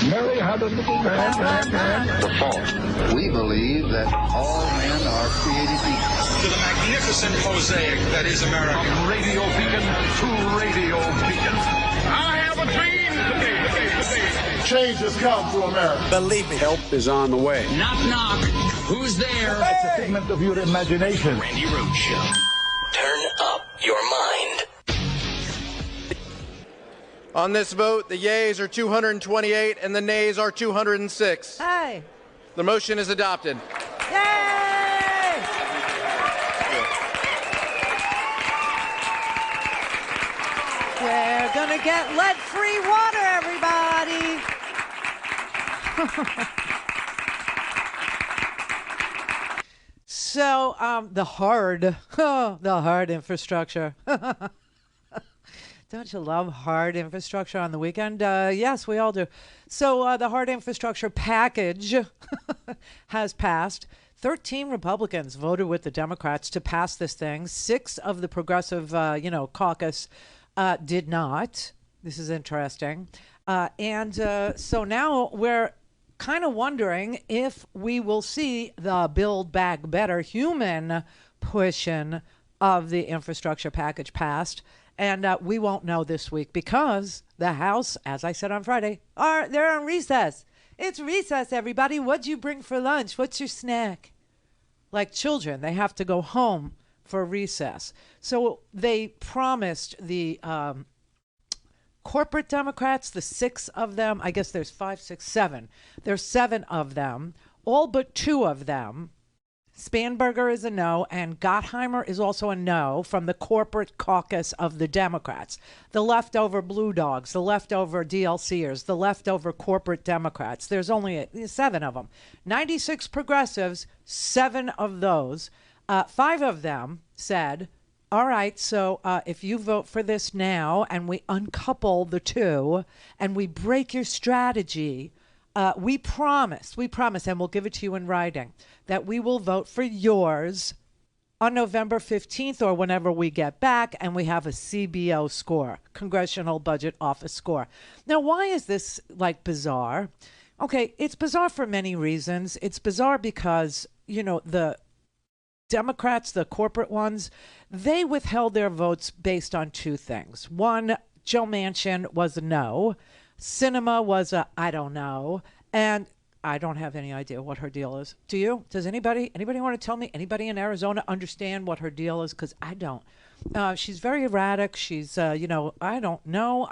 Mary had a little man. The fault. We believe that all men are created equal. To the magnificent mosaic that is America. From radio beacon to radio beacon. I have a dream today. Change has come to America. Believe me. Help is on the way. Knock, knock. Who's there? It's a figment of your imagination. Randi Rhodes Show. Turn up your mind. On this vote, the yeas are 228 and the nays are 206. Hey. The motion is adopted. Yay! We're going to get lead-free water, everybody. So, the hard infrastructure. Don't you love hard infrastructure on the weekend? Yes, we all do. So the hard infrastructure package has passed. 13 Republicans voted with the Democrats to pass this thing. 6 of the progressive, caucus did not. This is interesting. So now we're kind of wondering if we will see the Build Back Better human portion of the infrastructure package passed. And we won't know this week because the House, as I said on Friday, they're on recess. It's recess, everybody. What'd you bring for lunch? What's your snack? Like children, they have to go home for recess. So they promised the corporate Democrats, the 6 of them, I guess there's 5, 6, 7. There's 7 of them, all but 2 of them. Spanberger is a no, and Gottheimer is also a no from the corporate caucus of the Democrats. The leftover blue dogs, the leftover DLCers, the leftover corporate Democrats. There's only 7 of them. 96 progressives, 7 of those. 5 of them said, all right, so if you vote for this now and we uncouple the 2 and we break your strategy, we promise, and we'll give it to you in writing, that we will vote for yours on November 15th or whenever we get back, and we have a CBO score, Congressional Budget Office score. Now, why is this, bizarre? Okay, it's bizarre for many reasons. It's bizarre because, the Democrats, the corporate ones, they withheld their votes based on 2 things. One, Joe Manchin was a no. Cinema was a I don't know, and I don't have any idea what her deal is. Do you? Does anybody want to tell me? Anybody in Arizona understand what her deal is? Because I don't. She's very erratic. She's, I don't know.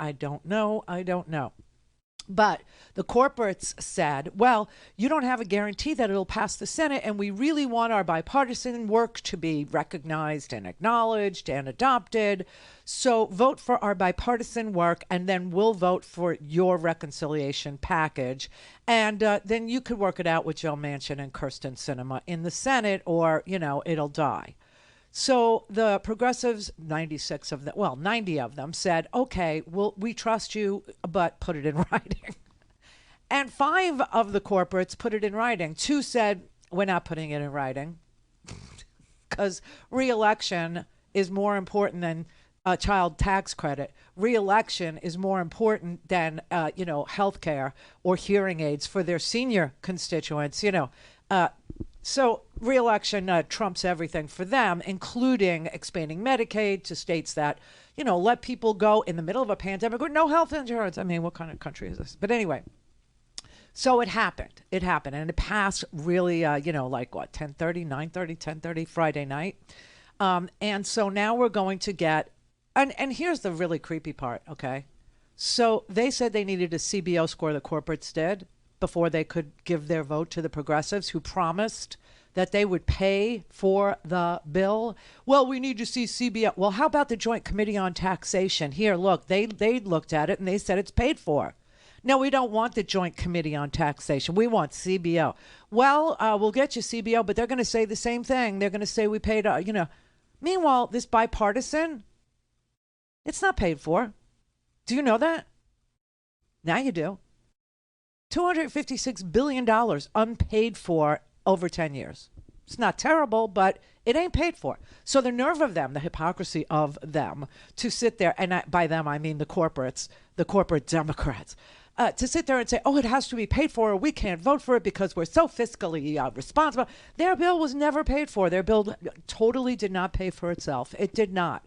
But the corporates said, well, you don't have a guarantee that it'll pass the Senate, and we really want our bipartisan work to be recognized and acknowledged and adopted. So vote for our bipartisan work, and then we'll vote for your reconciliation package. And then you could work it out with Joe Manchin and Kirsten Sinema in the Senate, or, it'll die. So the progressives, 90 of them said, okay, we trust you, but put it in writing. And 5 of the corporates put it in writing. 2 said, we're not putting it in writing because re-election is more important than child tax credit. Re-election is more important than, health care or hearing aids for their senior constituents, So re-election trumps everything for them, including expanding Medicaid to states that, let people go in the middle of a pandemic with no health insurance. I mean, what kind of country is this? But anyway, so it happened. And it passed really, 10:30, 9:30, 10:30 Friday night. And so now we're going to get, and here's the really creepy part, okay? So they said they needed a CBO score, the corporates did, before they could give their vote to the progressives who promised that they would pay for the bill. Well, we need to see CBO. Well, how about the Joint Committee on Taxation? Here, look, they looked at it and they said it's paid for. No, we don't want the Joint Committee on Taxation. We want CBO. Well, we'll get you CBO, but they're going to say the same thing. They're going to say we paid, Meanwhile, this bipartisan, it's not paid for. Do you know that? Now you do. $256 billion unpaid for over 10 years. It's not terrible, but it ain't paid for. So the nerve of them, the hypocrisy of them, to sit there, and by them I mean the corporate Democrats, to sit there and say, oh, it has to be paid for, or we can't vote for it because we're so fiscally responsible. Their bill was never paid for. Their bill totally did not pay for itself. It did not.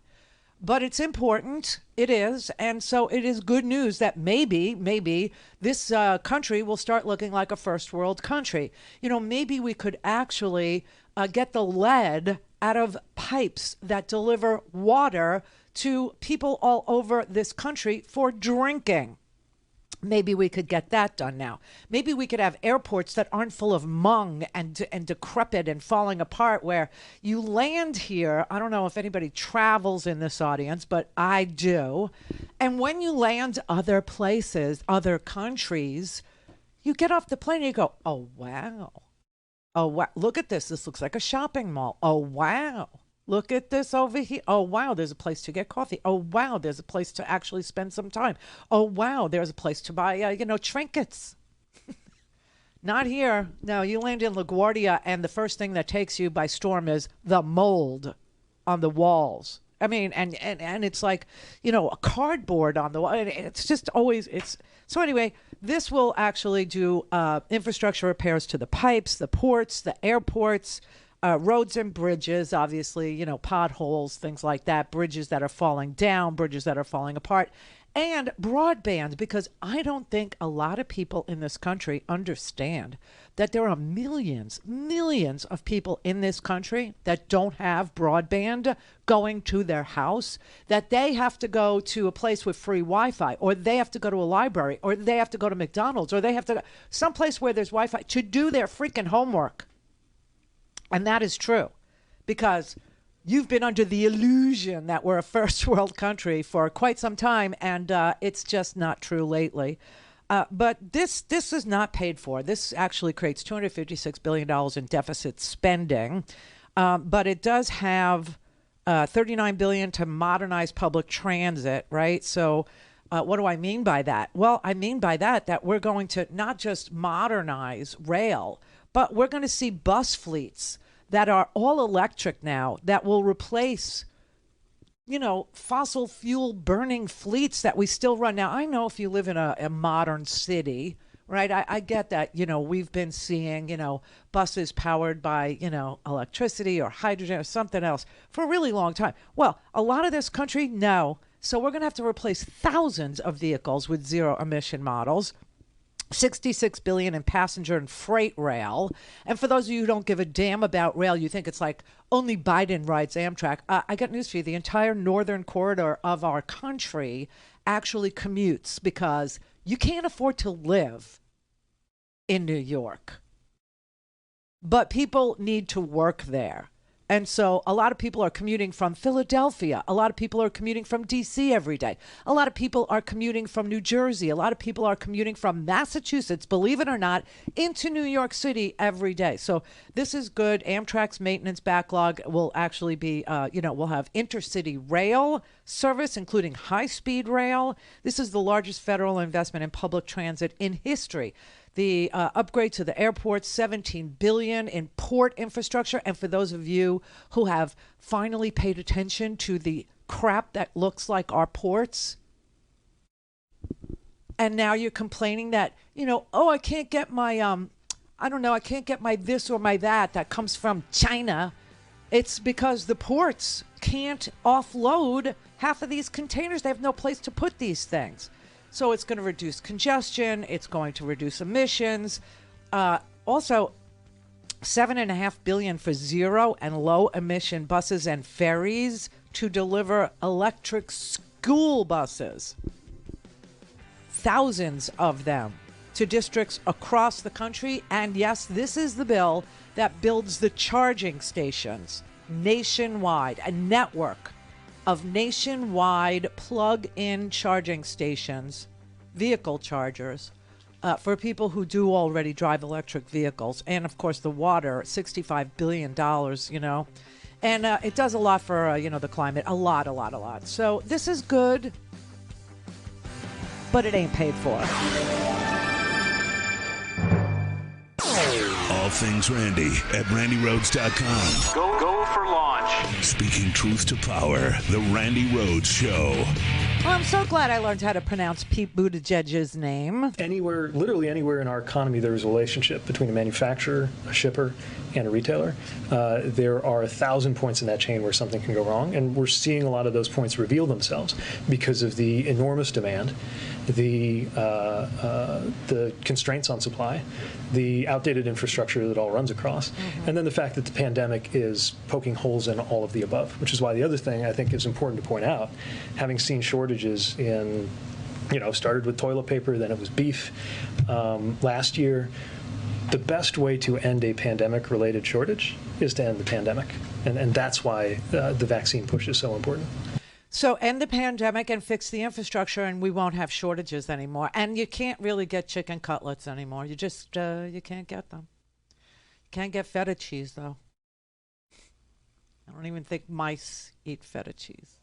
But it's important. It is. And so it is good news that maybe this country will start looking like a first world country. Maybe we could actually get the lead out of pipes that deliver water to people all over this country for drinking. Maybe we could get that done now. Maybe we could have airports that aren't full of mung and decrepit and falling apart, where you land here. I don't know if anybody travels in this audience, but I do. And when you land other places, other countries, you get off the plane and you go, oh, wow. Oh, wow. Look at this. This looks like a shopping mall. Oh, wow. Look at this over here. Oh, wow, there's a place to get coffee. Oh, wow, there's a place to actually spend some time. Oh, wow, there's a place to buy, trinkets. Not here. No, you land in LaGuardia, and the first thing that takes you by storm is the mold on the walls. I mean, and it's like, a cardboard on the wall. It's just always, so anyway, this will actually do infrastructure repairs to the pipes, the ports, the airports, roads and bridges, obviously, potholes, things like that, bridges that are falling down, bridges that are falling apart, and broadband, because I don't think a lot of people in this country understand that there are millions of people in this country that don't have broadband going to their house, that they have to go to a place with free Wi-Fi, or they have to go to a library, or they have to go to McDonald's, or they have to go someplace where there's Wi-Fi to do their freaking homework. And that is true, because you've been under the illusion that we're a first world country for quite some time, and it's just not true lately. But this is not paid for. This actually creates $256 billion in deficit spending, but it does have $39 billion to modernize public transit, right? So what do I mean by that? Well, I mean by that we're going to not just modernize rail, but we're going to see bus fleets that are all electric now that will replace, fossil fuel burning fleets that we still run. Now, I know if you live in a modern city, right, I get that, we've been seeing, buses powered by, electricity or hydrogen or something else for a really long time. Well, a lot of this country, no. So we're going to have to replace thousands of vehicles with zero emission models. $66 billion in passenger and freight rail. And for those of you who don't give a damn about rail, you think it's like only Biden rides Amtrak. I got news for you. The entire northern corridor of our country actually commutes, because you can't afford to live in New York. But people need to work there. And so a lot of people are commuting from Philadelphia. A lot of people are commuting from D.C. every day. A lot of people are commuting from New Jersey. A lot of people are commuting from Massachusetts, believe it or not, into New York City every day. So this is good. Amtrak's maintenance backlog will actually be, we'll have intercity rail service, including high-speed rail. This is the largest federal investment in public transit in history. The upgrade to the airport, $17 billion in port infrastructure. And for those of you who have finally paid attention to the crap that looks like our ports, and now you're complaining that, I can't get my, I can't get my this or my that comes from China. It's because the ports can't offload half of these containers. They have no place to put these things. So it's going to reduce congestion. It's going to reduce emissions. Also, $7.5 billion for zero and low emission buses and ferries to deliver electric school buses. Thousands of them to districts across the country. And yes, this is the bill that builds the charging stations nationwide, a network of nationwide plug-in charging stations, vehicle chargers, for people who do already drive electric vehicles. And, of course, the water, $65 billion, And it does a lot for, the climate. A lot. So this is good, but it ain't paid for. A things Randi at RandiRhodes.com. Go for launch. Speaking truth to power, the Randi Rhodes Show. Well, I'm so glad I learned how to pronounce Pete Buttigieg's name. Anywhere, literally anywhere in our economy, there is a relationship between a manufacturer, a shipper, and a retailer. There are 1,000 points in that chain where something can go wrong, and we're seeing a lot of those points reveal themselves because of the enormous demand, the constraints on supply, the outdated infrastructure that it all runs across, and then the fact that the pandemic is poking holes in all of the above, which is why the other thing I think is important to point out, having seen shortages in, started with toilet paper, then it was beef last year. The best way to end a pandemic-related shortage is to end the pandemic, and that's why the vaccine push is so important. So end the pandemic and fix the infrastructure, and we won't have shortages anymore. And you can't really get chicken cutlets anymore. You just you can't get them. You can't get feta cheese, though. I don't even think mice eat feta cheese.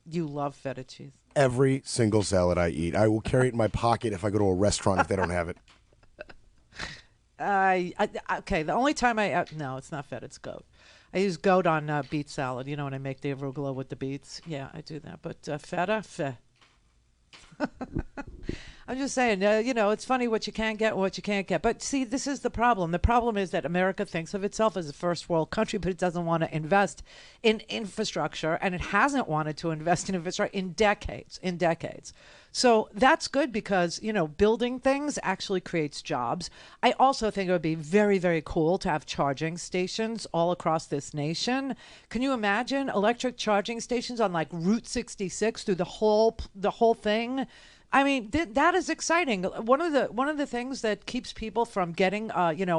You love feta cheese. Every single salad I eat. I will carry it in my pocket if I go to a restaurant if they don't have it. Okay, the only time no, it's not feta, it's goat. I use goat on beet salad. You know, when I make the arugula with the beets. Yeah, I do that. But feta. I'm just saying, it's funny what you can get and what you can't get. But see, this is the problem. The problem is that America thinks of itself as a first world country, but it doesn't want to invest in infrastructure, and it hasn't wanted to invest in infrastructure in decades. So that's good because, building things actually creates jobs. I also think it would be very, very cool to have charging stations all across this nation. Can you imagine electric charging stations on like Route 66 through the whole thing? I mean, that is exciting. One of the things that keeps people from getting,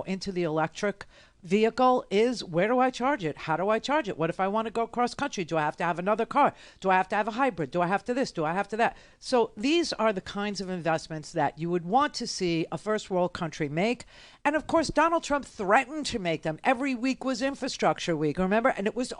into the electric vehicle is, where do I charge it? How do I charge it? What if I want to go cross country? Do I have to have another car? Do I have to have a hybrid? Do I have to this? Do I have to that? So these are the kinds of investments that you would want to see a first world country make. And of course, Donald Trump threatened to make them. Every week was infrastructure week, remember? And it was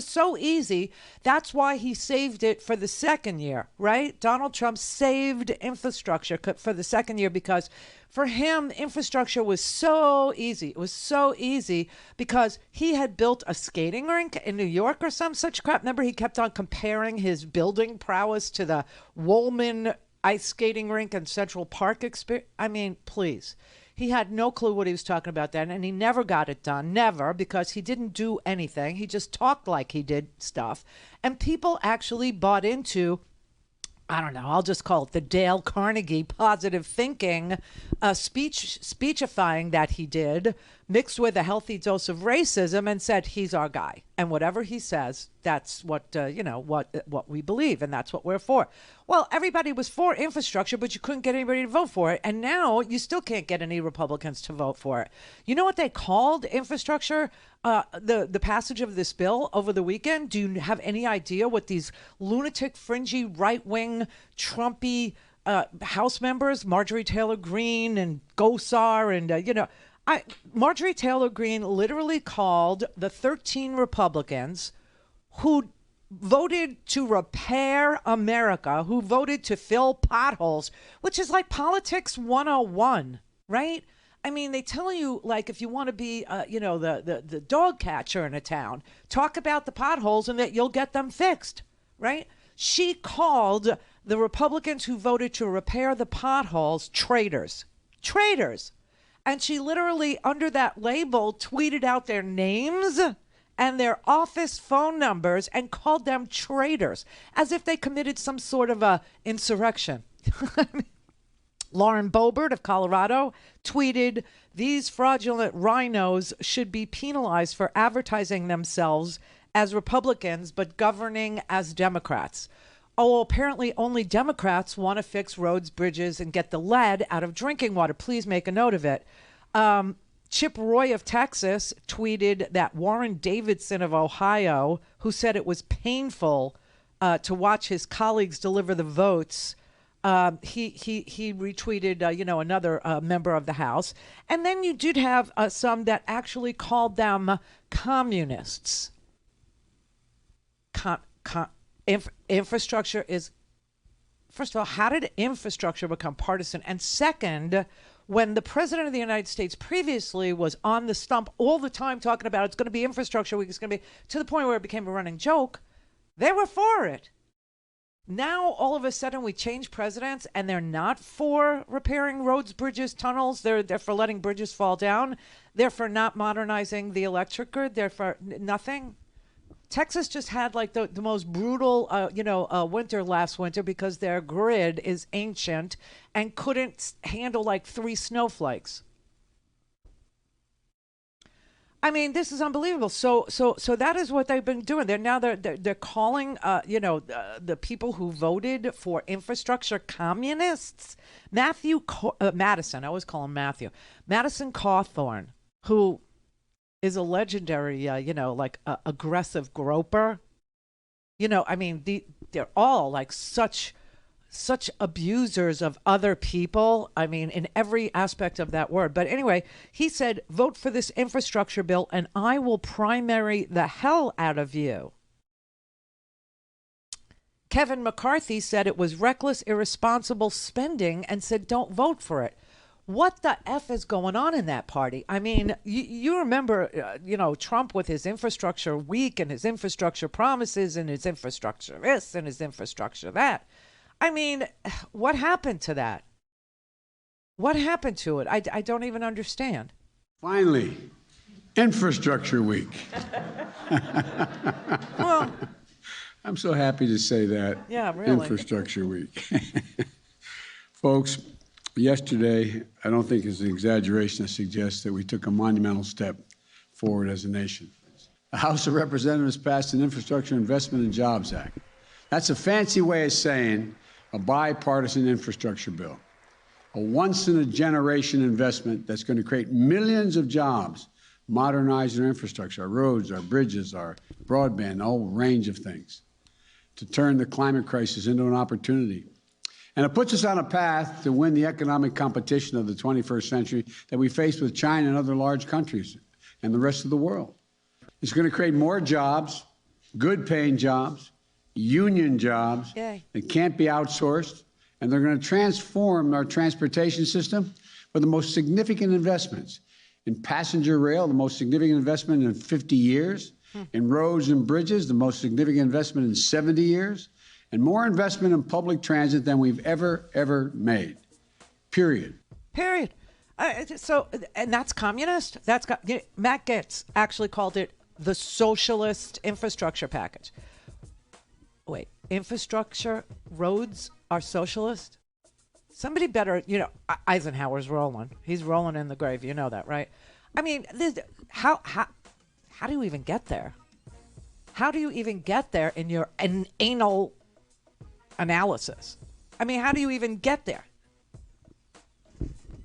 so easy. That's why he saved it for the second year, right? Donald Trump saved infrastructure for the second year because for him, infrastructure was so easy. It was so easy because he had built a skating rink in New York or some such crap. Remember, he kept on comparing his building prowess to the Woolman ice skating rink and Central Park experience. I mean, please. He had no clue what he was talking about then, and he never got it done. Never, because he didn't do anything. He just talked like he did stuff. And people actually bought into, I don't know, I'll just call it the Dale Carnegie positive thinking speechifying that he did, mixed with a healthy dose of racism, and said, he's our guy. And whatever he says, that's what we believe, and that's what we're for. Well, everybody was for infrastructure, but you couldn't get anybody to vote for it. And now you still can't get any Republicans to vote for it. You know what they called infrastructure? The passage of this bill over the weekend? Do you have any idea what these lunatic, fringy, right-wing, Trumpy House members, Marjorie Taylor Greene and Gosar and, Marjorie Taylor Greene literally called the 13 Republicans who voted to repair America, who voted to fill potholes, which is like politics 101, right? I mean, they tell you, like, if you want to be, the dog catcher in a town, talk about the potholes and that you'll get them fixed, right? She called the Republicans who voted to repair the potholes traitors. Traitors. And she literally, under that label, tweeted out their names and their office phone numbers and called them traitors, as if they committed some sort of a insurrection. Lauren Boebert of Colorado tweeted, "These fraudulent rhinos should be penalized for advertising themselves as Republicans but governing as Democrats." Oh, apparently only Democrats want to fix roads, bridges, and get the lead out of drinking water. Please make a note of it. Chip Roy of Texas tweeted that Warren Davidson of Ohio, who said it was painful to watch his colleagues deliver the votes, he retweeted, another member of the House. And then you did have some that actually called them communists. Infrastructure is, first of all, how did infrastructure become partisan? And second, when the president of the United States previously was on the stump all the time talking about it's going to be infrastructure week, it's going to be, to the point where it became a running joke, they were for it. Now, all of a sudden, we change presidents and they're not for repairing roads, bridges, tunnels. They're for letting bridges fall down. They're for not modernizing the electric grid. They're for nothing. Texas just had like the most brutal, winter last winter because their grid is ancient and couldn't handle like 3 snowflakes. I mean, this is unbelievable. So that is what they've been doing. They're calling, the people who voted for infrastructure communists. Madison, I always call him Matthew. Madison Cawthorn, who is a legendary, aggressive groper. They're all like such abusers of other people. I mean, in every aspect of that word. But anyway, he said, vote for this infrastructure bill and I will primary the hell out of you. Kevin McCarthy said it was reckless, irresponsible spending and said, don't vote for it. What the F is going on in that party? I mean, you remember, Trump with his infrastructure week and his infrastructure promises and his infrastructure this and his infrastructure that. I mean, what happened to that? What happened to it? I don't even understand. Finally, infrastructure week. Well, I'm so happy to say that. Yeah, really. Infrastructure week. Folks, yesterday, I don't think it's an exaggeration to suggest that we took a monumental step forward as a nation. The House of Representatives passed an Infrastructure Investment and Jobs Act. That's a fancy way of saying a bipartisan infrastructure bill, a once-in-a-generation investment that's going to create millions of jobs, modernize our infrastructure, our roads, our bridges, our broadband, a whole range of things, to turn the climate crisis into an opportunity. And it puts us on a path to win the economic competition of the 21st century that we face with China and other large countries and the rest of the world. It's going to create more jobs, good-paying jobs, union jobs that can't be outsourced, and they're going to transform our transportation system with the most significant investments in passenger rail, the most significant investment in 50 years, in roads and bridges, the most significant investment in 70 years, and more investment in public transit than we've ever made. Period. Period. And that's communist? Matt Gaetz actually called it the socialist infrastructure package. Wait, infrastructure, roads are socialist? Somebody better, Eisenhower's rolling. He's rolling in the grave. You know that, right? I mean, how do you even get there? How do you even get there in your anal analysis? I mean, how do you even get there?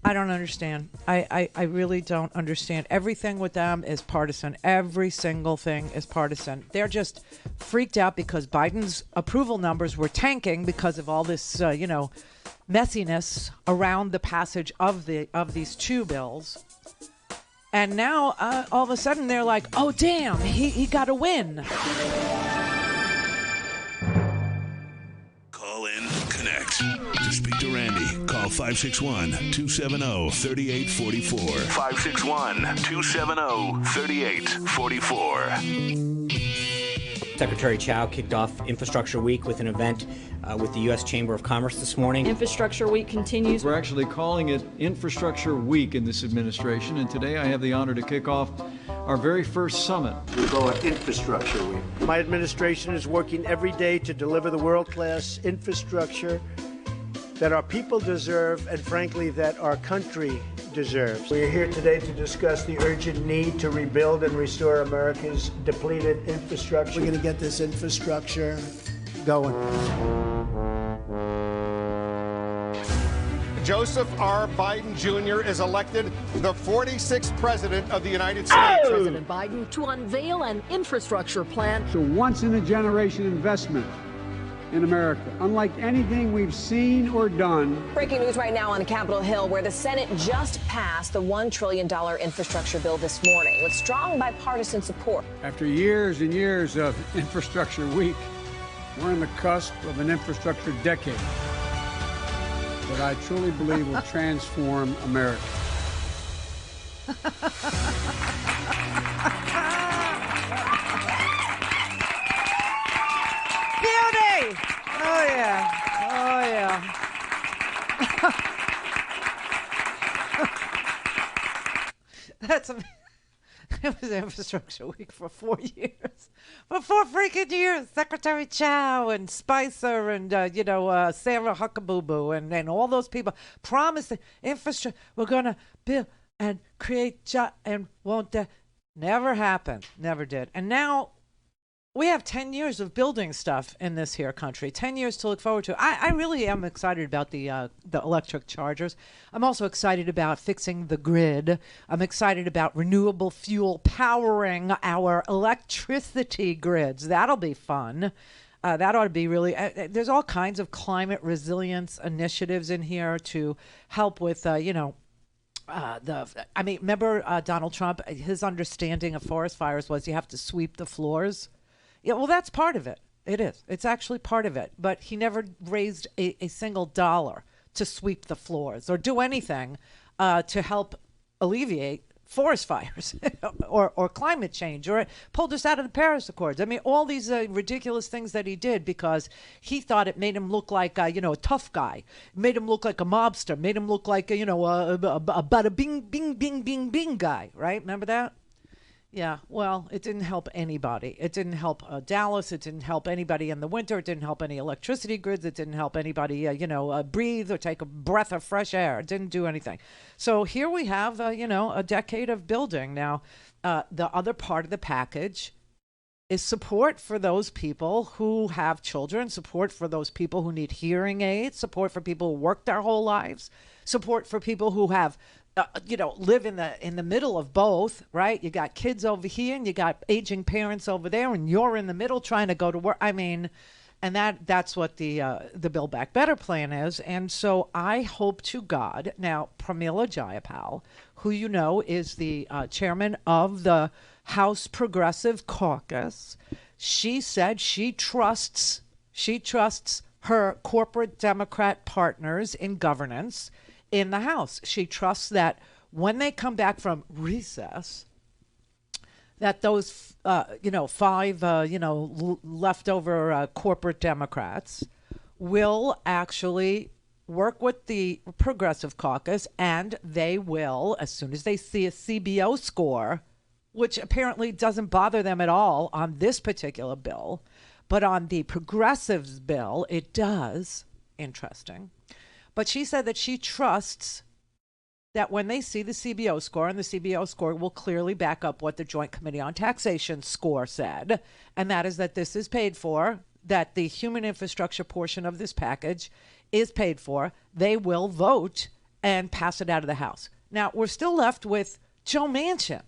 I don't understand. I really don't understand. Everything with them is partisan. Every single thing is partisan. They're just freaked out because Biden's approval numbers were tanking because of all this, messiness around the passage of these 2 bills. And now, all of a sudden, they're like, oh, damn, he got a win. Call in, connect. To speak to Randi, call 561-270-3844. 561-270-3844. Secretary Chow kicked off Infrastructure Week with an event with the U.S. Chamber of Commerce this morning. Infrastructure Week continues. We're actually calling it Infrastructure Week in this administration, and today I have the honor to kick off our very first summit. We call it Infrastructure Week. My administration is working every day to deliver the world-class infrastructure that our people deserve and, frankly, that our country deserves. We are here today to discuss the urgent need to rebuild and restore America's depleted infrastructure. We're going to get this infrastructure going. Joseph R. Biden Jr. is elected the 46th president of the United States. President Biden to unveil an infrastructure plan. It's a once-in-a-generation investment in America, unlike anything we've seen or done. Breaking news right now on Capitol Hill, where the Senate just passed the $1 trillion infrastructure bill this morning with strong bipartisan support. After years and years of Infrastructure Week, we're on the cusp of an infrastructure decade. that I truly believe will transform America. Beauty! Oh, yeah. Oh, yeah. That's amazing. It was Infrastructure Week for 4 years. For 4 freaking years. Secretary Chow and Spicer and, Sarah Huckaboo and all those people promising infrastructure. We're going to build and create jobs and won't that. Never happened. Never did. And now we have 10 years of building stuff in this here country, 10 years to look forward to. I really am excited about the electric chargers. I'm also excited about fixing the grid. I'm excited about renewable fuel powering our electricity grids. That'll be fun. That ought to be really, there's all kinds of climate resilience initiatives in here to help with, remember Donald Trump, his understanding of forest fires was you have to sweep the floors. Yeah, well, that's part of it. It is. It's actually part of it. But he never raised a single dollar to sweep the floors or do anything to help alleviate forest fires or climate change, or pulled us out of the Paris Accords. I mean, all these ridiculous things that he did because he thought it made him look like, a tough guy, made him look like a mobster, made him look like, a bada bing, bing, bing, bing, bing guy, right? Remember that? Yeah, well, it didn't help anybody. It didn't help Dallas. It didn't help anybody in the winter. It didn't help any electricity grids. It didn't help anybody, breathe or take a breath of fresh air. It didn't do anything. So here we have, a decade of building. Now, the other part of the package is support for those people who have children, support for those people who need hearing aids, support for people who work their whole lives, support for people who have live in the middle of both, right? You got kids over here and you got aging parents over there, and you're in the middle trying to go to work. I mean, and that's what the Build Back Better plan is. And so I hope to God, now Pramila Jayapal, who is the chairman of the House Progressive Caucus, she said she trusts her corporate Democrat partners in governance in the House. She trusts that when they come back from recess, that those, 5, leftover corporate Democrats will actually work with the Progressive Caucus, and they will, as soon as they see a CBO score, which apparently doesn't bother them at all on this particular bill, but on the Progressives bill, it does. Interesting. But she said that she trusts that when they see the CBO score, and the CBO score will clearly back up what the Joint Committee on Taxation score said, and that is that this is paid for, that the human infrastructure portion of this package is paid for, they will vote and pass it out of the House. Now, we're still left with Joe Manchin.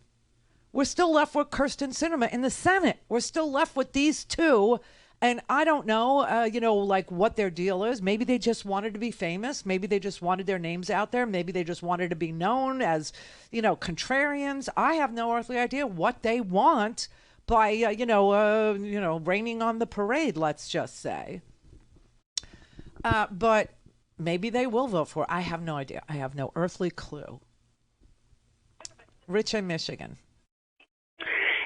We're still left with Kirsten Sinema in the Senate. We're still left with these two. And I don't know, what their deal is. Maybe they just wanted to be famous. Maybe they just wanted their names out there. Maybe they just wanted to be known as, contrarians. I have no earthly idea what they want by, raining on the parade, let's just say. But maybe they will vote for it. I have no idea. I have no earthly clue. Rich in Michigan.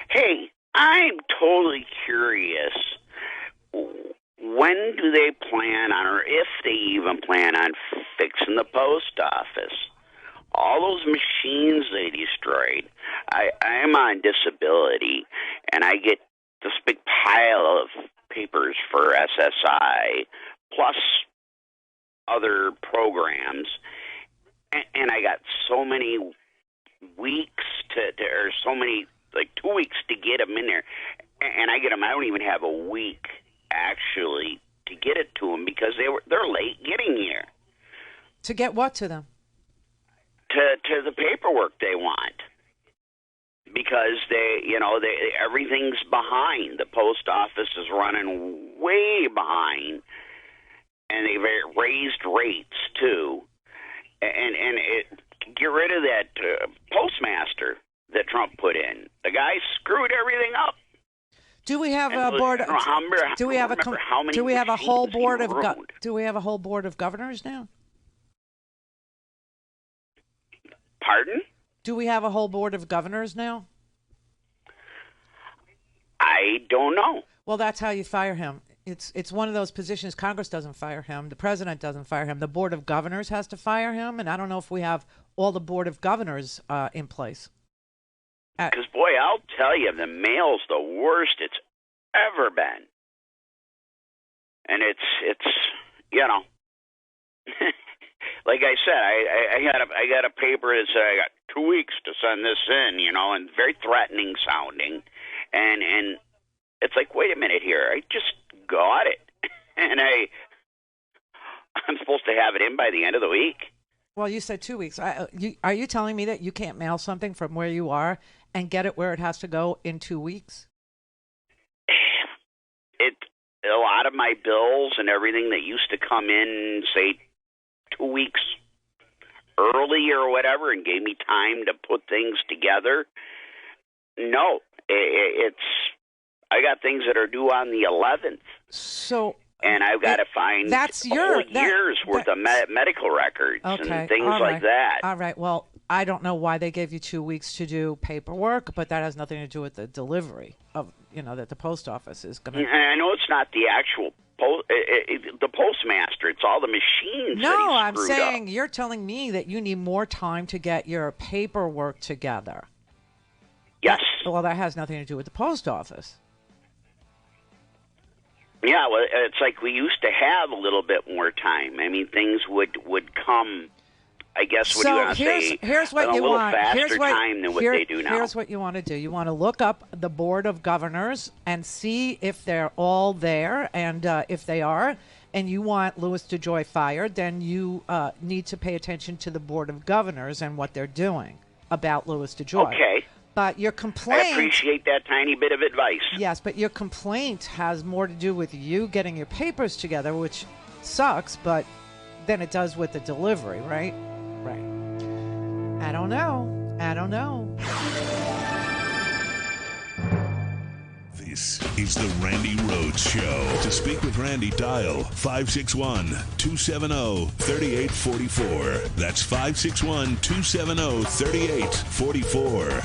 Hey, I'm totally curious. When do they plan on, or if they even plan on, fixing the post office? All those machines they destroyed. I am on disability, and I get this big pile of papers for SSI, plus other programs, and I got so many weeks or so many, 2 weeks to get them in there, and I get them. I don't even have a week actually to get it to them because they're late getting here. To get what to them? To the paperwork they want, because they everything's behind. The post office is running way behind, and they've raised rates too, and get rid of that postmaster that Trump put in. The guy screwed everything up. Do we have a board? Do we have a whole board of governors now? Pardon? Do we have a whole board of governors now? I don't know. Well, that's how you fire him. It's one of those positions. Congress doesn't fire him. The president doesn't fire him. The board of governors has to fire him, and I don't know if we have all the board of governors in place. Because, boy, I'll tell you, the mail's the worst it's ever been. And it's you know, like I said, I got a paper that said I got 2 weeks to send this in, you know, and very threatening sounding. And it's like, wait a minute here, I just got it. And I'm supposed to have it in by the end of the week. Well, you said 2 weeks. Are you telling me that you can't mail something from where you are and get it where it has to go in 2 weeks? A lot of my bills and everything that used to come in, say, 2 weeks early or whatever, and gave me time to put things together. No, I got things that are due on the 11th. So, and I've got to find years worth of medical records and things like that. All right. Well, I don't know why they gave you 2 weeks to do paperwork, but that has nothing to do with the delivery of, that the post office is going to. And I know it's not the actual the postmaster. It's all the machines. No, I'm saying up. You're telling me that you need more time to get your paperwork together. Yes. Well, that has nothing to do with the post office. Yeah, well, it's like we used to have a little bit more time. I mean, things would come, I guess, what do you want to say, here's what a you little want. faster time than what they do now. Here's what you want to do. You want to look up the Board of Governors and see if they're all there, and if they are, and you want Louis DeJoy fired, then you need to pay attention to the Board of Governors and what they're doing about Louis DeJoy. Okay. But your complaint... I appreciate that tiny bit of advice. Yes, but your complaint has more to do with you getting your papers together, which sucks, but than it does with the delivery, right? Right. I don't know. This is the Randi Rhodes Show. To speak with Randi, dial 561-270-3844. That's 561-270-3844.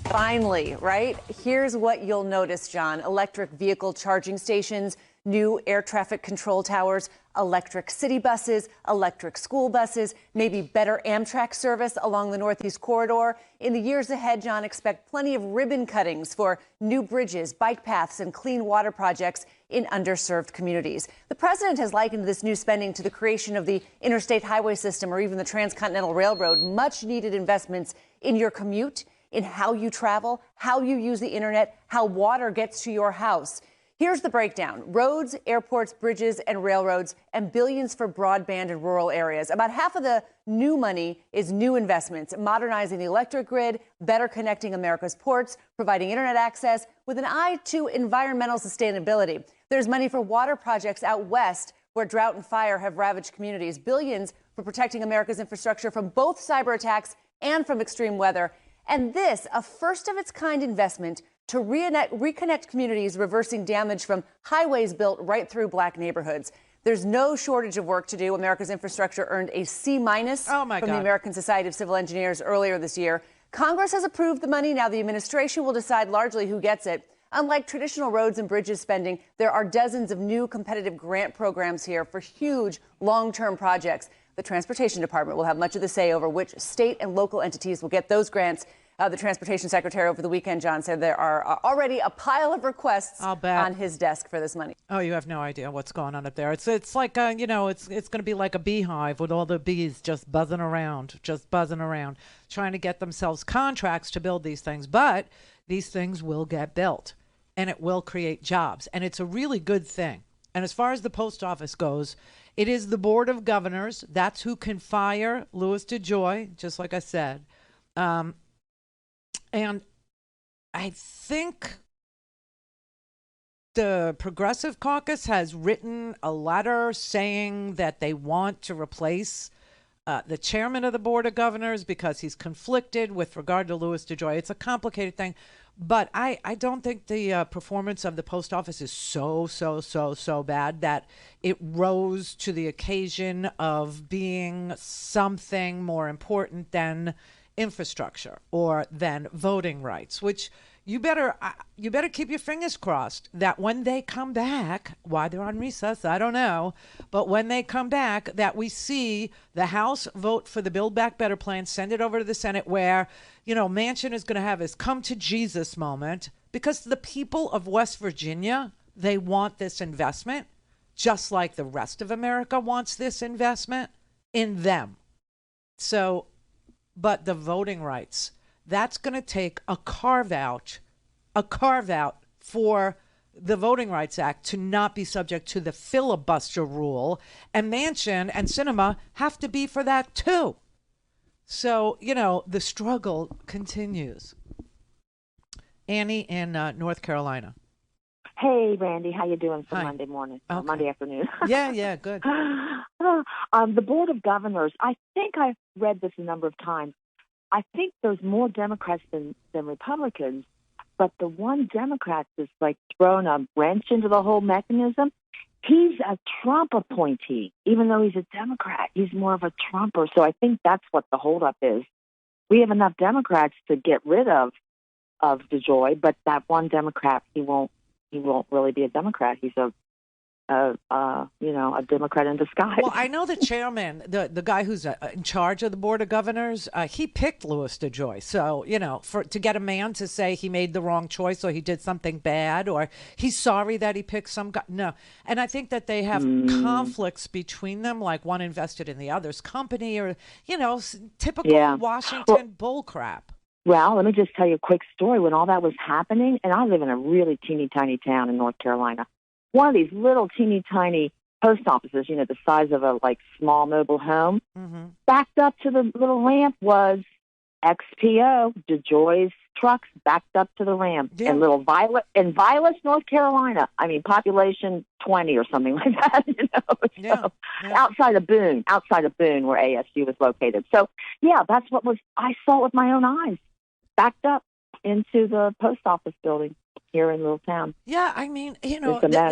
Finally, right? Here's what you'll notice, John. Electric vehicle charging stations, new air traffic control towers, electric city buses, electric school buses, maybe better Amtrak service along the Northeast Corridor. In the years ahead, John, expect plenty of ribbon cuttings for new bridges, bike paths, and clean water projects in underserved communities. The president has likened this new spending to the creation of the interstate highway system or even the transcontinental railroad. Much needed investments in your commute, in how you travel, how you use the internet, how water gets to your house. Here's the breakdown. Roads, airports, bridges, and railroads, and billions for broadband in rural areas. About half of the new money is new investments, modernizing the electric grid, better connecting America's ports, providing internet access with an eye to environmental sustainability. There's money for water projects out west where drought and fire have ravaged communities. Billions for protecting America's infrastructure from both cyber attacks and from extreme weather. And this, a first-of-its-kind investment to reconnect communities, reversing damage from highways built right through black neighborhoods. There's no shortage of work to do. America's infrastructure earned a C- from the American Society of Civil Engineers earlier this year. Congress has approved the money. Now the administration will decide largely who gets it. Unlike traditional roads and bridges spending, there are dozens of new competitive grant programs here for huge long-term projects. The Transportation Department will have much of the say over which state and local entities will get those grants. The Transportation Secretary over the weekend, John, said there are already a pile of requests on his desk for this money. Oh, you have no idea what's going on up there. It's like, it's going to be like a beehive with all the bees just buzzing around, trying to get themselves contracts to build these things. But these things will get built, and it will create jobs, and it's a really good thing. And as far as the post office goes, it is the Board of Governors. That's who can fire Louis DeJoy, just like I said. And I think the Progressive Caucus has written a letter saying that they want to replace the chairman of the Board of Governors because he's conflicted with regard to Louis DeJoy. It's a complicated thing, but I don't think the performance of the post office is so bad that it rose to the occasion of being something more important than infrastructure or than voting rights, which you better keep your fingers crossed that when they come back, why they're on recess, I don't know, but when they come back, that we see the House vote for the Build Back Better plan, send it over to the Senate, where, Manchin is going to have his come to Jesus moment, because the people of West Virginia, they want this investment, just like the rest of America wants this investment in them. So, but the voting rights, that's going to take a carve out for the Voting Rights Act to not be subject to the filibuster rule. And Manchin and Sinema have to be for that too. So, the struggle continues. Annie in North Carolina. Hey, Randy, how you doing for Monday morning, Monday afternoon? Yeah, good. The Board of Governors, I think I've read this a number of times. I think there's more Democrats than Republicans, but the one Democrat that's like thrown a wrench into the whole mechanism, he's a Trump appointee. Even though he's a Democrat, he's more of a Trumper. So I think that's what the holdup is. We have enough Democrats to get rid of DeJoy, but that one Democrat, he won't really be a Democrat. He's a Democrat in disguise. Well, I know the chairman, the guy who's in charge of the Board of Governors, he picked Louis DeJoy. So, to get a man to say he made the wrong choice or he did something bad or he's sorry that he picked some guy. No. And I think that they have conflicts between them, like one invested in the other's company or, typical Washington bull crap. Well, let me just tell you a quick story. When all that was happening, and I live in a really teeny tiny town in North Carolina, one of these little teeny tiny post offices, the size of a small mobile home, backed up to the little ramp was XPO, DeJoy's trucks backed up to the ramp in Violet, North Carolina. I mean, population 20 or something like that, outside of Boone, where ASU was located. So, that's I saw it with my own eyes, backed up into the post office building here in little town. Yeah, I mean,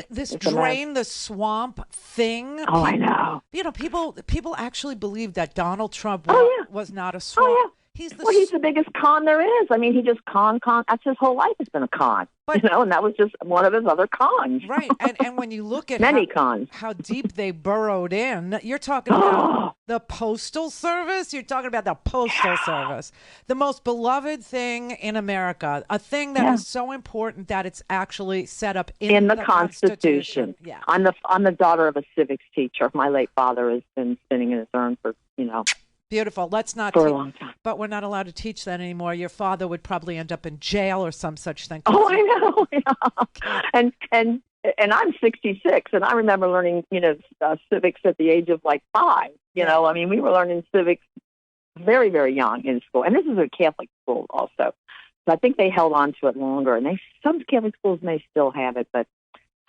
this drain the swamp thing. Oh, I know. People actually believe that Donald Trump was not a swamp. Oh, yeah. He's the biggest con there is. I mean, he just con. That's his whole life has been a con. But, and that was just one of his other cons. Right. And when you look at many cons, how deep they burrowed in, you're talking about the Postal Service. You're talking about the Postal Service, the most beloved thing in America, a thing that is so important that it's actually set up in the Constitution. Yeah. I'm the daughter of a civics teacher. My late father has been spinning in his urn for Beautiful. Let's not for a long time. But we're not allowed to teach that anymore. Your father would probably end up in jail or some such thing. Oh, I know. And I'm 66, and I remember learning, civics at the age of 5. I mean, we were learning civics very, very young in school, and this is a Catholic school also. So I think they held on to it longer, and some Catholic schools may still have it, but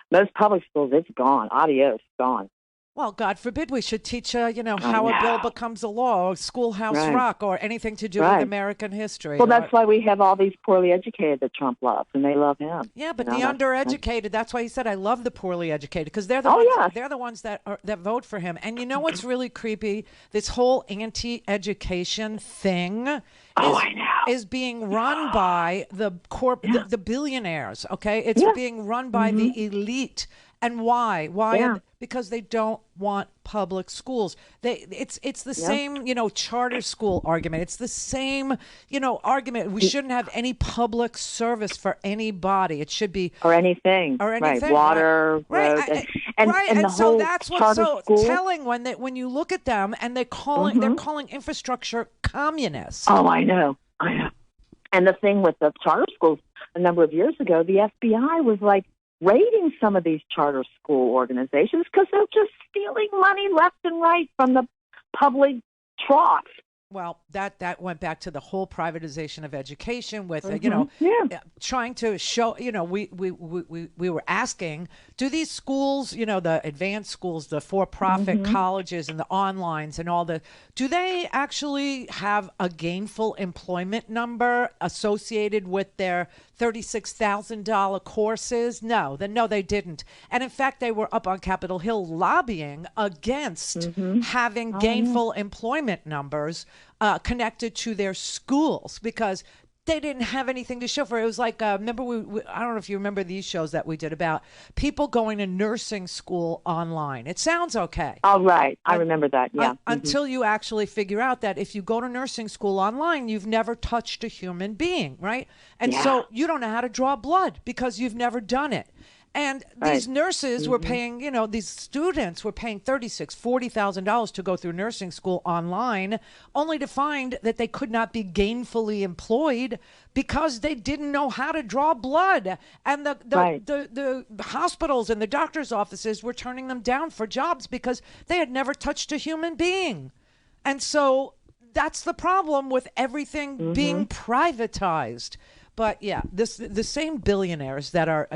most public schools, it's gone. Adios, gone. Well, God forbid we should teach, how a bill becomes a law, or Schoolhouse Rock, or anything to do with American history. Well, that's why we have all these poorly educated that Trump loves, and they love him. Yeah, but the undereducated, that's why he said, I love the poorly educated, because they're the ones that vote for him. And you know what's really creepy? This whole anti-education thing is being run by the billionaires, okay? It's being run by the elite. And why? Because they don't want public schools. It's the same, charter school argument. It's the same, argument. We shouldn't have any public service for anybody. It should be or anything. Right. Water, roads, and so that's what's so telling when you look at them and they're calling infrastructure communist. Oh, I know. And the thing with the charter schools, a number of years ago, the FBI was raiding some of these charter school organizations because they're just stealing money left and right from the public trough. Well, that went back to the whole privatization of education with, trying to show, we were asking, do these schools, the advanced schools, the for-profit colleges and the onlines and all do they actually have a gainful employment number associated with their $36,000 courses? No, they didn't. And in fact, they were up on Capitol Hill lobbying against having gainful employment numbers connected to their schools because they didn't have anything to show for it. It was like, remember, I don't know if you remember these shows that we did about people going to nursing school online. It sounds okay. Oh, right. I remember that, yeah. Until you actually figure out that if you go to nursing school online, you've never touched a human being, right? And so you don't know how to draw blood because you've never done it. And these nurses were paying, these students were paying $36,000, $40,000 to go through nursing school online, only to find that they could not be gainfully employed because they didn't know how to draw blood. And the hospitals and the doctor's offices were turning them down for jobs because they had never touched a human being. And so that's the problem with everything being privatized. But yeah, the same billionaires that are,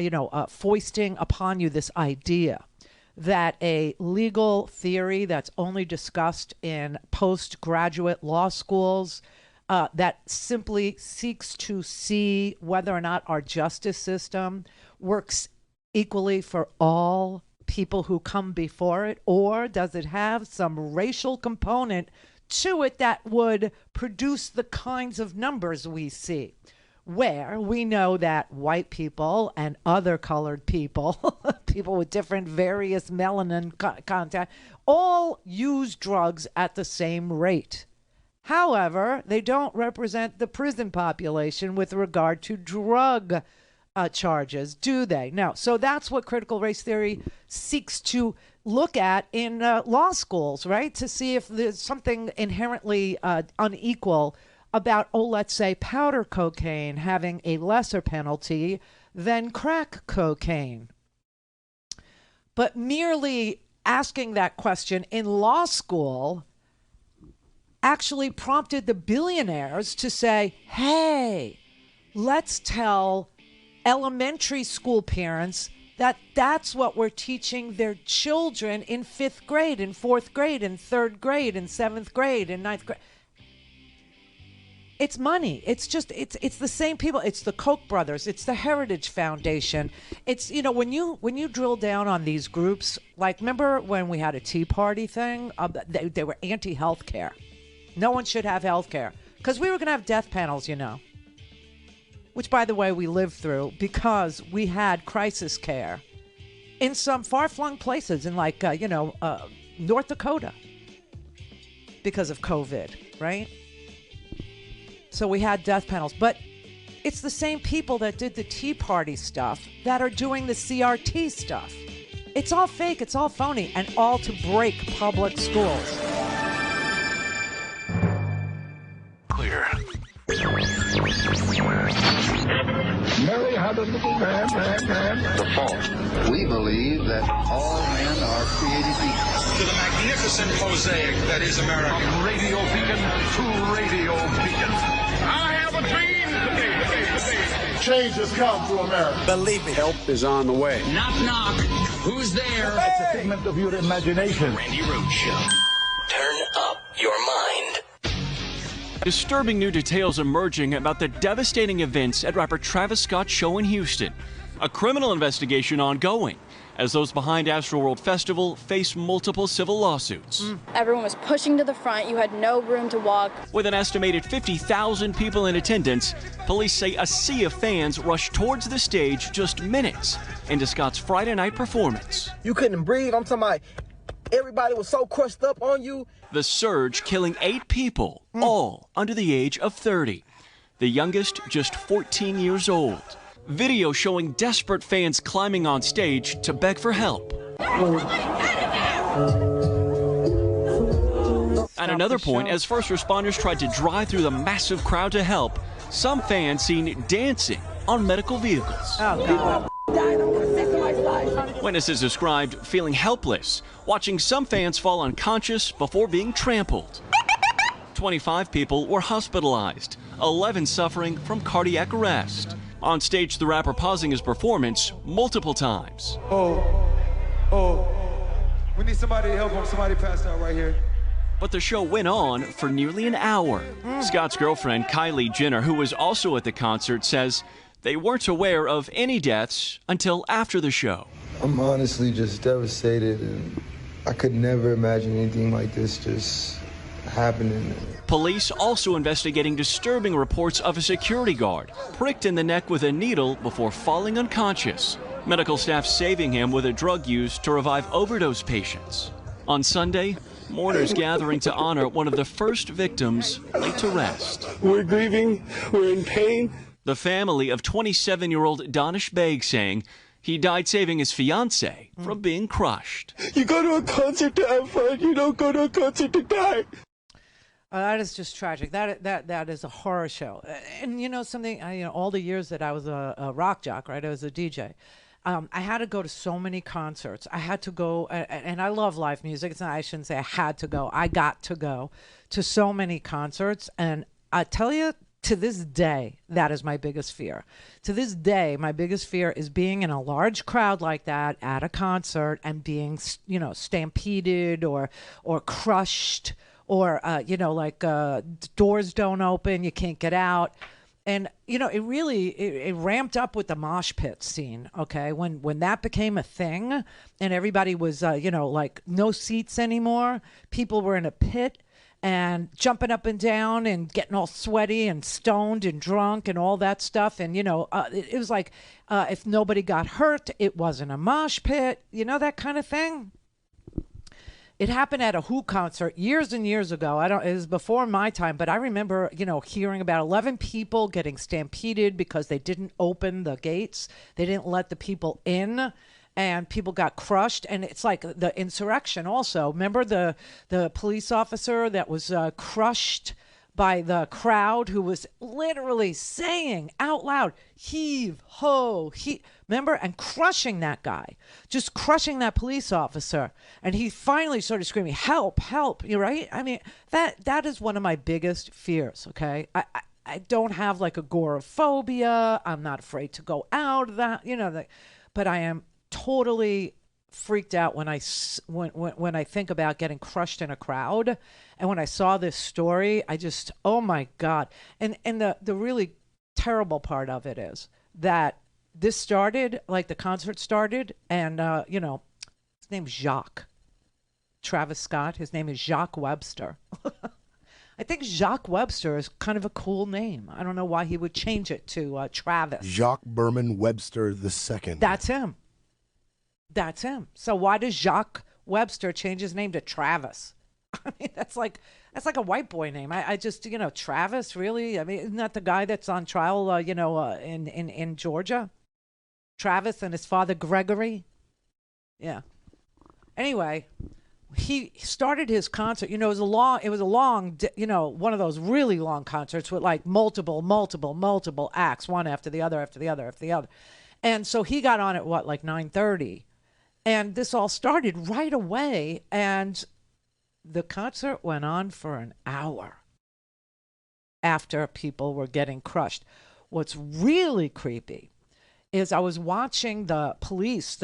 foisting upon you this idea that a legal theory that's only discussed in postgraduate law schools that simply seeks to see whether or not our justice system works equally for all people who come before it, or does it have some racial component to it that would produce the kinds of numbers we see, where we know that white people and other colored people, people with different various melanin content, all use drugs at the same rate. However, they don't represent the prison population with regard to drug charges, do they? No. So that's what critical race theory seeks to look at in law schools, right? To see if there's something inherently unequal about, let's say, powder cocaine having a lesser penalty than crack cocaine. But merely asking that question in law school actually prompted the billionaires to say, hey, let's tell elementary school parents that that's what we're teaching their children in 5th grade, in 4th grade, in 3rd grade, in 7th grade, in 9th grade. It's money. It's just, it's the same people. It's the Koch brothers. It's the Heritage Foundation. It's, when you drill down on these groups, like, remember when we had a Tea Party thing? They were anti-health care. No one should have health care because we were going to have death panels, which, by the way, we lived through because we had crisis care in some far-flung places in North Dakota because of COVID, right? So we had death panels, but it's the same people that did the Tea Party stuff that are doing the CRT stuff. It's all fake, it's all phony, and all to break public schools. Clear. Mary had a little man. The fall. We believe that all men are created equal. To the magnificent mosaic that is America. From radio beacon to radio beacon. I have a dream today. Change has come to America. Believe me. Help is on the way. Knock, knock. Who's there? It's a figment of your imagination. Randi Rhodes Show. Turn up your mind. Disturbing new details emerging about the devastating events at rapper Travis Scott's show in Houston. A criminal investigation ongoing as those behind Astroworld Festival face multiple civil lawsuits. Everyone was pushing to the front. You had no room to walk. With an estimated 50,000 people in attendance, police say a sea of fans rushed towards the stage just minutes into Scott's Friday night performance. You couldn't breathe. I'm talking about everybody was so crushed up on you. The surge killing 8 people, all under the age of 30. The youngest just 14 years old. Video showing desperate fans climbing on stage to beg for help. At another point, as first responders tried to drive through the massive crowd to help, some fans seen dancing on medical vehicles. Witnesses described feeling helpless, watching some fans fall unconscious before being trampled. 25 people were hospitalized, 11 suffering from cardiac arrest. On stage, the rapper pausing his performance multiple times. We need somebody to help him. Somebody passed out right here. But the show went on for nearly an hour. Scott's girlfriend, Kylie Jenner, who was also at the concert, says They weren't aware of any deaths until after the show. I'm honestly just devastated, and I could never imagine anything like this just happening. Police also investigating disturbing reports of a security guard pricked in the neck with a needle before falling unconscious. Medical staff saving him with a drug used to revive overdose patients. On Sunday, mourners gathering to honor one of the first victims laid to rest. We're grieving, we're in pain. The family of 27-year-old Danish Beg saying he died saving his fiancée from being crushed. You go to a concert to have fun, you don't go to a concert to die. That is just tragic. That is a horror show. And you know something, all the years that I was a rock jock, right? I was a DJ. I had to go to so many concerts. I had to go, and I love live music. It's not, I shouldn't say I had to go. I got to go to so many concerts. And I tell you, to this day, that is my biggest fear. To this day, my biggest fear is being in a large crowd like that at a concert and being, stampeded or crushed or, doors don't open, you can't get out. And, it really, it ramped up with the mosh pit scene, okay? When that became a thing and everybody was, no seats anymore, people were in a pit and jumping up and down and getting all sweaty and stoned and drunk and all that stuff. And, it was like if nobody got hurt, it wasn't a mosh pit, that kind of thing. It happened at a Who concert years and years ago. It was before my time, but I remember, hearing about 11 people getting stampeded because they didn't open the gates. They didn't let the people in, and people got crushed. And it's like the insurrection also. Remember the police officer that was crushed by the crowd who was literally saying out loud, heave, ho, he. Remember? And crushing that guy, just crushing that police officer. And he finally started screaming, help, help. You're right. I mean, that is one of my biggest fears. Okay. I don't have like agoraphobia. I'm not afraid to go out of that, but I am totally freaked out when I think about getting crushed in a crowd. And when I saw this story, I just, oh my God. And the really terrible part of it is that this started, like the concert started, and, his name's Jacques. Travis Scott, his name is Jacques Webster. I think Jacques Webster is kind of a cool name. I don't know why he would change it to Travis. Jacques Berman Webster II. That's him. That's him. So why does Jacques Webster change his name to Travis? I mean, that's like a white boy name. I just, Travis, really? I mean, isn't that the guy that's on trial, in Georgia? Travis and his father, Gregory? Yeah. Anyway, he started his concert. It was a long, one of those really long concerts with like multiple acts, one after the other. And so he got on at like 9:30. And this all started right away. And the concert went on for an hour after people were getting crushed. What's really creepy is I was watching the police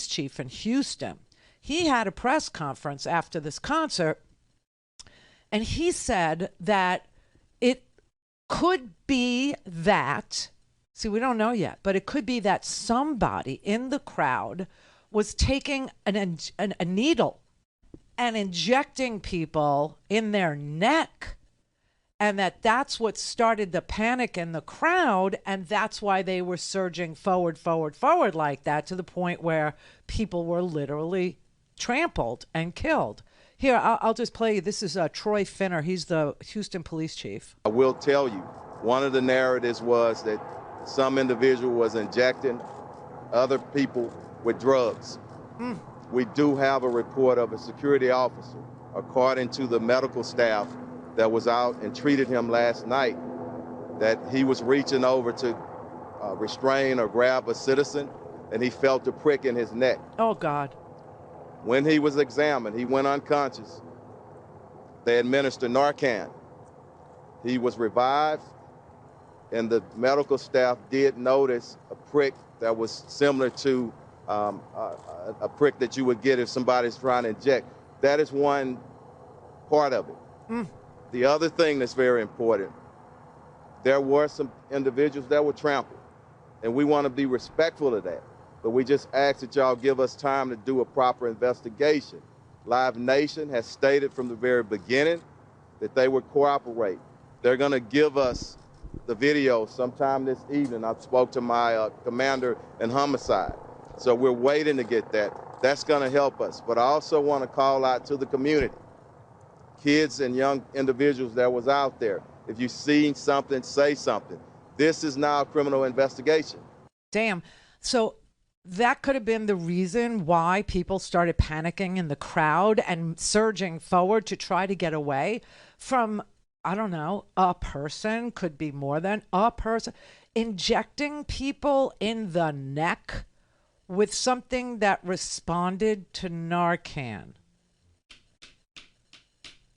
chief in Houston. He had a press conference after this concert, and he said that it could be that, see, we don't know yet, but it could be that somebody in the crowd was taking a needle and injecting people in their neck, and that's what started the panic in the crowd, and that's why they were surging forward like that, to the point where people were literally trampled and killed. Here, I'll just play you. This is Troy Finner. He's the Houston police chief. I will tell you, one of the narratives was that some individual was injecting other people with drugs. We do have a report of a security officer, according to the medical staff that was out and treated him last night, that he was reaching over to restrain or grab a citizen, and he felt a prick in his neck. Oh, God. When he was examined, he went unconscious. They administered Narcan. He was revived, and the medical staff did notice a prick that was similar to a prick that you would get if somebody's trying to inject. That is one part of it. The other thing that's very important, there were some individuals that were trampled. and we want to be respectful of that. But we just ask that y'all give us time to do a proper investigation. Live Nation has stated from the very beginning that they would cooperate. They're going to give us the video sometime this evening. I spoke to my commander in homicide. So we're waiting to get that. That's going to help us. But I also want to call out to the community, kids and young individuals that was out there. If you see something, say something. This is now a criminal investigation. Damn. So that could have been the reason why people started panicking in the crowd and surging forward to try to get away from, I don't know, a person, could be more than a person, injecting people in the neck with something that responded to Narcan.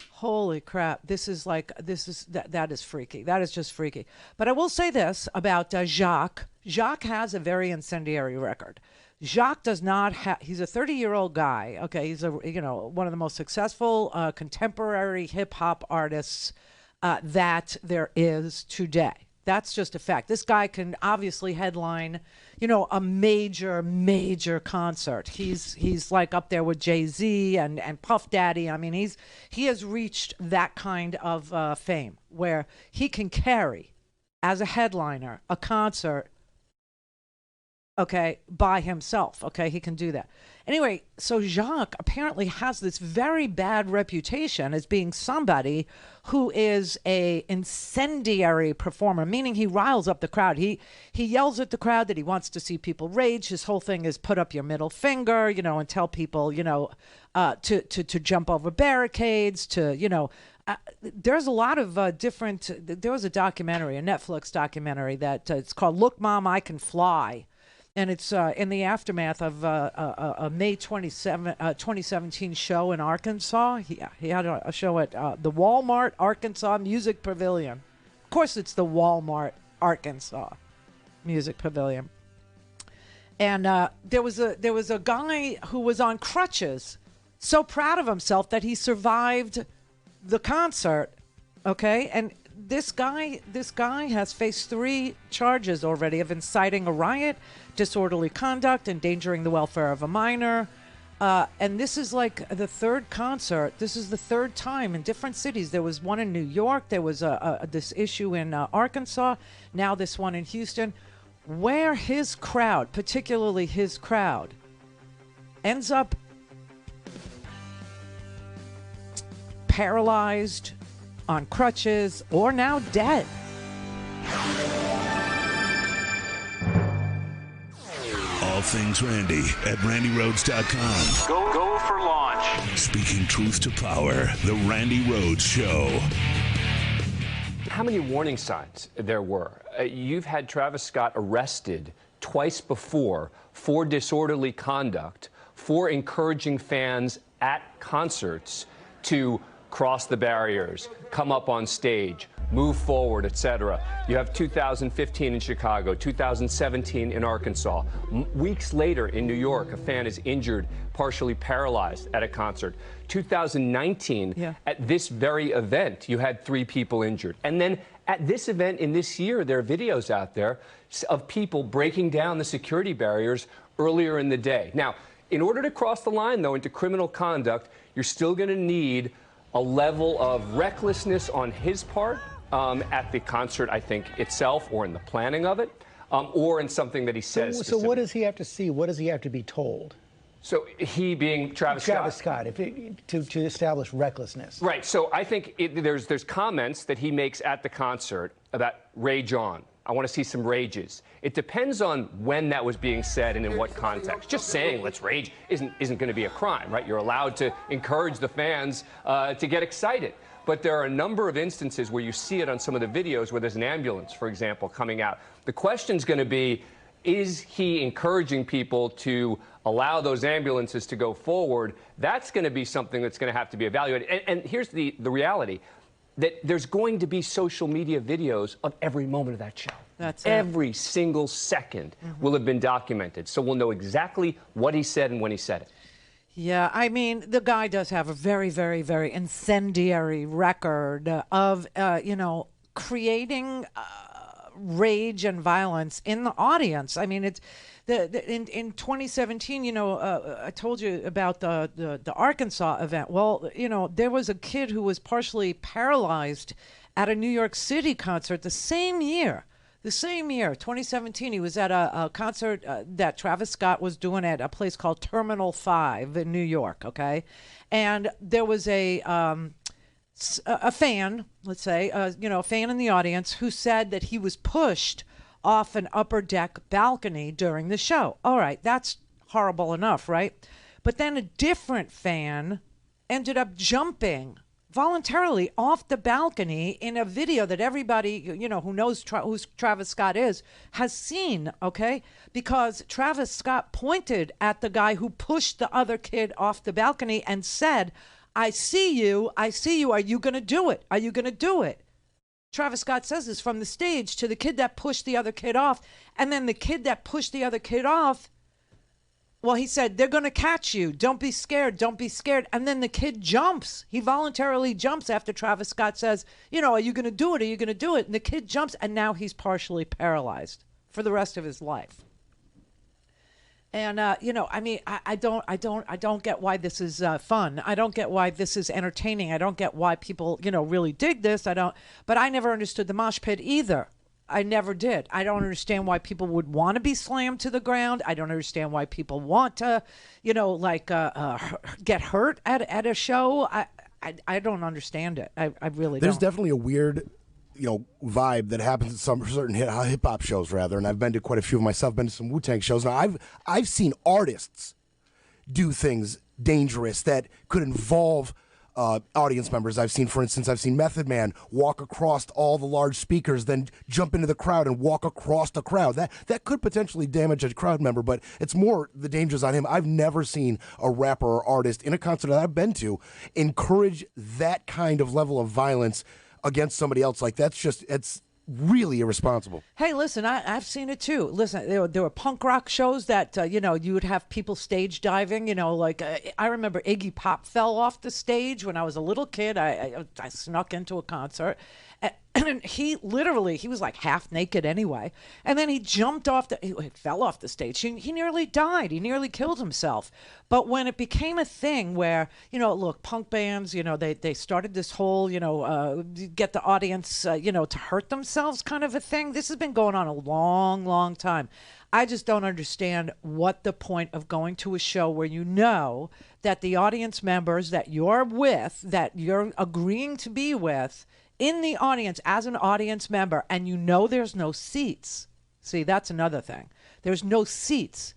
Holy crap. That is freaky. That is just freaky. But I will say this about Jacques. Jacques has a very incendiary record. Jacques does not have, he's a 30-year-old guy. Okay. He's one of the most successful contemporary hip hop artists that there is today. That's just a fact. This guy can obviously headline, a major concert. He's like up there with Jay-Z and Puff Daddy. I mean, he has reached that kind of fame where he can carry as a headliner a concert, okay, by himself. Okay, he can do that. Anyway, so Jacques apparently has this very bad reputation as being somebody who is a incendiary performer, meaning he riles up the crowd. He yells at the crowd that he wants to see people rage. His whole thing is put up your middle finger, and tell people, to jump over barricades, there's a lot of different, there was a documentary, a Netflix documentary that it's called Look, Mom, I Can Fly. And it's in the aftermath of a May 2017 show in Arkansas. He had a show at the Walmart Arkansas Music Pavilion. Of course, it's the Walmart Arkansas Music Pavilion. And there was a guy who was on crutches, so proud of himself that he survived the concert. Okay, and this guy has faced 3 charges already of inciting a riot, disorderly conduct, endangering the welfare of a minor. And this is like the 3rd concert. This is the 3rd time in different cities. There was one in New York. There was this issue in Arkansas. Now this one in Houston, where his crowd, particularly his crowd, ends up paralyzed, on crutches, or now dead. All things Randy at RandyRhodes.com. Go for launch. Speaking truth to power, the Randi Rhodes Show. How many warning signs there were? You've had Travis Scott arrested twice before for disorderly conduct, for encouraging fans at concerts to cross the barriers, come up on stage, move forward, etc. You have 2015 in Chicago, 2017 in Arkansas. Weeks later in New York, a fan is injured, partially paralyzed at a concert. 2019, at this very event, you had 3 people injured. And then at this event in this year, there are videos out there of people breaking down the security barriers earlier in the day. Now, in order to cross the line, though, into criminal conduct, you're still going to need a level of recklessness on his part at the concert, I think, itself, or in the planning of it, or in something that he says. So what does he have to see? What does he have to be told? So he being Travis Scott, to establish recklessness. Right. So I think there's comments that he makes at the concert about rage on. I want to see some rages. It depends on when that was being said and in what context. Just saying let's rage isn't going to be a crime, right? You're allowed to encourage the fans to get excited. But there are a number of instances where you see it on some of the videos where there's an ambulance, for example, coming out. The question's going to be, is he encouraging people to allow those ambulances to go forward? That's going to be something that's going to have to be evaluated. And here's the reality. That there's going to be social media videos of every moment of that show. That's every single second will have been documented. So we'll know exactly what he said and when he said it. Yeah, I mean, the guy does have a very, very, very incendiary record of, creating rage and violence in the audience. I mean, it's in 2017, you know, I told you about the Arkansas event. Well, you know, there was a kid who was partially paralyzed at a New York City concert the same year, 2017. He was at a concert that Travis Scott was doing at a place called Terminal 5 in New York, okay? And there was a fan, let's say, you know, a fan in the audience who said that he was pushed off an upper deck balcony during the show. All right, that's horrible enough, right? But then a different fan ended up jumping voluntarily off the balcony in a video that everybody, you know, who knows who Travis Scott is, has seen, okay? Because Travis Scott pointed at the guy who pushed the other kid off the balcony and said, I see you. Are you going to do it? Are you going to do it? Travis Scott says this from the stage to the kid that pushed the other kid off. And then the kid that pushed the other kid off, well, he said, they're going to catch you. Don't be scared. Don't be scared. And then the kid jumps. He voluntarily jumps after Travis Scott says, you know, are you going to do it? Are you going to do it? And the kid jumps, and now he's partially paralyzed for the rest of his life. And, you know, I mean, I don't get why this is fun. I don't get why this is entertaining. I don't get why people, you know, really dig this. But I never understood the mosh pit either. I never did. I don't understand why people would want to be slammed to the ground. I don't understand why people want to, you know, like get hurt at a show. I don't understand it. I really don't. There's definitely a weird, you know, vibe that happens at some certain hip hop shows, rather. And I've been to quite a few of myself. Been to some Wu-Tang shows. Now I've seen artists do things dangerous that could involve audience members. I've seen Method Man walk across all the large speakers, then jump into the crowd and walk across the crowd. That could potentially damage a crowd member, but it's more the dangers on him. I've never seen a rapper or artist in a concert that I've been to encourage that kind of level of violence against somebody else. Like, it's really irresponsible. Hey, listen, I've seen it too. Listen, there were punk rock shows that, you know, you would have people stage diving, you know, like I remember Iggy Pop fell off the stage when I was a little kid. I snuck into a concert. And he was like half naked anyway. And then he jumped he fell off the stage. He nearly died. He nearly killed himself. But when it became a thing where, you know, look, punk bands, you know, they started this whole, you know, get the audience, you know, to hurt themselves kind of a thing. This has been going on a long, long time. I just don't understand what the point of going to a show where you know that the audience members that you're with, that you're agreeing to be with, in the audience as an audience member, and you know there's no seats. See, that's another thing. There's no seats.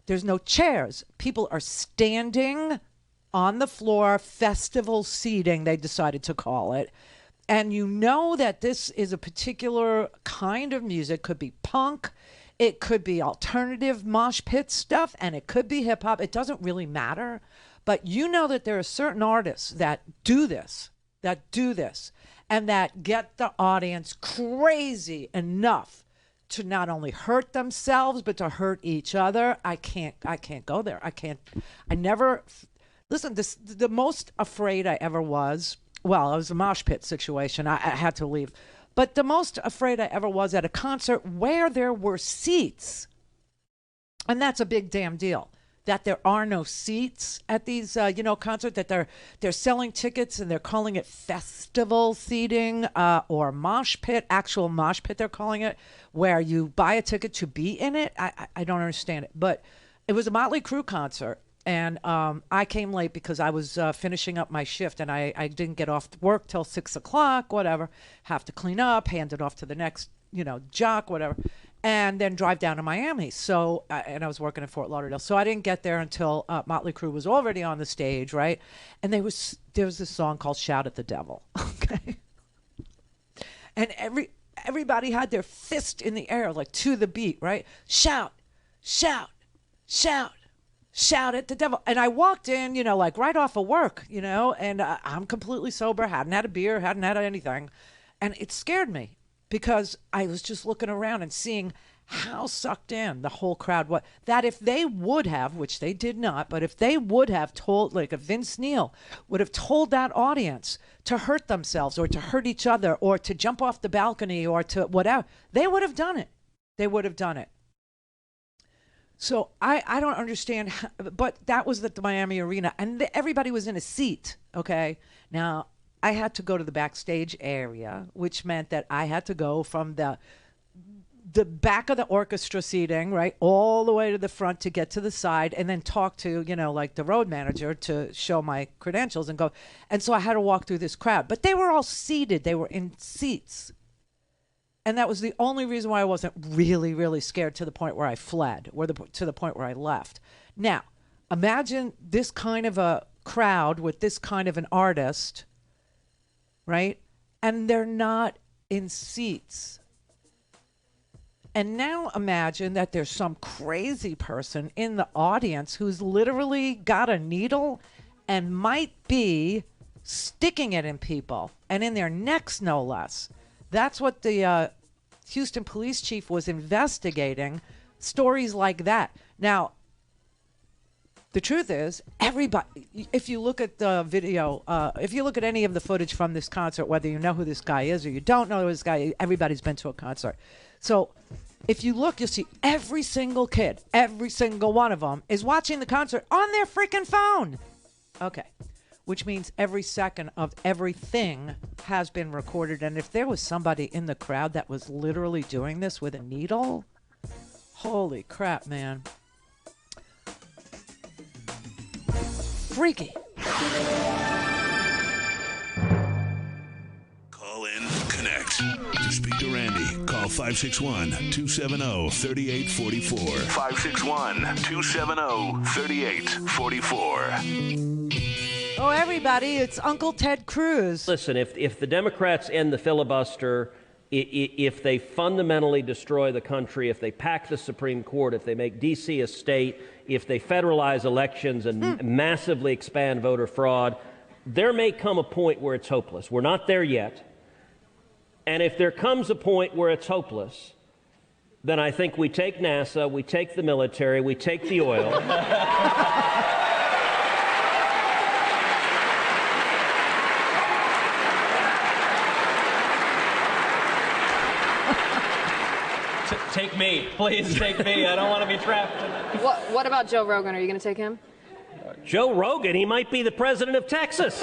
There's no chairs. People are standing on the floor, festival seating, they decided to call it. And you know that this is a particular kind of music. Could be punk, it could be alternative mosh pit stuff, and it could be hip hop. It doesn't really matter. But you know that there are certain artists that do this, and that get the audience crazy enough to not only hurt themselves, but to hurt each other. I can't go there. Listen, the most afraid I ever was, well, it was a mosh pit situation. I had to leave. But the most afraid I ever was at a concert where there were seats. And that's a big damn deal. That there are no seats at these, you know, concerts, that they're selling tickets and they're calling it festival seating or mosh pit, actual mosh pit they're calling it, where you buy a ticket to be in it. I don't understand it. But it was a Motley Crue concert, and I came late because I was finishing up my shift, and I didn't get off work till 6 o'clock, whatever. Have to clean up, hand it off to the next, you know, jock, whatever. And then drive down to Miami. So, and I was working in Fort Lauderdale. So I didn't get there until Motley Crue was already on the stage, right? And there was this song called Shout at the Devil, okay? And everybody had their fist in the air, like to the beat, right? Shout, shout, shout, shout at the devil. And I walked in, you know, like right off of work, you know, and I'm completely sober, hadn't had a beer, hadn't had anything. And it scared me. Because I was just looking around and seeing how sucked in the whole crowd was, that if they would have, which they did not, but if they would have told, like if Vince Neil would have told that audience to hurt themselves or to hurt each other or to jump off the balcony or to whatever, they would have done it. They would have done it. So I don't understand, but that was at the Miami Arena, and everybody was in a seat, okay? Now, I had to go to the backstage area, which meant that I had to go from the back of the orchestra seating, right, all the way to the front to get to the side and then talk to, you know, like the road manager to show my credentials and go. And so I had to walk through this crowd. But they were all seated. They were in seats. And that was the only reason why I wasn't really, really scared to the point where I fled or to the point where I left. Now, imagine this kind of a crowd with this kind of an artist, right? And they're not in seats. And now imagine that there's some crazy person in the audience who's literally got a needle and might be sticking it in people and in their necks, no less. That's what the Houston police chief was investigating, stories like that. Now, the truth is, everybody, if you look at the video, if you look at any of the footage from this concert, whether you know who this guy is or you don't know who this guy is, everybody's been to a concert. So if you look, you'll see every single kid, every single one of them is watching the concert on their freaking phone. Okay. Which means every second of everything has been recorded. And if there was somebody in the crowd that was literally doing this with a needle, holy crap, man. Freaky. Call in, connect. To speak to Randi, call 561-270-3844. 561-270-3844. Oh, everybody, it's Uncle Ted Cruz. Listen, if the Democrats end the filibuster, if they fundamentally destroy the country, if they pack the Supreme Court, if they make D.C. a state, if they federalize elections and massively expand voter fraud, there may come a point where it's hopeless. We're not there yet. And if there comes a point where it's hopeless, then I think we take NASA, we take the military, we take the oil. Take me. Please take me. I don't want to be trapped. What about Joe Rogan? Are you going to take him? Joe Rogan, he might be the president of Texas.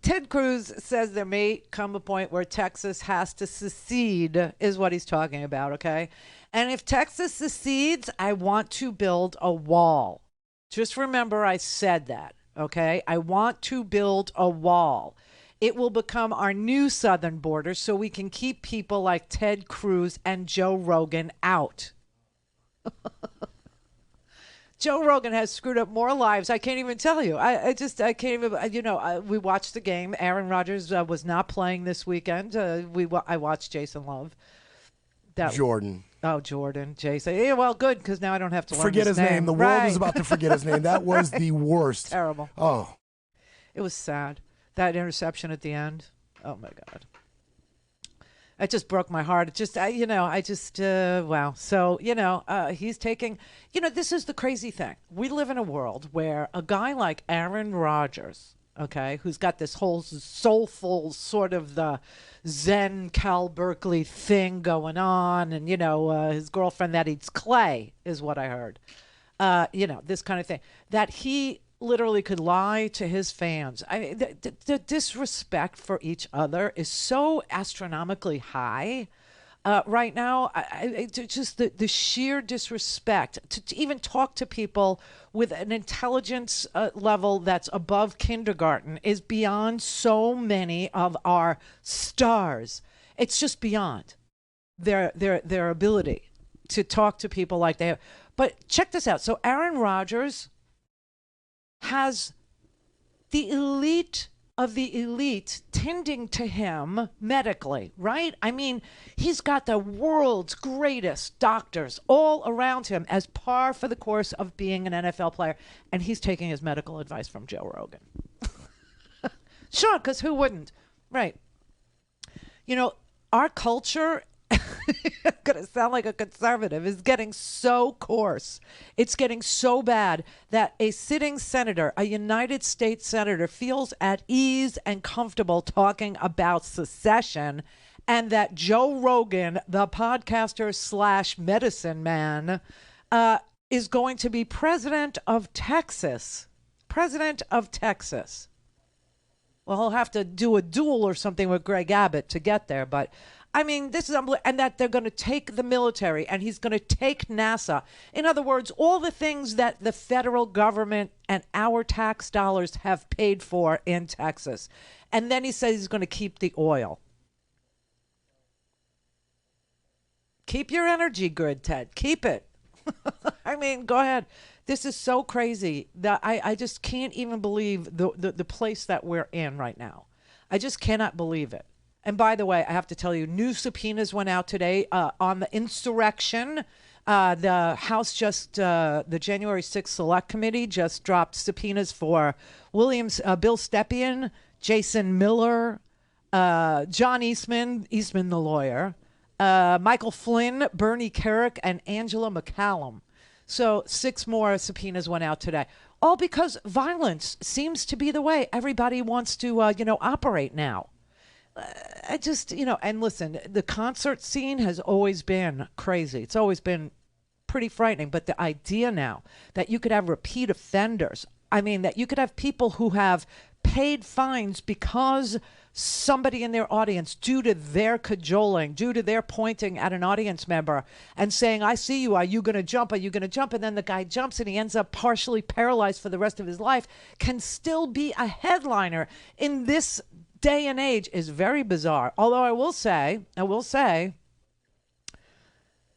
Ted Cruz says there may come a point where Texas has to secede, is what he's talking about, okay? And if Texas secedes, I want to build a wall. Just remember I said that, okay? I want to build a wall. It will become our new southern border so we can keep people like Ted Cruz and Joe Rogan out. Joe Rogan has screwed up more lives. I can't even tell you. I can't even, we watched the game. Aaron Rodgers was not playing this weekend. I watched Jason Love. Jordan. Oh, Jordan, Jason. Yeah, well, good, because now I don't have to learn forget his name. The world is about to forget his name. That was the worst. Terrible. Oh. It was sad. That interception at the end. Oh, my God. It just broke my heart. It just, wow. So, he's taking, this is the crazy thing. We live in a world where a guy like Aaron Rodgers, okay, who's got this whole soulful sort of the Zen Cal Berkeley thing going on, and, his girlfriend that eats clay is what I heard. This kind of thing. That he literally could lie to his fans. The disrespect for each other is so astronomically high right now. Just the sheer disrespect to even talk to people with an intelligence level that's above kindergarten is beyond so many of our stars. It's just beyond their ability to talk to people like they have. But check this out. So Aaron Rodgers has the elite of the elite tending to him medically, right? I mean, he's got the world's greatest doctors all around him as par for the course of being an NFL player, and he's taking his medical advice from Joe Rogan. Sure, because who wouldn't? Right. You know, our culture, I'm going to sound like a conservative, is getting so coarse. It's getting so bad that a sitting senator, a United States senator, feels at ease and comfortable talking about secession, and that Joe Rogan, the podcaster / medicine man, is going to be president of Texas. President of Texas. Well, he'll have to do a duel or something with Greg Abbott to get there. But, I mean, this is unbelievable. And that they're going to take the military and he's going to take NASA. In other words, all the things that the federal government and our tax dollars have paid for in Texas. And then he says he's going to keep the oil. Keep your energy good, Ted. Keep it. I mean, go ahead. This is so crazy that I just can't even believe the place that we're in right now. I just cannot believe it. And by the way, I have to tell you, new subpoenas went out today on the insurrection. The House the January 6th Select Committee just dropped subpoenas for Bill Stepien, Jason Miller, John Eastman the lawyer, Michael Flynn, Bernie Carrick, and Angela McCallum. So 6 more subpoenas went out today, all because violence seems to be the way everybody wants to, operate now. I just, and listen, the concert scene has always been crazy. It's always been pretty frightening. But the idea now that you could have repeat offenders, that you could have people who have paid fines because somebody in their audience, due to their cajoling, due to their pointing at an audience member and saying, I see you, are you going to jump? Are you going to jump? And then the guy jumps and he ends up partially paralyzed for the rest of his life, can still be a headliner in this day and age is very bizarre. Although I will say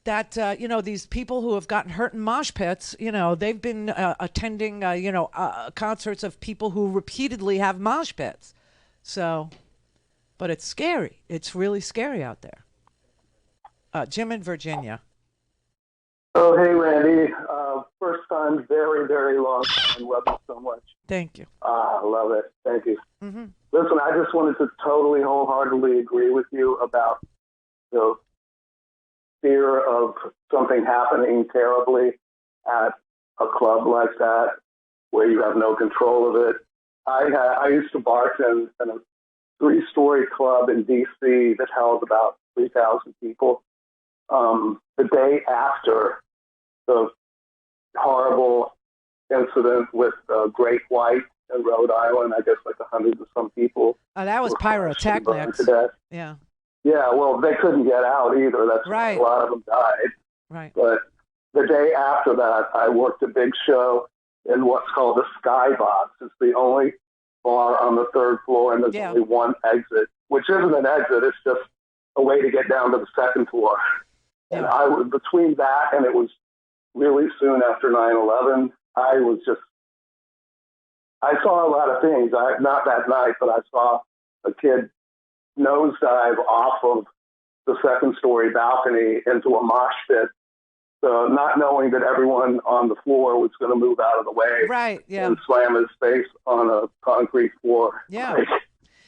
that, these people who have gotten hurt in mosh pits, they've been attending, concerts of people who repeatedly have mosh pits. So, but it's scary. It's really scary out there. Jim in Virginia. Oh, hey, Randy. First time, very, very long time. Love you so much. Thank you. I love it. Thank you. Mm-hmm. Listen, I just wanted to totally wholeheartedly agree with you about the fear of something happening terribly at a club like that where you have no control of it. I used to bartend in a 3-story club in D.C. that held about 3,000 people. The day after the horrible incident with Great White in Rhode Island, I guess like 100 and some people. Oh, that was pyrotechnics. Yeah. Yeah, well, they couldn't get out either. That's right. Why a lot of them died. Right. But the day after that, I worked a big show in what's called the Skybox. It's the only bar on the 3rd floor, and there's only one exit, which isn't an exit. It's just a way to get down to the 2nd floor. Yeah. And I was between that, and it was really soon after 9/11. I saw a lot of things. Not that night, but I saw a kid nosedive off of the 2nd-story balcony into a mosh pit. So not knowing that everyone on the floor was going to move out of the way, right? Yeah, and slam his face on a concrete floor. Yeah,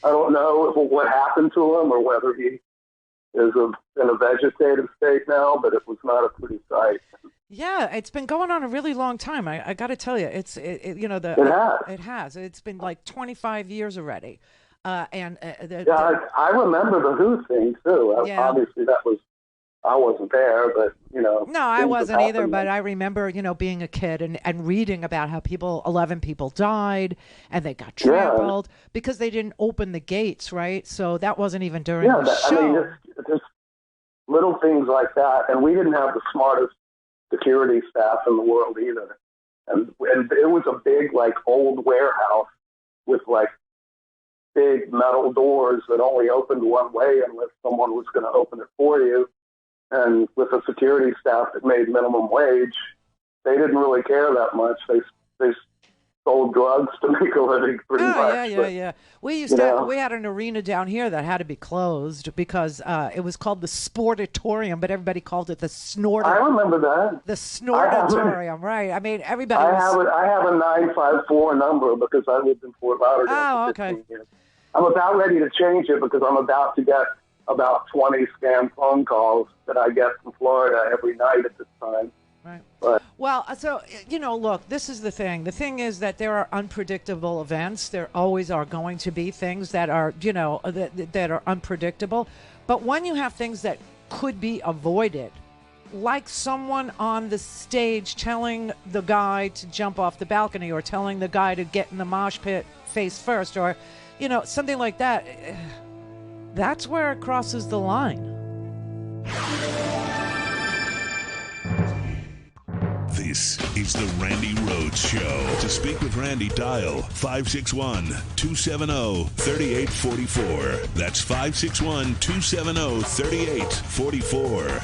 I don't know what happened to him or whether he is in a vegetative state now, but it was not a pretty sight. Yeah, it's been going on a really long time. I got to tell you, it has. It's been like 25 years already. I remember the Who thing too. Obviously, I wasn't there, but No, I wasn't either. But I remember, being a kid and reading about how 11 people died and they got trampled because they didn't open the gates, right? So that wasn't even during the show. Just little things like that, and we didn't have the smartest security staff in the world either. And it was a big, old warehouse with big metal doors that only opened one way unless someone was going to open it for you. And with a security staff that made minimum wage, they didn't really care that much. They sold drugs to make a living, pretty much. Yeah. We had an arena down here that had to be closed because it was called the Sportatorium, but everybody called it the Snortatorium. I remember that. The Snortatorium, right? I mean, everybody. I have a 954 number because I lived in Fort Lauderdale for 15 years. I'm about ready to change it because I'm about to get about 20 scam phone calls that I get from Florida every night at this time. Right. But well, so, look, this is the thing. The thing is that there are unpredictable events. There always are going to be things that are, that are unpredictable. But when you have things that could be avoided, like someone on the stage telling the guy to jump off the balcony or telling the guy to get in the mosh pit face first or, something like that, that's where it crosses the line. This is the Randi Rhodes Show. To speak with Randi, dial 561-270-3844. That's 561-270-3844.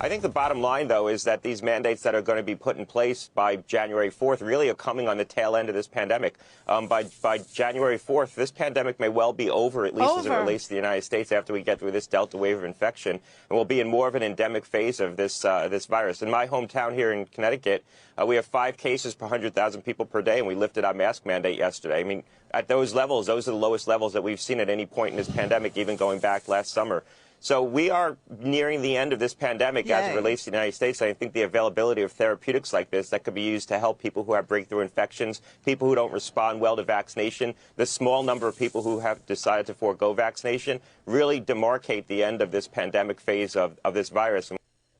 I think the bottom line, though, is that these mandates that are going to be put in place by January 4th really are coming on the tail end of this pandemic. By January 4th, this pandemic may well be over, at least as it relates to the United States, after we get through this Delta wave of infection, and we'll be in more of an endemic phase of this this virus. In my hometown here in Connecticut, we have 5 cases per 100,000 people per day, and we lifted our mask mandate yesterday. I mean, at those levels, those are the lowest levels that we've seen at any point in this pandemic, even going back last summer. So we are nearing the end of this pandemic as it relates to the United States. I think the availability of therapeutics like this that could be used to help people who have breakthrough infections, people who don't respond well to vaccination, the small number of people who have decided to forego vaccination, really demarcate the end of this pandemic phase of this virus.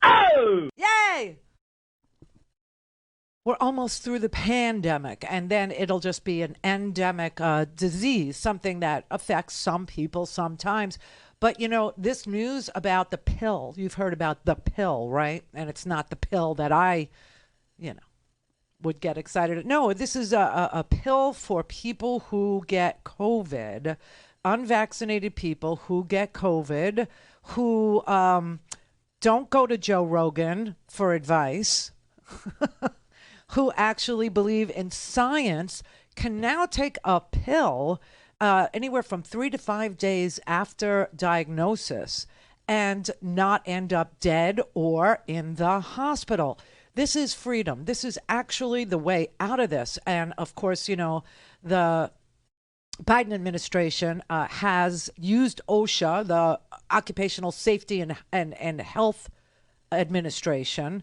Oh! Yay! We're almost through the pandemic, and then it'll just be an endemic disease, something that affects some people sometimes. But, this news about the pill, you've heard about the pill, right? And it's not the pill that I, would get excited. No, this is a pill for people who get COVID, unvaccinated people who get COVID, who don't go to Joe Rogan for advice, who actually believe in science, can now take a pill anywhere from 3 to 5 days after diagnosis and not end up dead or in the hospital. This is freedom. This is actually the way out of this. And of course, the Biden administration has used OSHA, the Occupational Safety and Health Administration,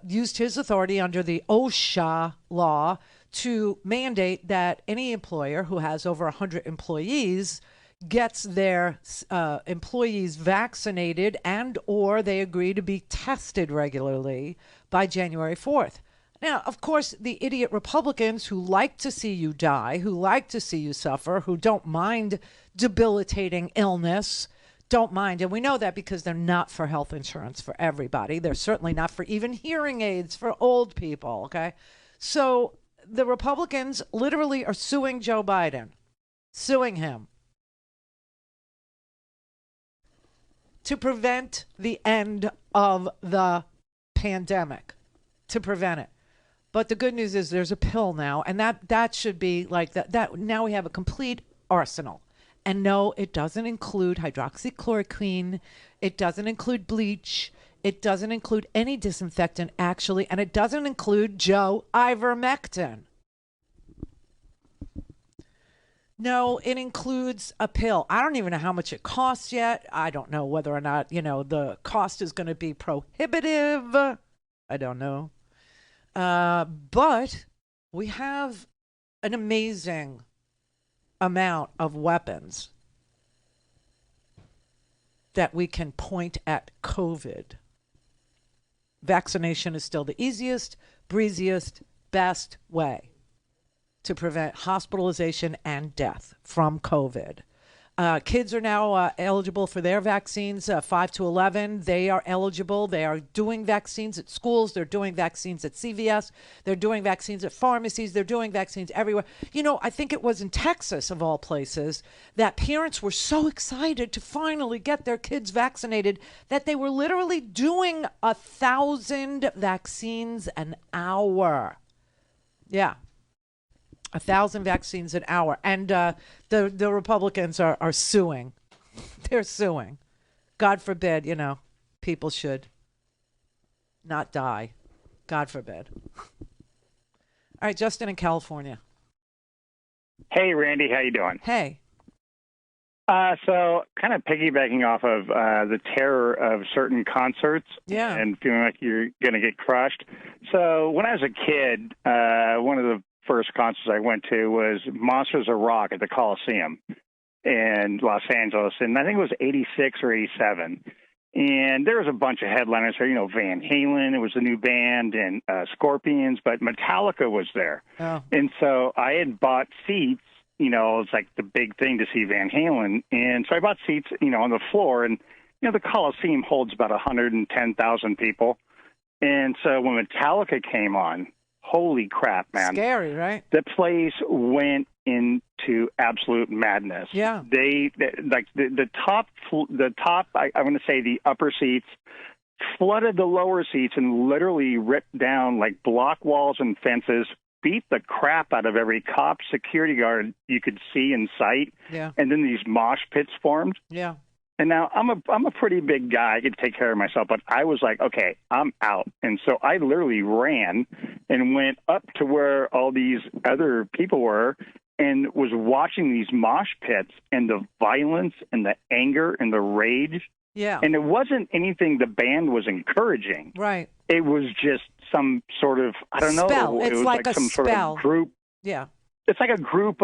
used his authority under the OSHA law to mandate that any employer who has over 100 employees gets their employees vaccinated and or they agree to be tested regularly by January 4th. Now, of course, the idiot Republicans who like to see you die, who like to see you suffer, who don't mind debilitating illness, don't mind. And we know that because they're not for health insurance for everybody. They're certainly not for even hearing aids for old people, okay? So the Republicans literally are suing Joe Biden, suing him to prevent the end of the pandemic, to prevent it. But the good news is there's a pill now, and that should be like that. Now we have a complete arsenal. And no, it doesn't include hydroxychloroquine. It doesn't include bleach. It doesn't include any disinfectant, actually, and it doesn't include Joe ivermectin. No, it includes a pill. I don't even know how much it costs yet. I don't know whether or not, the cost is going to be prohibitive. I don't know. But we have an amazing amount of weapons that we can point at COVID. Vaccination is still the easiest, breeziest, best way to prevent hospitalization and death from COVID. Kids are now eligible for their vaccines, 5 to 11. They are eligible. They are doing vaccines at schools. They're doing vaccines at CVS. They're doing vaccines at pharmacies. They're doing vaccines everywhere. I think it was in Texas, of all places, that parents were so excited to finally get their kids vaccinated that they were literally doing 1,000 vaccines an hour. Yeah. 1,000 vaccines an hour. And the Republicans are suing. They're suing. God forbid, people should not die. God forbid. All right, Justin in California. Hey, Randy, how you doing? Hey. So kind of piggybacking off of the terror of certain concerts and feeling like you're going to get crushed. So when I was a kid, one of the first concerts I went to was Monsters of Rock at the Coliseum in Los Angeles. And I think it was 86 or 87. And there was a bunch of headliners there, Van Halen, it was a new band, and Scorpions, but Metallica was there. Oh. And so I had bought seats. It's like the big thing to see Van Halen. And so I bought seats, on the floor. And, the Coliseum holds about 110,000 people. And so when Metallica came on, holy crap, man. Scary, right? The place went into absolute madness. Yeah. They like the top, I want to say the upper seats flooded the lower seats and literally ripped down like block walls and fences, beat the crap out of every cop, security guard you could see in sight. Yeah. And then these mosh pits formed. Yeah. And now I'm a pretty big guy. I could take care of myself, but I was like, okay, I'm out. And so I literally ran and went up to where all these other people were and was watching these mosh pits and the violence and the anger and the rage. Yeah. And it wasn't anything the band was encouraging. Right. It was just some sort of, I don't know. Spell. It It's was like a some spell. sort of group. Yeah. It's like a group,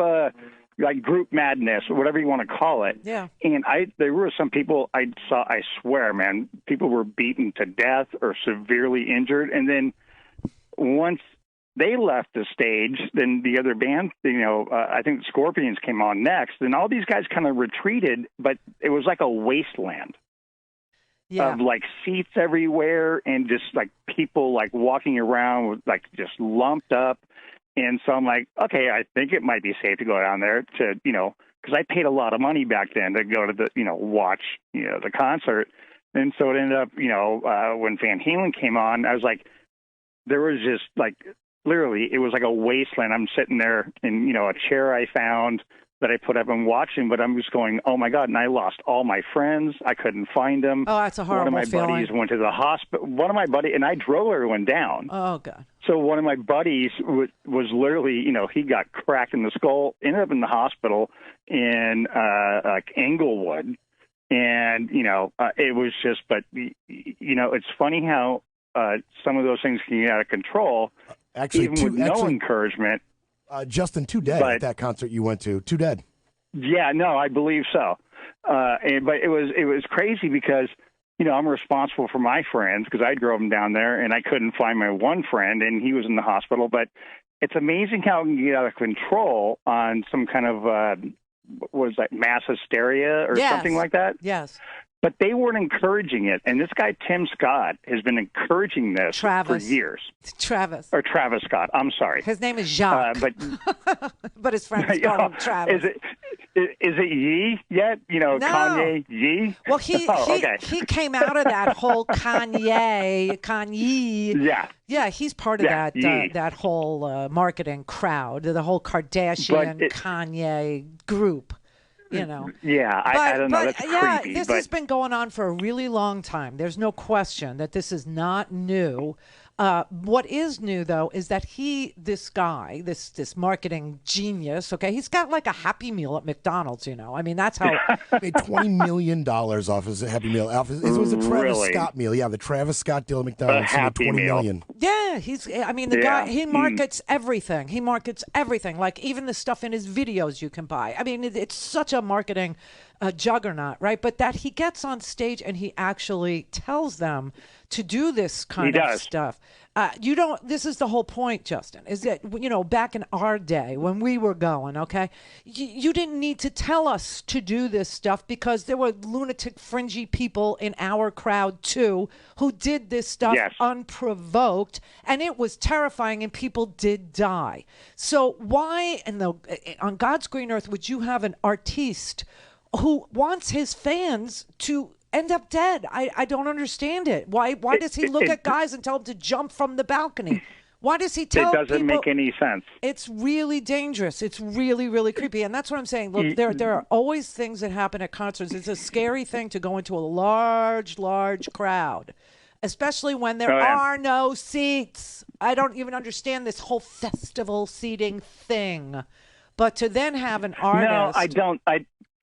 like group madness or whatever you want to call it. Yeah. And there were some people I saw, I swear, man, people were beaten to death or severely injured. And then once they left the stage, then the other band, I think the Scorpions came on next. And all these guys kind of retreated, but it was like a wasteland. Yeah. Of like seats everywhere and just like people like walking around with like just lumped up. And so I'm like, okay, I think it might be safe to go down there to, because I paid a lot of money back then to go to the, watch, the concert. And so it ended up, when Van Halen came on, I was like, there was just like, literally, it was like a wasteland. I'm sitting there in, a chair I found that I put up and watching, but I'm just going, oh my God. And I lost all my friends. I couldn't find them. Oh, that's a horrible One of my feeling. buddies went to the hospital. And I drove everyone down. Oh, God. So one of my buddies was literally, he got cracked in the skull, ended up in the hospital in like Englewood. And, it was just, but, it's funny how some of those things can get out of control, Actually, even with no encouragement. Justin, 2 dead at that concert you went to. 2 dead. Yeah, no, I believe so. But it was crazy because, I'm responsible for my friends because I drove them down there and I couldn't find my one friend and he was in the hospital. But it's amazing how it can get out of control on some kind of, mass hysteria or something like that. Yes. But they weren't encouraging it. And this guy, Tim Scott, has been encouraging this for years. Travis Scott. I'm sorry. His name is Jacques. But his friends call him Travis. Is it Ye yet? No. Kanye Ye? Well, he came out of that whole Kanye. Yeah. Yeah, he's part of that whole marketing crowd, the whole Kardashian Kanye group. Yeah, I don't know. That's creepy. This has been going on for a really long time. There's no question that this is not new. What is new, though, is that this guy, this marketing genius, okay, he's got like a Happy Meal at McDonald's, I mean, that's how. Made $20 million off his Happy Meal. It was a Travis Scott meal. Yeah, the Travis Scott deal at McDonald's. $20 million. Yeah, the guy, he markets everything. He markets everything, like even the stuff in his videos you can buy. I mean, it's such a marketing juggernaut, right? But that he gets on stage and he actually tells them to do this kind of stuff. This is the whole point, Justin, is that, back in our day when we were going, okay, you didn't need to tell us to do this stuff because there were lunatic, fringy people in our crowd too who did this stuff unprovoked, and it was terrifying and people did die. So why on God's green earth would you have an artiste who wants his fans to end up dead? I don't understand it. Why does he look at guys and tell them to jump from the balcony? Why does he tell people? It doesn't make any sense. It's really dangerous. It's really, really creepy. And that's what I'm saying. Look, there are always things that happen at concerts. It's a scary thing to go into a large, large crowd, especially when there are no seats. I don't even understand this whole festival seating thing. But to then have an artist. No, I don't.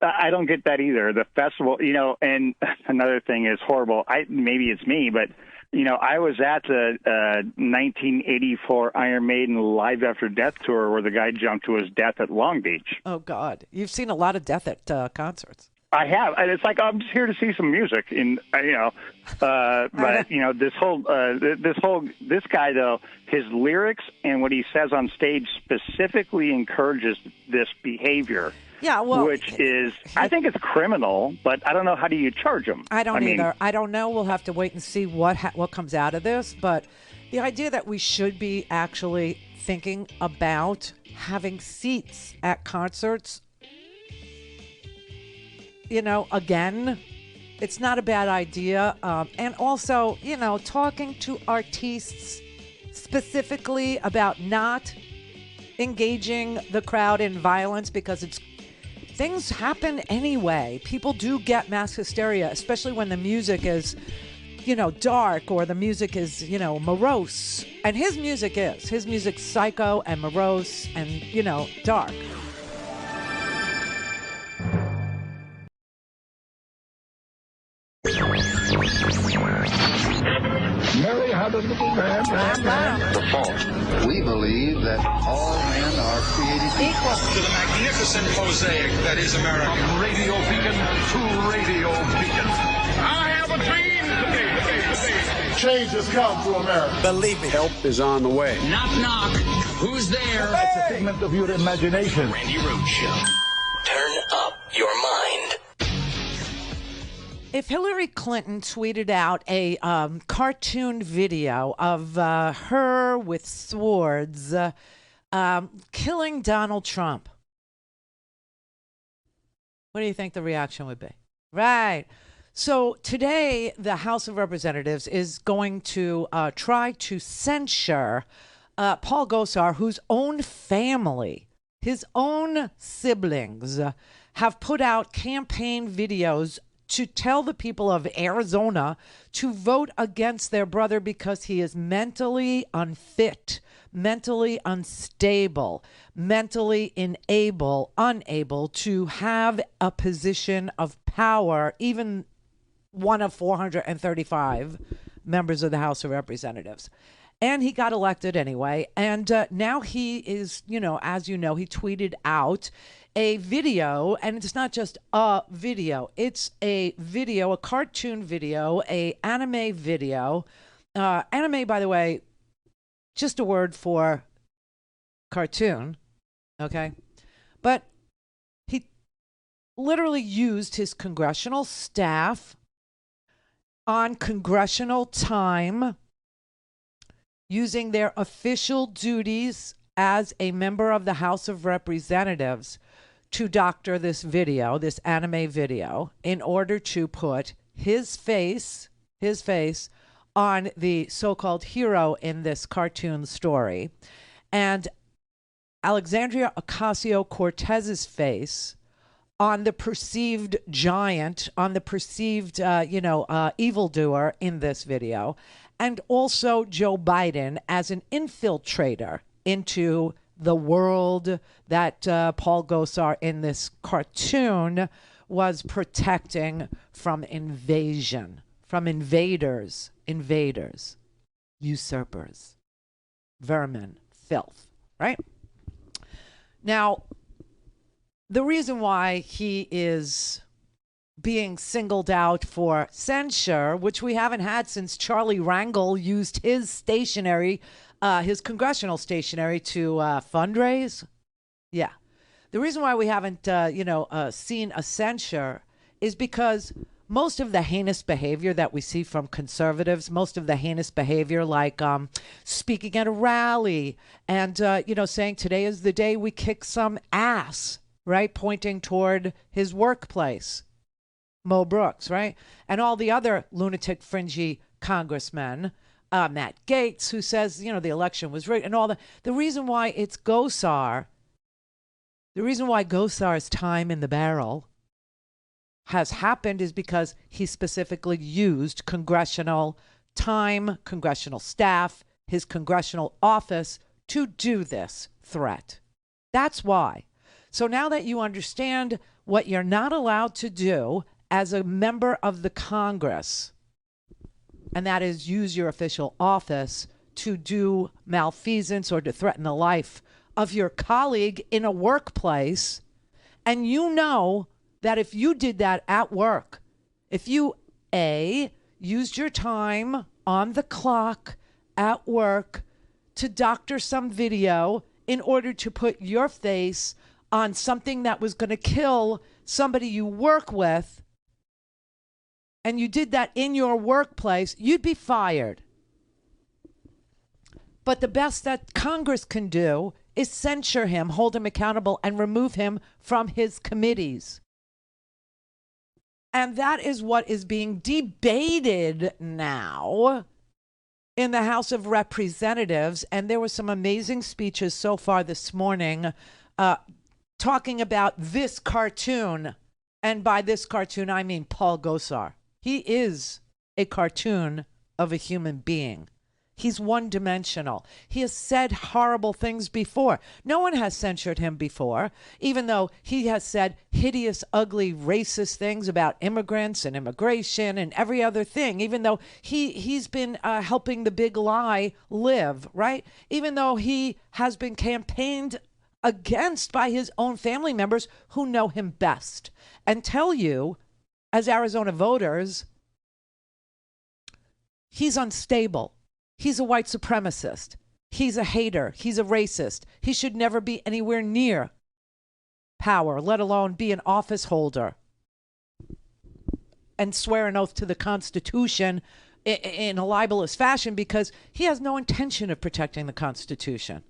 I don't get that either. The festival, and another thing is horrible. Maybe it's me, but I was at the 1984 Iron Maiden Live After Death tour where the guy jumped to his death at Long Beach. Oh God, you've seen a lot of death at concerts. I have, and it's like I'm just here to see some music, and but this guy though, his lyrics and what he says on stage specifically encourages this behavior. Yeah, well, which is, I think it's criminal, but I don't know, how do you charge him? I don't either. I don't know. We'll have to wait and see what comes out of this. But the idea that we should be actually thinking about having seats at concerts, again, it's not a bad idea. And also, talking to artists specifically about not engaging the crowd in violence, because things happen anyway. People do get mass hysteria, especially when the music is, dark, or the music is, morose. And his music's psycho and morose and, dark. Mary had a little man. The fault. We believe that all men are created equal. To the magnificent mosaic that is America. From radio beacon to radio beacon. I have a dream today. Change has come to America. Believe me. Help is on the way. Knock, knock. Who's there? It's a figment of your imagination. Randi Rhodes Show. Turn up your mind. If Hillary Clinton tweeted out a cartoon video of her with swords killing Donald Trump, what do you think the reaction would be? Right. So today, the House of Representatives is going to try to censure Paul Gosar, whose own family, his own siblings, have put out campaign videos to tell the people of Arizona to vote against their brother because he is mentally unfit, mentally unstable, mentally unable to have a position of power, even one of 435 members of the House of Representatives. And he got elected anyway. And now he is, as you know, he tweeted out a video, and it's not just a video. It's a video, a cartoon video, a anime video. Anime, by the way, just a word for cartoon, okay? But he literally used his congressional staff on congressional time, using their official duties as a member of the House of Representatives to doctor this video, this anime video, in order to put his face on the so-called hero in this cartoon story, and Alexandria Ocasio-Cortez's face on the perceived giant, on the perceived, evildoer in this video, and also Joe Biden as an infiltrator into the world that Paul Gosar in this cartoon was protecting from invasion, from invaders, usurpers, vermin, filth, right? Now, the reason why he is being singled out for censure, which we haven't had since Charlie Rangel used his stationery, his congressional stationery to fundraise. Yeah. The reason why we haven't, seen a censure is because most of the heinous behavior that we see from conservatives, most of the heinous behavior like speaking at a rally and, saying today is the day we kick some ass, right? Pointing toward his workplace, Mo Brooks, right? And all the other lunatic, fringy congressmen, Matt Gaetz, who says, the election was rigged and all that. The reason why it's Gosar, the reason why Gosar's time in the barrel has happened is because he specifically used congressional time, congressional staff, his congressional office to do this threat. That's why. So now that you understand what you're not allowed to do as a member of the Congress, and that is use your official office to do malfeasance or to threaten the life of your colleague in a workplace, and you know that if you did that at work, if you, A, used your time on the clock at work to doctor some video in order to put your face on something that was going to kill somebody you work with, and you did that in your workplace, you'd be fired. But the best that Congress can do is censure him, hold him accountable, and remove him from his committees. And that is what is being debated now in the House of Representatives. And there were some amazing speeches so far this morning talking about this cartoon. And by this cartoon, I mean Paul Gosar. He is a cartoon of a human being. He's one-dimensional. He has said horrible things before. No one has censured him before, even though he has said hideous, ugly, racist things about immigrants and immigration and every other thing, even though he's been helping the big lie live, right? Even though he has been campaigned against by his own family members who know him best and tell you, as Arizona voters, he's unstable. He's a white supremacist. He's a hater. He's a racist. He should never be anywhere near power, let alone be an office holder and swear an oath to the Constitution in a libelous fashion because he has no intention of protecting the Constitution.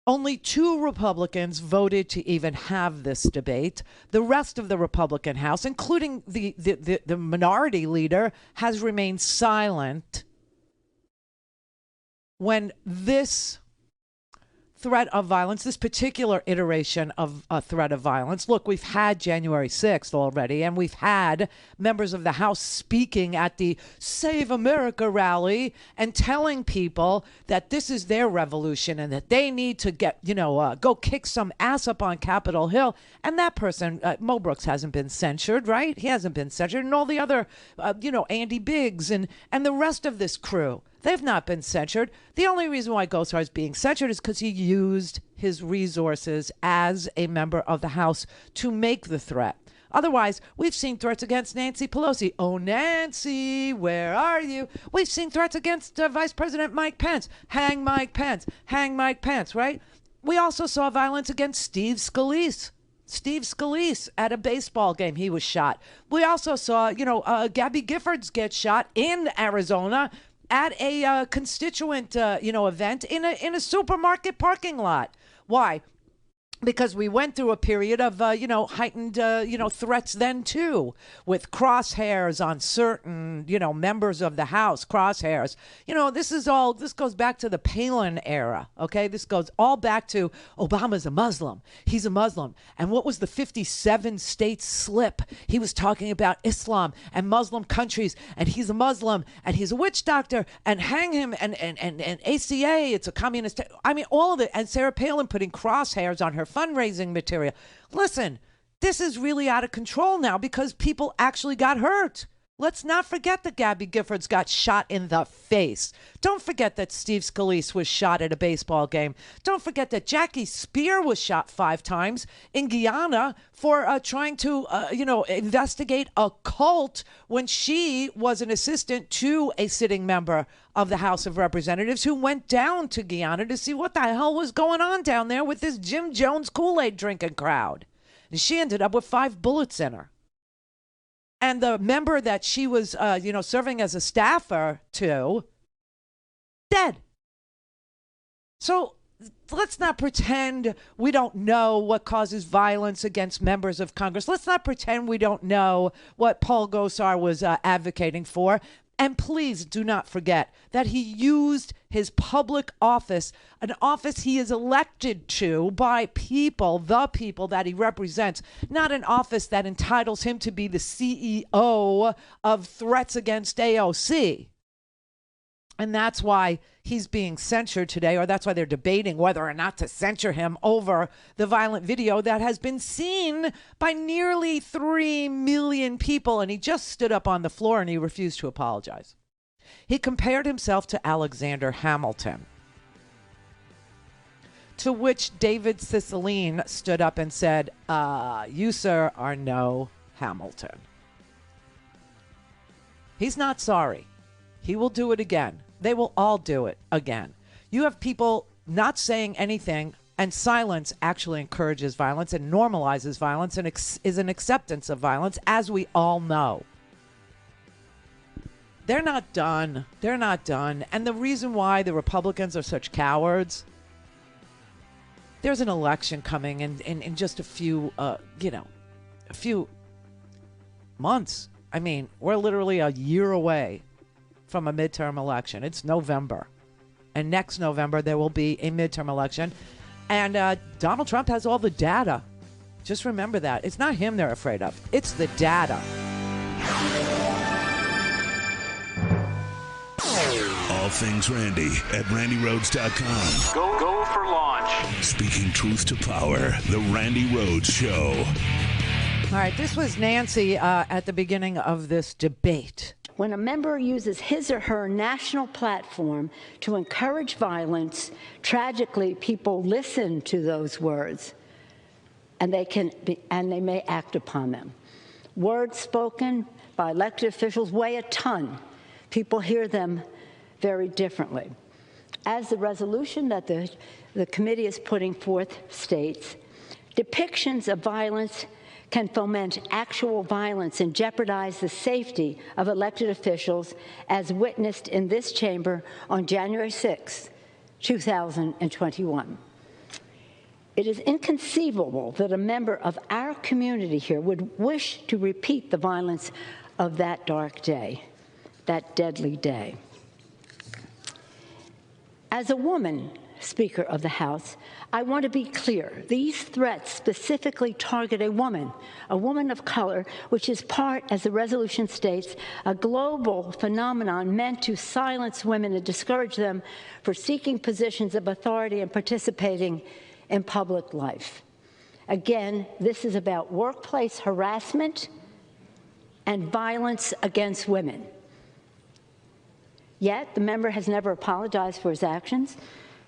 Only 2 Republicans voted to even have this debate. The rest of the Republican House, including the minority leader, has remained silent when this threat of violence, this particular iteration of a threat of violence. Look, we've had January 6th already, and we've had members of the House speaking at the Save America rally and telling people that this is their revolution and that they need to get, go kick some ass up on Capitol Hill. And that person, Mo Brooks, hasn't been censured, right? He hasn't been censured. And all the other, Andy Biggs and the rest of this crew. They've not been censured. The only reason why Gosar is being censured is because he used his resources as a member of the House to make the threat. Otherwise, we've seen threats against Nancy Pelosi. Oh, Nancy, where are you? We've seen threats against Vice President Mike Pence. Hang Mike Pence. Hang Mike Pence, right? We also saw violence against Steve Scalise. Steve Scalise at a baseball game, he was shot. We also saw, Gabby Giffords get shot in Arizona at a constituent, event in a supermarket parking lot. Why? Because we went through a period of, heightened, threats then, too, with crosshairs on certain, members of the House, crosshairs. This goes back to the Palin era, okay? This goes all back to Obama's a Muslim. He's a Muslim. And what was the 57-state slip? He was talking about Islam and Muslim countries, and he's a Muslim, and he's a witch doctor, and hang him, and ACA, it's a communist. I mean, all of it. And Sarah Palin putting crosshairs on her fundraising material. Listen, this is really out of control now because people actually got hurt. Let's not forget that Gabby Giffords got shot in the face. Don't forget that Steve Scalise was shot at a baseball game. Don't forget that Jackie Spear was shot 5 times in Guyana for trying to, investigate a cult when she was an assistant to a sitting member of the House of Representatives who went down to Guyana to see what the hell was going on down there with this Jim Jones Kool-Aid drinking crowd. And she ended up with 5 bullets in her. And the member that she was, serving as a staffer to, dead. So let's not pretend we don't know what causes violence against members of Congress. Let's not pretend we don't know what Paul Gosar was advocating for. And please do not forget that he used his public office, an office he is elected to by people, the people that he represents, not an office that entitles him to be the CEO of threats against AOC. And that's why he's being censured today, or that's why they're debating whether or not to censure him over the violent video that has been seen by nearly 3 million people. And he just stood up on the floor and he refused to apologize. He compared himself to Alexander Hamilton, to which David Cicilline stood up and said, you, sir, are no Hamilton. He's not sorry. He will do it again. They will all do it again. You have people not saying anything, and silence actually encourages violence and normalizes violence and is an acceptance of violence, as we all know. They're not done. They're not done. And the reason why the Republicans are such cowards, there's an election coming in just a few, a few months. I mean, we're literally a year away from a midterm election. It's November. And next November, there will be a midterm election. And Donald Trump has all the data. Just remember that. It's not him they're afraid of. It's the data. All things Randi at RandiRhodes.com. Go for launch. Speaking truth to power, the Randi Rhodes Show. All right, this was Nancy at the beginning of this debate. When a member uses his or her national platform to encourage violence, tragically, people listen to those words, and they may act upon them. Words spoken by elected officials weigh a ton. People hear them very differently. As the resolution that the committee is putting forth states, depictions of violence can foment actual violence and jeopardize the safety of elected officials, as witnessed in this chamber on January 6, 2021. It is inconceivable that a member of our community here would wish to repeat the violence of that dark day, that deadly day. As a woman, Speaker of the House, I want to be clear. These threats specifically target a woman of color, which is part, as the resolution states, a global phenomenon meant to silence women and discourage them for seeking positions of authority and participating in public life. Again, this is about workplace harassment and violence against women. Yet, the member has never apologized for his actions.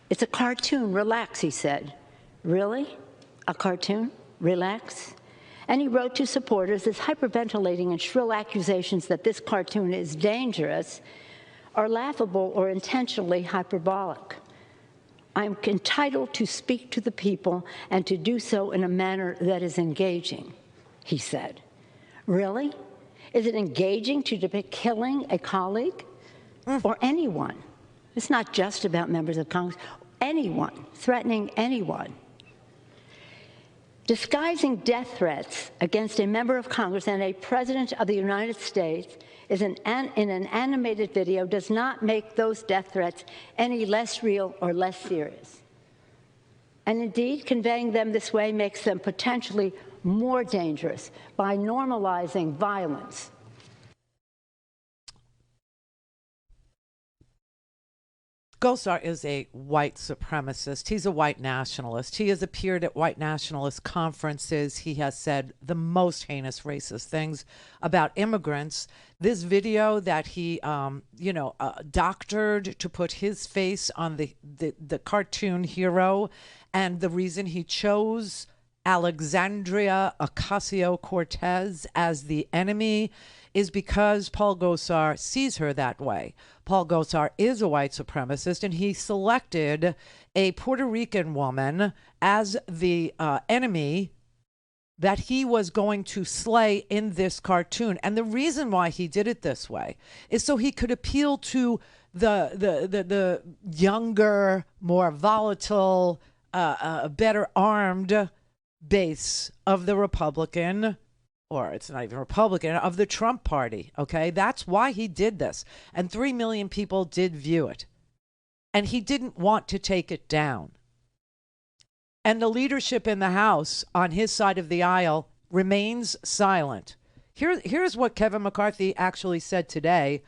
It's a cartoon. Relax, he said. Really? A cartoon? Relax? And he wrote to supporters as hyperventilating and shrill accusations that this cartoon is dangerous are laughable or intentionally hyperbolic. I'm entitled to speak to the people and to do so in a manner that is engaging, he said. Really? Is it engaging to depict killing a colleague or anyone? It's not just about members of Congress. Anyone, threatening anyone. Disguising death threats against a member of Congress and a president of the United States in an animated video does not make those death threats any less real or less serious. And indeed, conveying them this way makes them potentially more dangerous by normalizing violence. Gosar is a white supremacist. He's a white nationalist. He has appeared at white nationalist conferences. He has said the most heinous racist things about immigrants. This video that he, doctored to put his face on the cartoon hero, and the reason he chose Alexandria Ocasio-Cortez as the enemy is because Paul Gosar sees her that way. Paul Gosar is a white supremacist, and he selected a Puerto Rican woman as the enemy that he was going to slay in this cartoon. And the reason why he did it this way is so he could appeal to the younger, more volatile, better armed base of the Republican, or it's not even Republican, of the Trump party, okay? That's why he did this. And 3 million people did view it. And he didn't want to take it down. And the leadership in the House on his side of the aisle remains silent. Here's what Kevin McCarthy actually said today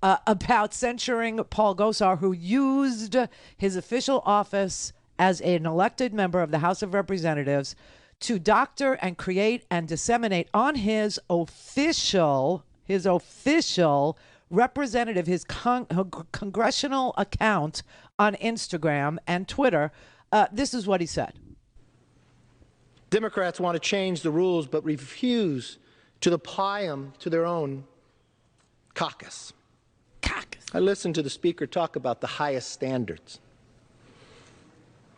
about censuring Paul Gosar, who used his official office as an elected member of the House of Representatives to doctor and create and disseminate on his official representative, his congressional account on Instagram and Twitter. This is what he said. Democrats want to change the rules but refuse to apply them to their own caucus. I listened to the speaker talk about the highest standards.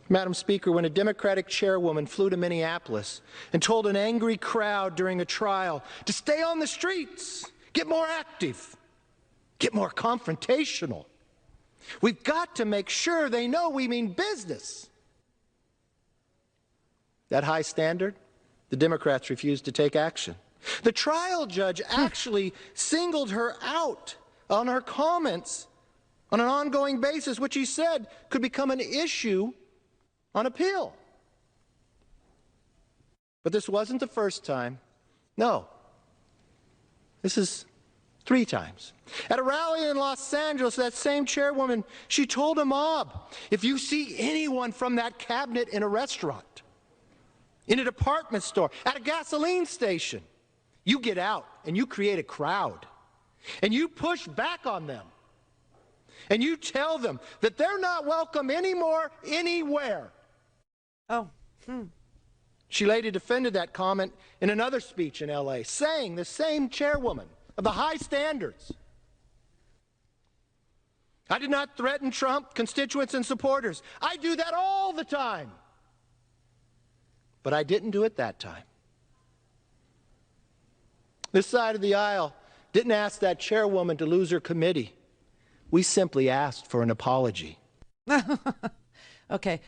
Madam Speaker, when a Democratic chairwoman flew to Minneapolis and told an angry crowd during a trial to stay on the streets, get more active, get more confrontational, we've got to make sure they know we mean business. That high standard, the Democrats refused to take action. The trial judge actually singled her out on her comments on an ongoing basis, which he said could become an issue on appeal. But this wasn't the first time. No. This is 3 times. At a rally in Los Angeles, that same chairwoman, she told a mob, if you see anyone from that cabinet in a restaurant, in a department store, at a gasoline station, you get out and you create a crowd. And you push back on them. And you tell them that they're not welcome anymore, anywhere. She later defended that comment in another speech in L.A., saying, the same chairwoman of the high standards, I did not threaten Trump, constituents, and supporters. I do that all the time. But I didn't do it that time. This side of the aisle didn't ask that chairwoman to lose her committee. We simply asked for an apology. Okay.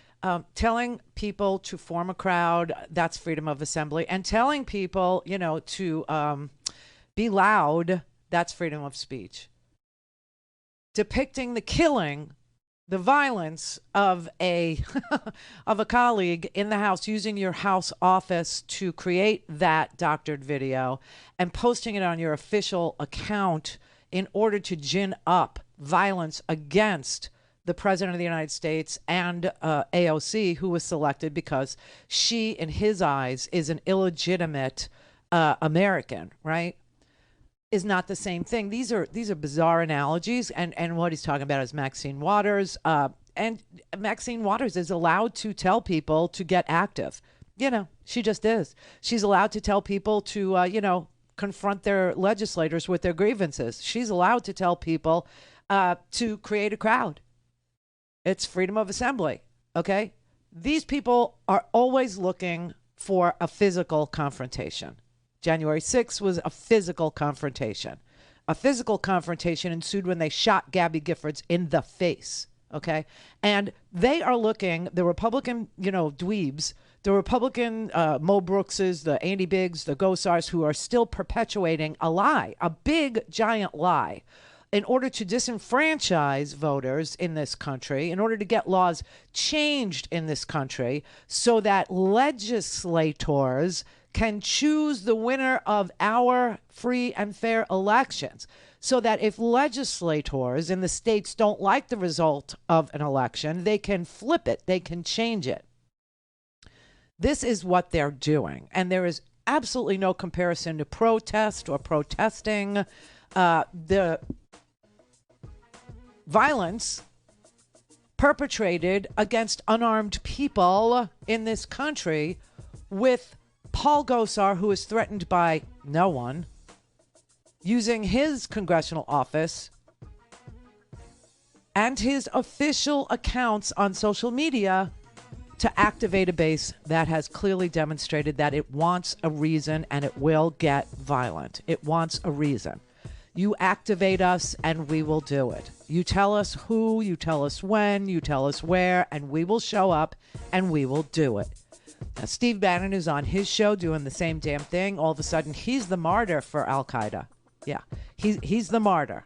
Telling people to form a crowd, that's freedom of assembly. And telling people, to be loud, that's freedom of speech. Depicting the killing, the violence of a of a colleague in the House, using your House office to create that doctored video and posting it on your official account in order to gin up violence against the President of the United States and AOC, who was selected because she, in his eyes, is an illegitimate American, right? Is not the same thing. These are bizarre analogies, and what he's talking about is Maxine Waters. And Maxine Waters is allowed to tell people to get active. She just is. She's allowed to tell people to, confront their legislators with their grievances. She's allowed to tell people to create a crowd. It's freedom of assembly, okay? These people are always looking for a physical confrontation. January 6th was a physical confrontation. A physical confrontation ensued when they shot Gabby Giffords in the face, okay? And they are looking, the Republican, dweebs, the Republican Mo Brookses, the Andy Biggs, the Gosars, who are still perpetuating a lie, a big, giant lie, in order to disenfranchise voters in this country, in order to get laws changed in this country so that legislators can choose the winner of our free and fair elections, so that if legislators in the states don't like the result of an election, they can flip it, they can change it. This is what they're doing, and there is absolutely no comparison to protest or protesting. The violence perpetrated against unarmed people in this country with Paul Gosar, who is threatened by no one, using his congressional office and his official accounts on social media to activate a base that has clearly demonstrated that it wants a reason and it will get violent. It wants a reason. You activate us and we will do it. You tell us who, you tell us when, you tell us where, and we will show up and we will do it. Now, Steve Bannon is on his show doing the same damn thing. All of a sudden, he's the martyr for Al-Qaeda. Yeah, he's the martyr.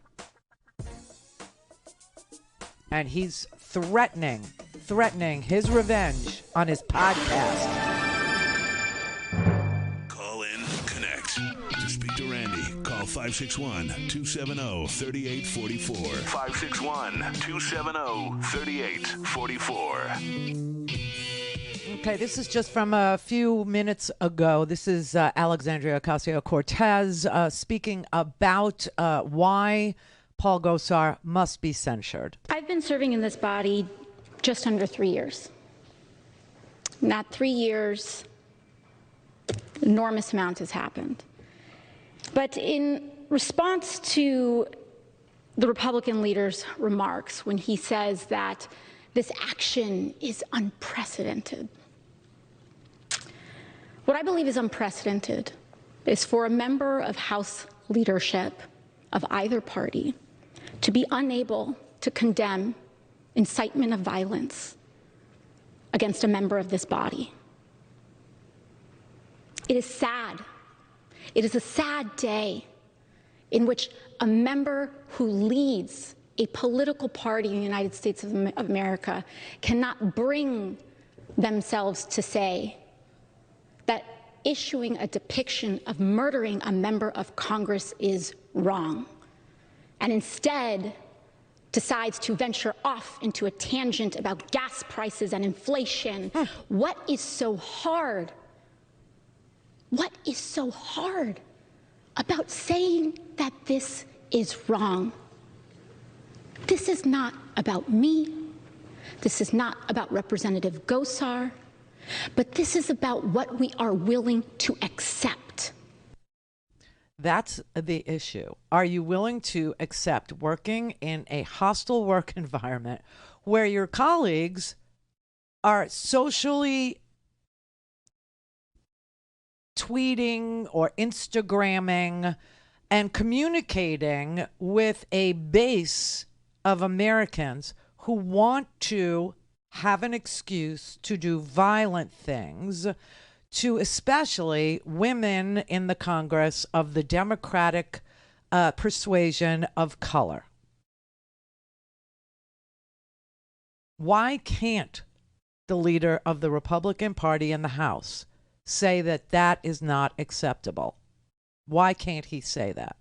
And he's threatening his revenge on his podcast. Call in, connect. To speak to Randi, call 561-270-3844. 561-270-3844. Okay, this is just from a few minutes ago. This is Alexandria Ocasio-Cortez speaking about why Paul Gosar must be censured. I've been serving in this body just under 3 years. In that 3 years, enormous amount has happened. But in response to the Republican leader's remarks when he says that this action is unprecedented, what I believe is unprecedented is for a member of House leadership of either party to be unable to condemn incitement of violence against a member of this body. It is sad. It is a sad day in which a member who leads a political party in the United States of America cannot bring themselves to say that issuing a depiction of murdering a member of Congress is wrong, and instead decides to venture off into a tangent about gas prices and inflation. What is so hard? What is so hard about saying that this is wrong? This is not about me. This is not about Representative Gosar, but this is about what we are willing to accept. That's the issue. Are you willing to accept working in a hostile work environment where your colleagues are socially tweeting or Instagramming and communicating with a base of Americans who want to have an excuse to do violent things to especially women in the Congress of the Democratic persuasion of color? Why can't the leader of the Republican Party in the House say that that is not acceptable? Why can't he say that?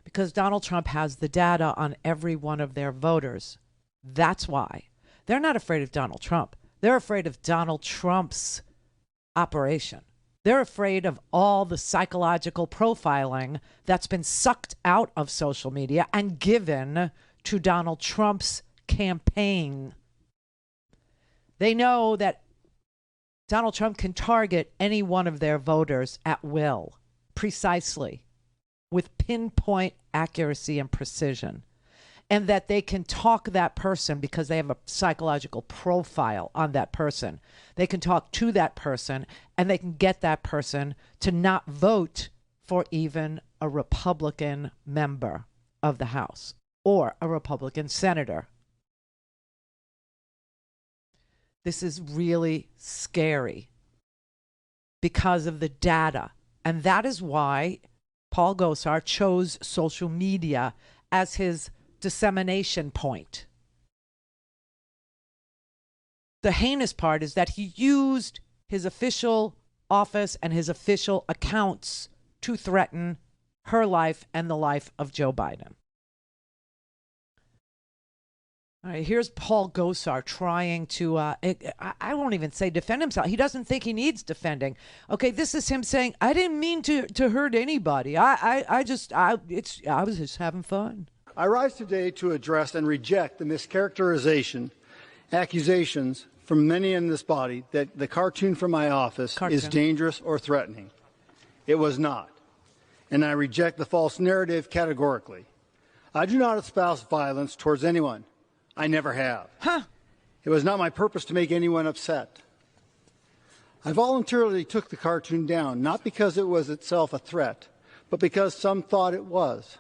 Because Donald Trump has the data on every one of their voters. That's why. They're not afraid of Donald Trump. They're afraid of Donald Trump's operation. They're afraid of all the psychological profiling that's been sucked out of social media and given to Donald Trump's campaign. They know that Donald Trump can target any one of their voters at will, precisely, with pinpoint accuracy and precision, and that they can talk that person because they have a psychological profile on that person. They can talk to that person, and they can get that person to not vote for even a Republican member of the House or a Republican senator. This is really scary because of the data. And that is why Paul Gosar chose social media as his dissemination point. The heinous part is that he used his official office and his official accounts to threaten her life and the life of Joe Biden. All right, here's Paul Gosar trying to, I won't even say defend himself. He doesn't think he needs defending. Okay, this is him saying, I didn't mean to hurt anybody. I was just having fun. I rise today to address and reject the mischaracterization, accusations from many in this body that the cartoon from my office is dangerous or threatening. It was not. And I reject the false narrative categorically. I do not espouse violence towards anyone. I never have. It was not my purpose to make anyone upset. I voluntarily took the cartoon down, not because it was itself a threat, but because some thought it was.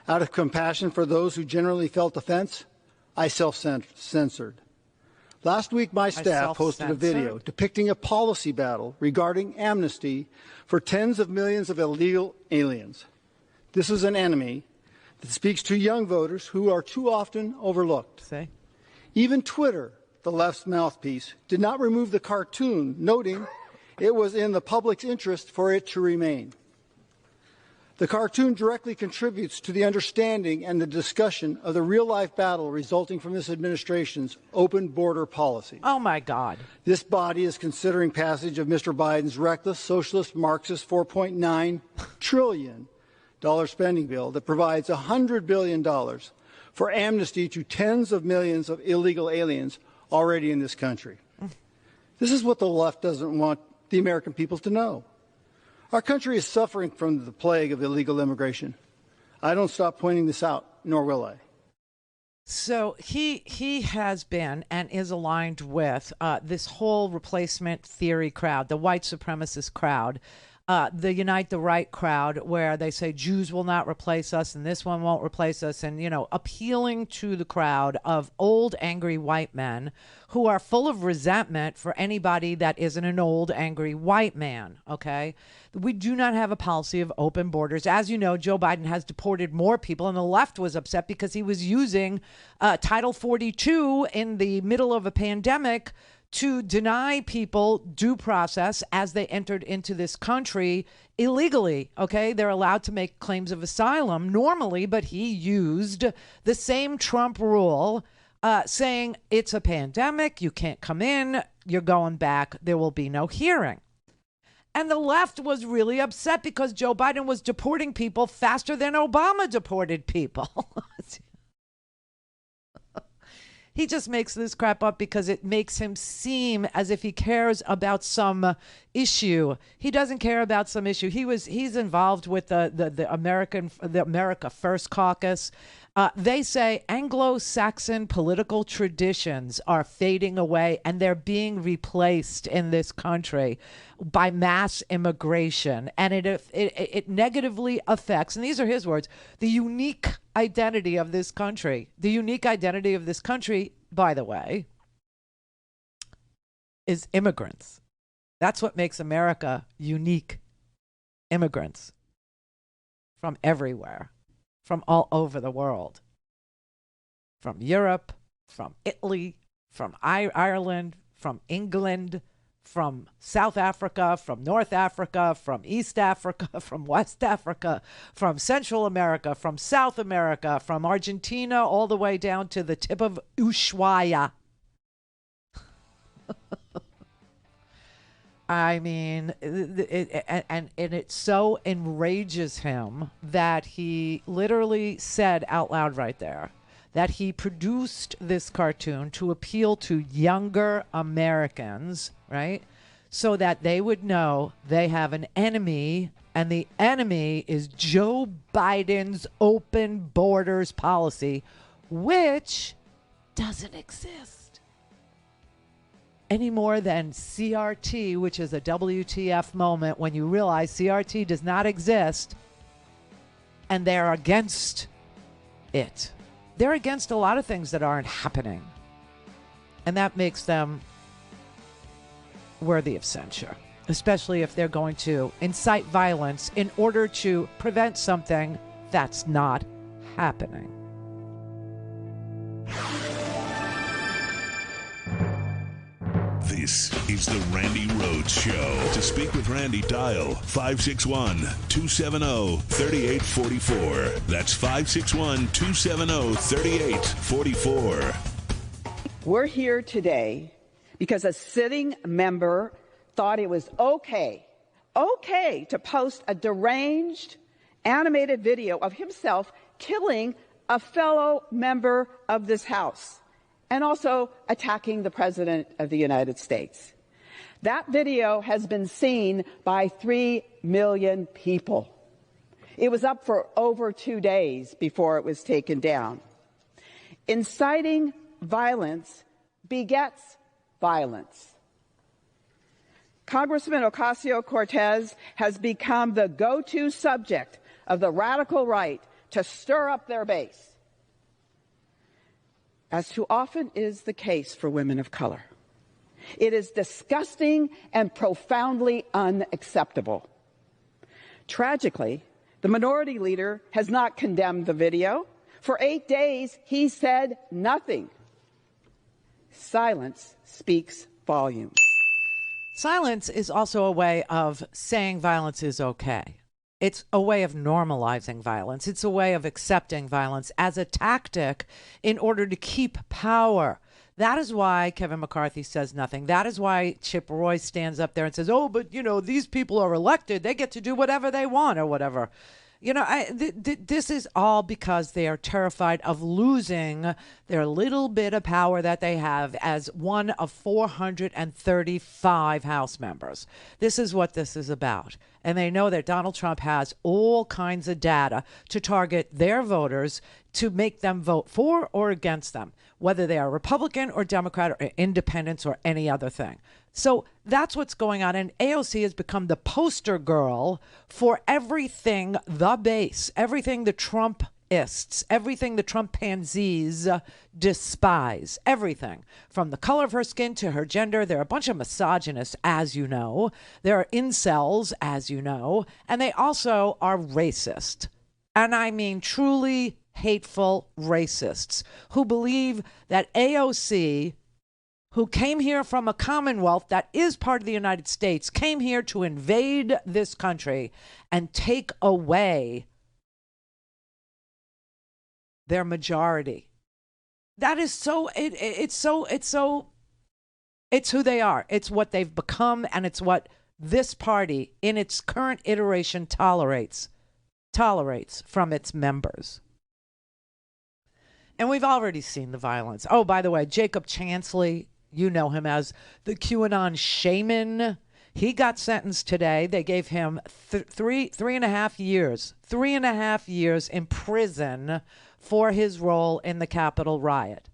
Out of compassion for those who generally felt offense, I self-censored. Last week, my staff posted a video depicting a policy battle regarding amnesty for tens of millions of illegal aliens. This is an enemy that speaks to young voters who are too often overlooked. Even Twitter, the left's mouthpiece, did not remove the cartoon, noting it was in the public's interest for it to remain. The cartoon directly contributes to the understanding and the discussion of the real-life battle resulting from this administration's open border policy. Oh, my God. This body is considering passage of Mr. Biden's reckless, socialist, Marxist $4.9 trillion spending bill that provides $100 billion for amnesty to tens of millions of illegal aliens already in this country. This is what the left doesn't want the American people to know. Our country is suffering from the plague of illegal immigration. I don't stop pointing this out, nor will I. So he has been and is aligned with this whole replacement theory crowd, the white supremacist crowd, the Unite the Right crowd, where they say Jews will not replace us and this one won't replace us, and, you know, appealing to the crowd of old, angry white men who are full of resentment for anybody that isn't an old, angry white man, okay? We do not have a policy of open borders. As you know, Joe Biden has deported more people, and the left was upset because he was using Title 42 in the middle of a pandemic to deny people due process as they entered into this country illegally, okay? They're allowed to make claims of asylum normally, but he used the same Trump rule saying it's a pandemic, you can't come in, you're going back, there will be no hearing. And the left was really upset because Joe Biden was deporting people faster than Obama deported people. He just makes this crap up because it makes him seem as if he cares about some issue. He doesn't care about some issue. He's involved with the America First caucus. They say Anglo-Saxon political traditions are fading away and they're being replaced in this country by mass immigration. And it negatively affects, and these are his words, the unique identity of this country. The unique identity of this country, by the way, is immigrants. That's what makes America unique. Immigrants from everywhere, from all over the world, from Europe, from Italy, from Ireland, from England, from South Africa, from North Africa, from East Africa, from West Africa, from Central America, from South America, from Argentina, all the way down to the tip of Ushuaia. I mean, it so enrages him that he literally said out loud right there that he produced this cartoon to appeal to younger Americans, right? So that they would know they have an enemy, and the enemy is Joe Biden's open borders policy, which doesn't exist any more than CRT, which is a WTF moment when you realize CRT does not exist and they're against it. They're against a lot of things that aren't happening. And that makes them worthy of censure, especially if they're going to incite violence in order to prevent something that's not happening. This is the Randi Rhodes Show. To speak with Randi, dial 561-270-3844. That's 561-270-3844. We're here today because a sitting member thought it was okay to post a deranged animated video of himself killing a fellow member of this House and also attacking the President of the United States. That video has been seen by 3 million people. It was up for over 2 days before it was taken down. Inciting violence begets violence. Congressman Ocasio-Cortez has become the go-to subject of the radical right to stir up their base, as too often is the case for women of color. It is disgusting and profoundly unacceptable. Tragically, the minority leader has not condemned the video. For 8 days, he said nothing. Silence speaks volumes. Silence is also a way of saying violence is okay. It's a way of normalizing violence. It's a way of accepting violence as a tactic in order to keep power. That is why Kevin McCarthy says nothing. That is why Chip Roy stands up there and says, oh, but, these people are elected. They get to do whatever they want or whatever. This is all because they are terrified of losing their little bit of power that they have as one of 435 House members. This is what this is about. And they know that Donald Trump has all kinds of data to target their voters to make them vote for or against them, whether they are Republican or Democrat or independents or any other thing. So that's what's going on. And AOC has become the poster girl for everything the base, everything the Trumpists, everything the Trump pansies despise, everything from the color of her skin to her gender. They're a bunch of misogynists, as you know. There are incels, as you know, and they also are racist. And I mean truly hateful racists who believe that AOC, who came here from a commonwealth that is part of the United States, came here to invade this country and take away their majority. That is so, it's who they are. It's what they've become, and it's what this party in its current iteration tolerates from its members. And we've already seen the violence. Oh, by the way, Jacob Chansley, you know him as the QAnon shaman. He got sentenced today. They gave him 3.5 years in prison for his role in the Capitol riot.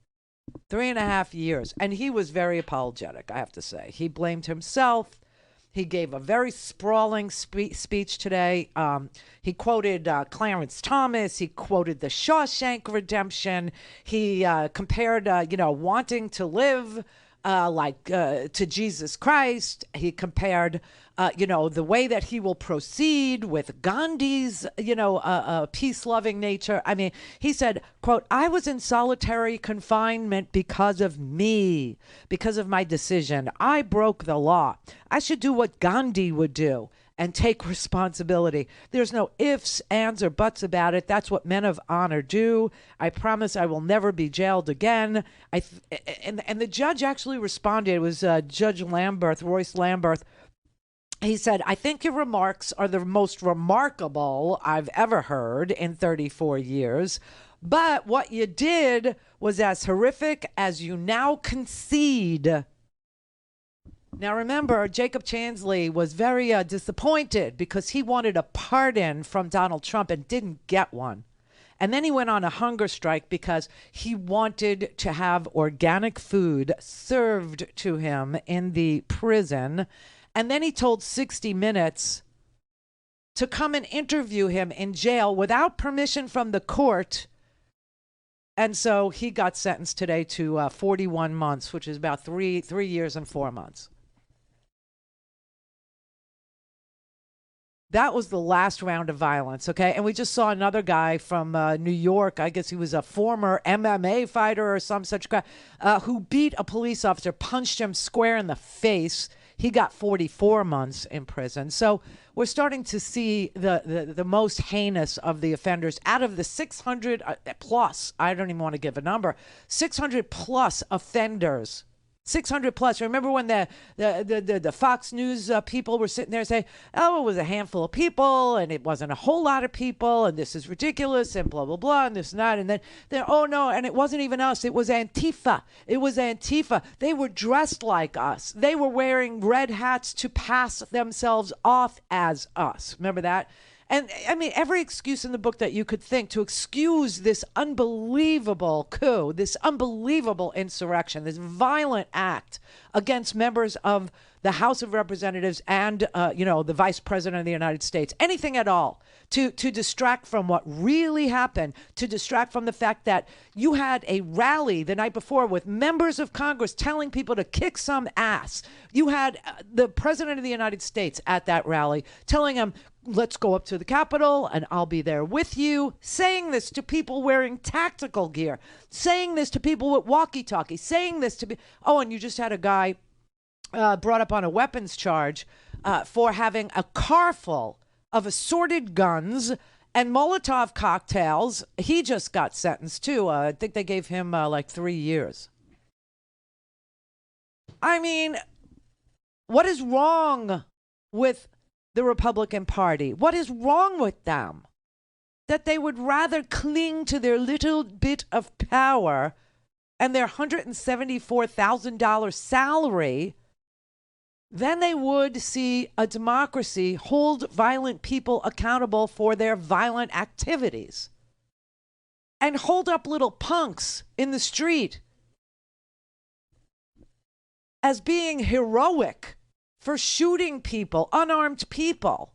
3.5 years. And he was very apologetic, I have to say. He blamed himself. He gave a very sprawling speech today. He quoted Clarence Thomas. He quoted the Shawshank Redemption. He compared, wanting to live to Jesus Christ. He compared, the way that he will proceed with Gandhi's, peace-loving nature. I mean, he said, quote, I was in solitary confinement because of me, because of my decision. I broke the law. I should do what Gandhi would do and take responsibility. There's no ifs, ands, or buts about it. That's what men of honor do. I promise I will never be jailed again. And the judge actually responded. It was Judge Royce Lamberth. He said, I think your remarks are the most remarkable I've ever heard in 34 years. But what you did was as horrific as you now concede. Now, remember, Jacob Chansley was very disappointed because he wanted a pardon from Donald Trump and didn't get one. And then he went on a hunger strike because he wanted to have organic food served to him in the prison. And then he told 60 Minutes to come and interview him in jail without permission from the court. And so he got sentenced today to 41 months, which is about 3 years and 4 months. That was the last round of violence, okay? And we just saw another guy from New York. I guess he was a former MMA fighter or some such guy who beat a police officer, punched him square in the face. He got 44 months in prison. So we're starting to see the most heinous of the offenders out of the 600 plus. I don't even want to give a number. 600 plus offenders. 600 plus. Remember when the Fox News people were sitting there saying, oh, it was a handful of people and it wasn't a whole lot of people and this is ridiculous and blah, blah, blah, and this and that. And then, oh, no, and it wasn't even us. It was Antifa. It was Antifa. They were dressed like us. They were wearing red hats to pass themselves off as us. Remember that? And I mean, every excuse in the book that you could think to excuse this unbelievable coup, this unbelievable insurrection, this violent act against members of the House of Representatives and, the Vice President of the United States, anything at all to distract from what really happened, to distract from the fact that you had a rally the night before with members of Congress telling people to kick some ass. You had the President of the United States at that rally telling them, let's go up to the Capitol and I'll be there with you, saying this to people wearing tactical gear, saying this to people with walkie-talkies, saying this to and you just had a guy brought up on a weapons charge for having a car full of assorted guns and Molotov cocktails. He just got sentenced, too. I think they gave him like 3 years. I mean, what is wrong with the Republican Party? What is wrong with them? That they would rather cling to their little bit of power and their $174,000 salary than they would see a democracy hold violent people accountable for their violent activities and hold up little punks in the street as being heroic for shooting people, unarmed people,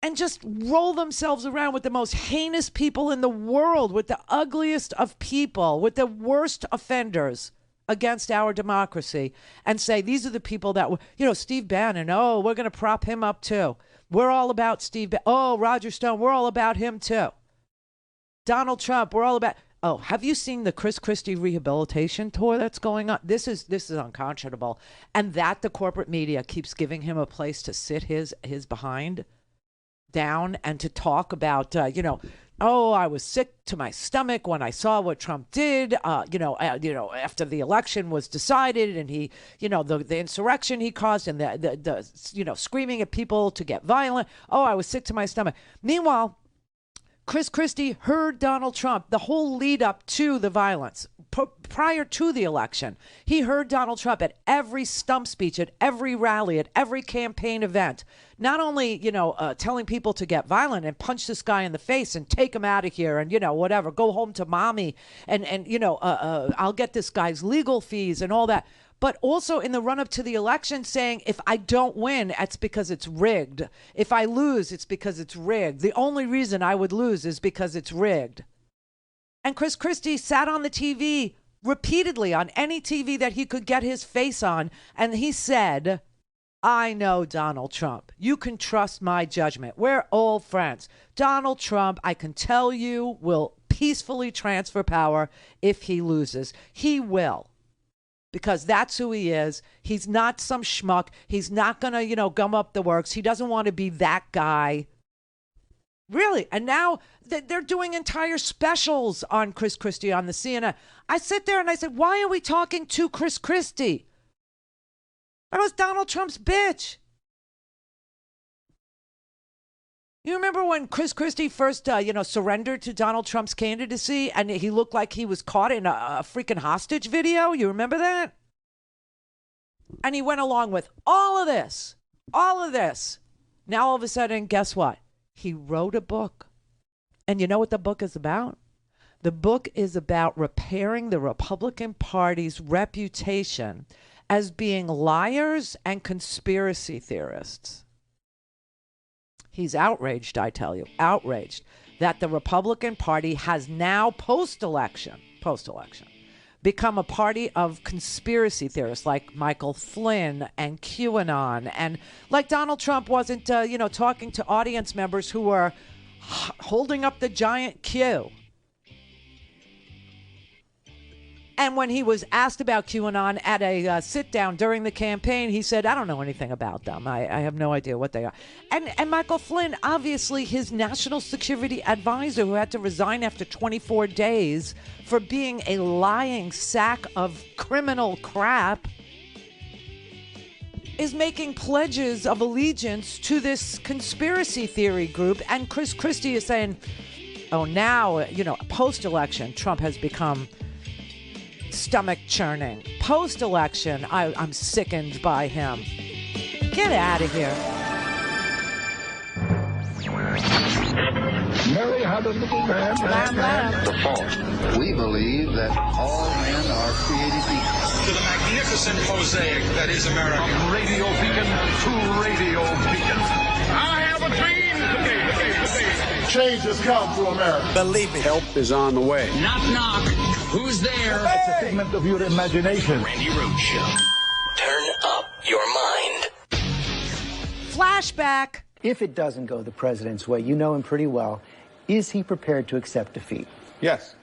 and just roll themselves around with the most heinous people in the world, with the ugliest of people, with the worst offenders against our democracy, and say, these are the people that, Steve Bannon, oh, we're going to prop him up too. We're all about Steve Bannon. Oh, Roger Stone, we're all about him too. Donald Trump, we're all about... Oh, have you seen the Chris Christie rehabilitation tour that's going on? This is unconscionable. And that the corporate media keeps giving him a place to sit his behind down and to talk about, oh, I was sick to my stomach when I saw what Trump did, after the election was decided and he, the insurrection he caused and the screaming at people to get violent. Oh, I was sick to my stomach. Meanwhile, Chris Christie heard Donald Trump the whole lead up to the violence prior to the election. He heard Donald Trump at every stump speech, at every rally, at every campaign event, not only, telling people to get violent and punch this guy in the face and take him out of here and, whatever, go home to mommy and I'll get this guy's legal fees and all that. But also in the run-up to the election saying, if I don't win, it's because it's rigged. If I lose, it's because it's rigged. The only reason I would lose is because it's rigged. And Chris Christie sat on the TV repeatedly, on any TV that he could get his face on, and he said, I know Donald Trump. You can trust my judgment. We're old friends. Donald Trump, I can tell you, will peacefully transfer power if he loses. He will. Because that's who he is. He's not some schmuck. He's not going to, gum up the works. He doesn't want to be that guy. Really. And now they're doing entire specials on Chris Christie on the CNN. I sit there and I said, why are we talking to Chris Christie? That was Donald Trump's bitch. You remember when Chris Christie first, surrendered to Donald Trump's candidacy and he looked like he was caught in a freaking hostage video? You remember that? And he went along with all of this. Now, all of a sudden, guess what? He wrote a book. And you know what the book is about? The book is about repairing the Republican Party's reputation as being liars and conspiracy theorists. He's outraged, I tell you, outraged that the Republican Party has now post-election, become a party of conspiracy theorists like Michael Flynn and QAnon. And like Donald Trump wasn't, talking to audience members who were holding up the giant Q. And when he was asked about QAnon at a sit-down during the campaign, he said, I don't know anything about them. I have no idea what they are. And Michael Flynn, obviously his national security advisor, who had to resign after 24 days for being a lying sack of criminal crap, is making pledges of allegiance to this conspiracy theory group. And Chris Christie is saying, oh, now, post-election, Trump has become stomach churning. Post-election, I'm sickened by him. Get out of here. Mary had a little lamb. The fault. We believe that all men are created equal. To the magnificent mosaic that is America. From radio beacon to radio beacon. I have a dream today. Change has come to America. Believe me. Help is on the way. Knock, knock. Who's there? It's a figment of your imagination. Randi Rhodes Show. Turn up your mind. Flashback. If it doesn't go the president's way, you know him pretty well. Is he prepared to accept defeat? Yes.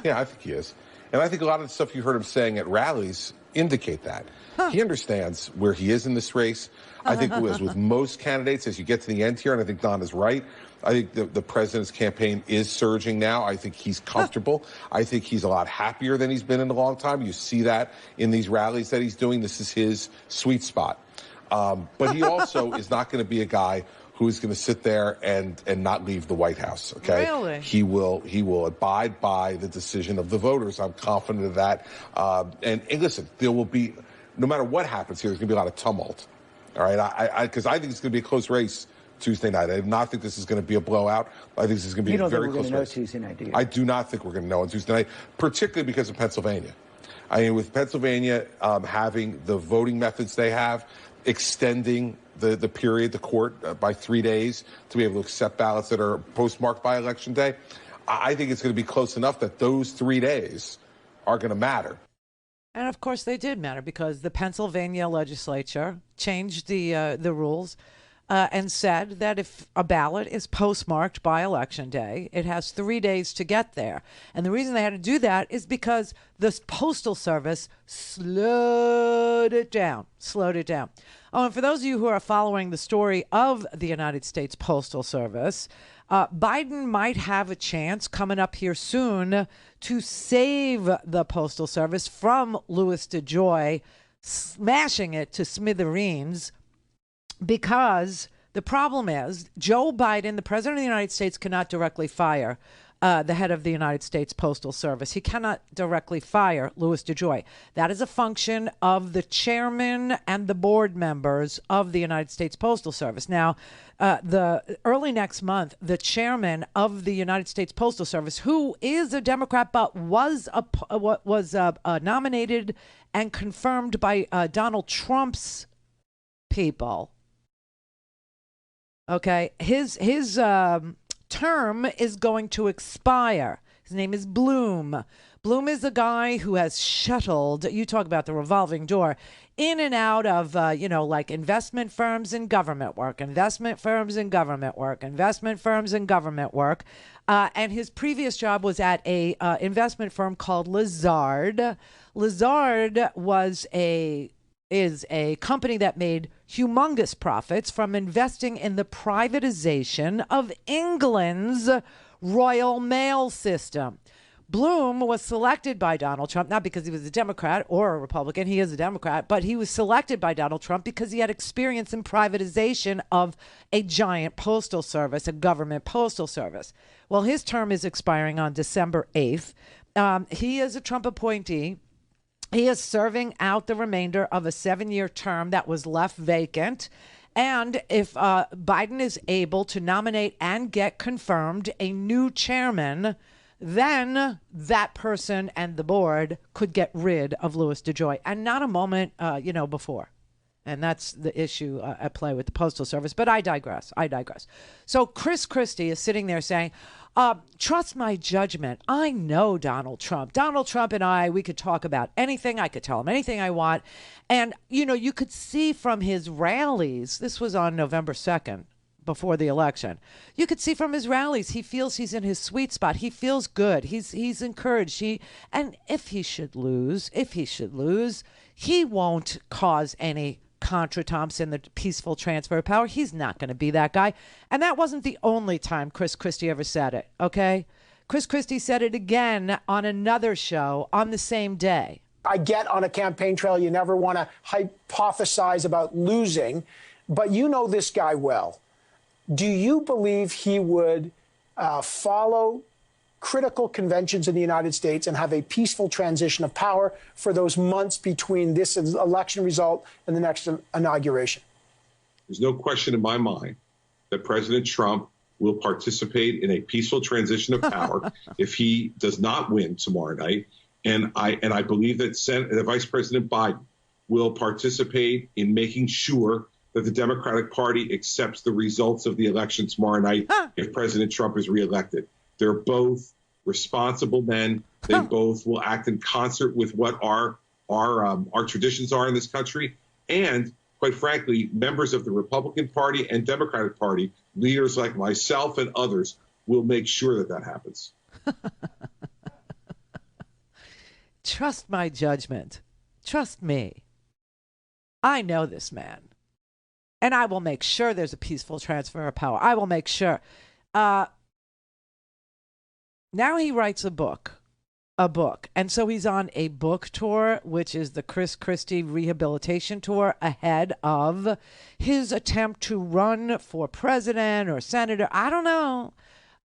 Yeah, I think he is. And I think a lot of the stuff you heard him saying at rallies indicate that. He understands where he is in this race. I think as with most candidates, as you get to the end here, and I think Don is right, I think the president's campaign is surging now. I think he's comfortable. I think he's a lot happier than he's been in a long time. You see that in these rallies that he's doing. This is his sweet spot. But he also is not going to be a guy who is going to sit there and not leave the White House. Okay, really? He will abide by the decision of the voters. I'm confident of that. And listen, there will be, no matter what happens here, there's going to be a lot of tumult. All right, because I think it's going to be a close race Tuesday night. I do not think this is going to be a blowout. I think this is going to be a very close race. You don't think we're going to know Tuesday night, do you? I do not think we're going to know on Tuesday night, particularly because of Pennsylvania. I mean, with Pennsylvania having the voting methods they have, extending the period, the court, by 3 days to be able to accept ballots that are postmarked by Election Day, I think it's going to be close enough that those 3 days are going to matter. And of course they did matter, because the Pennsylvania legislature changed the rules and said that if a ballot is postmarked by Election Day, it has 3 days to get there. And the reason they had to do that is because the Postal Service slowed it down. Oh, and for those of you who are following the story of the United States Postal Service, Biden might have a chance coming up here soon to save the Postal Service from Louis DeJoy smashing it to smithereens, because the problem is Joe Biden, the president of the United States, cannot directly fire the head of the United States Postal Service. He cannot directly fire Louis DeJoy. That is a function of the chairman and the board members of the United States Postal Service. Now, the early next month, the chairman of the United States Postal Service, who is a Democrat but was nominated and confirmed by Donald Trump's people. Okay, his term is going to expire. His name is Bloom. Bloom is a guy who has shuttled, you talk about the revolving door, in and out of, like investment firms and government work, and his previous job was at a investment firm called Lazard. Lazard is a company that made humongous profits from investing in the privatization of England's Royal Mail system. Bloom was selected by Donald Trump, not because he was a Democrat or a Republican, he is a Democrat, but he was selected by Donald Trump because he had experience in privatization of a giant postal service, a government postal service. Well, his term is expiring on December 8th. He is a Trump appointee. He is serving out the remainder of a 7-year term that was left vacant. And if Biden is able to nominate and get confirmed a new chairman, then that person and the board could get rid of Louis DeJoy, and not a moment, before. And that's the issue at play with the Postal Service. But I digress. So Chris Christie is sitting there saying, trust my judgment. I know Donald Trump. Donald Trump and I, we could talk about anything. I could tell him anything I want. And, you could see from his rallies, this was on November 2nd, before the election. You could see from his rallies, he feels he's in his sweet spot. He feels good. He's encouraged. And if he should lose, he won't cause any contretemps in the peaceful transfer of power. He's not going to be that guy. And that wasn't the only time Chris Christie ever said it, okay? Chris Christie said it again on another show on the same day. I get on a campaign trail, you never want to hypothesize about losing, but you know this guy well. Do you believe he would follow critical conventions in the United States and have a peaceful transition of power for those months between this election result and the next inauguration? There's no question in my mind that President Trump will participate in a peaceful transition of power if he does not win tomorrow night. And I believe that Vice President Biden will participate in making sure that the Democratic Party accepts the results of the election tomorrow night if President Trump is reelected. They're both responsible men. They both will act in concert with what our traditions are in this country. And quite frankly, members of the Republican Party and Democratic Party, leaders like myself and others, will make sure that happens. Trust my judgment. Trust me. I know this man. And I will make sure there's a peaceful transfer of power. I will make sure. Now he writes a book. And so he's on a book tour, which is the Chris Christie Rehabilitation Tour, ahead of his attempt to run for president or senator. I don't know.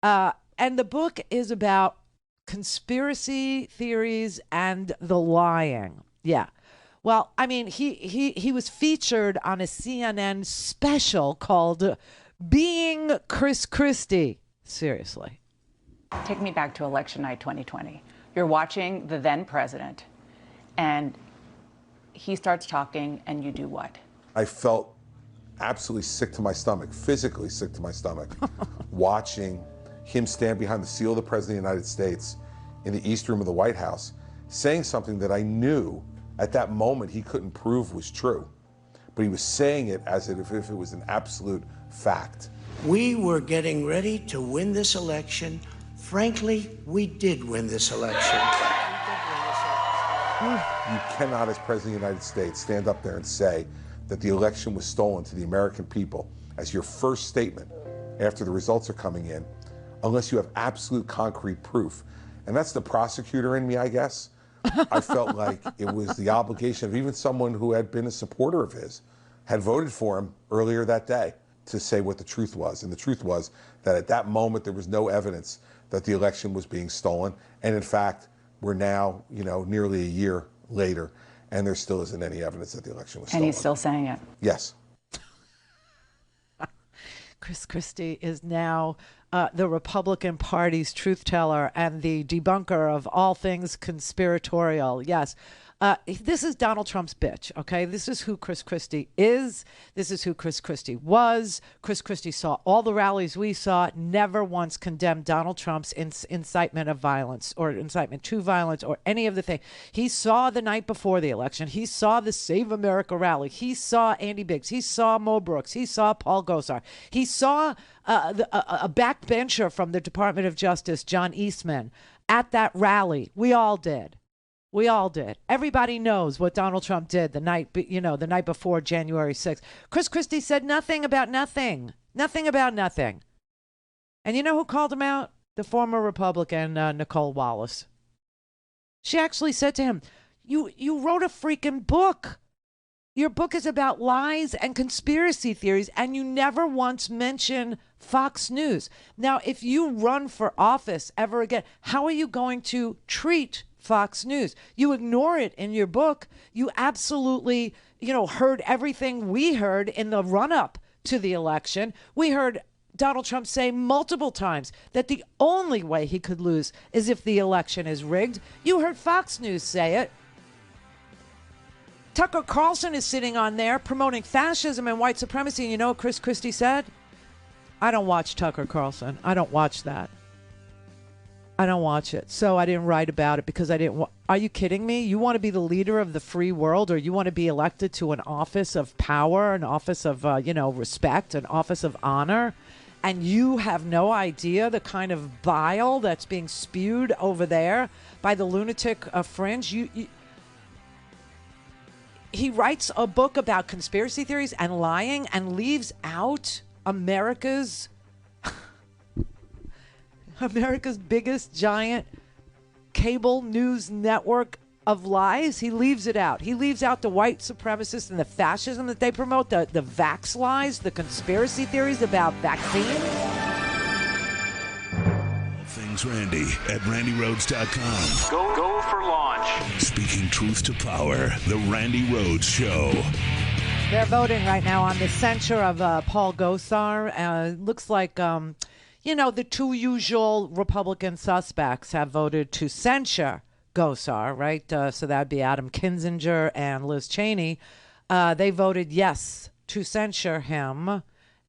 And the book is about conspiracy theories and the lying. Yeah. Well, I mean, he was featured on a CNN special called Being Chris Christie. Seriously. Take me back to election night 2020. You're watching the then president, and he starts talking, and you do what? I felt absolutely sick to my stomach, physically sick to my stomach, watching him stand behind the seal of the President of the United States in the East Room of the White House, saying something that I knew at that moment he couldn't prove was true. But he was saying it as if it was an absolute fact. We were getting ready to win this election. Frankly, we did win this election. You cannot, as President of the United States, stand up there and say that the election was stolen to the American people as your first statement after the results are coming in, unless you have absolute concrete proof. And that's the prosecutor in me, I guess. I felt like it was the obligation of even someone who had been a supporter of his, had voted for him earlier that day, to say what the truth was. And the truth was that at that moment, there was no evidence that the election was being stolen. And in fact, we're now, nearly a year later, and there still isn't any evidence that the election was stolen. And he's still saying it. Yes. Chris Christie is now the Republican Party's truth teller and the debunker of all things conspiratorial. Yes. This is Donald Trump's bitch, okay? This is who Chris Christie is. This is who Chris Christie was. Chris Christie saw all the rallies we saw, never once condemned Donald Trump's incitement of violence or incitement to violence or any of the things. He saw the night before the election. He saw the Save America rally. He saw Andy Biggs. He saw Mo Brooks. He saw Paul Gosar. He saw a backbencher from the Department of Justice, John Eastman, at that rally. We all did. We all did. Everybody knows what Donald Trump did the night before January 6th. Chris Christie said nothing about nothing. Nothing about nothing. And you know who called him out? The former Republican, Nicole Wallace. She actually said to him, you wrote a freaking book. Your book is about lies and conspiracy theories, and you never once mention Fox News. Now, if you run for office ever again, how are you going to treat Fox News? You ignore it in your book. You absolutely, heard everything we heard in the run-up to the election. We heard Donald Trump say multiple times that the only way he could lose is if the election is rigged. You heard Fox News say it. Tucker Carlson is sitting on there promoting fascism and white supremacy. And you know what Chris Christie said? I don't watch Tucker Carlson. I don't watch that. I don't watch it. So I didn't write about it because I didn't. Are you kidding me? You want to be the leader of the free world, or you want to be elected to an office of power, an office of, respect, an office of honor, and you have no idea the kind of bile that's being spewed over there by the lunatic fringe? He writes a book about conspiracy theories and lying and leaves out America's biggest giant cable news network of lies. He leaves it out. He leaves out the white supremacists and the fascism that they promote, the vax lies, the conspiracy theories about vaccines. All things Randi at RandiRhodes.com. Go for launch. Speaking truth to power, the Randi Rhodes Show. They're voting right now on the censure of Paul Gosar. Looks like... the two usual Republican suspects have voted to censure Gosar, right? So that'd be Adam Kinzinger and Liz Cheney. They voted yes to censure him.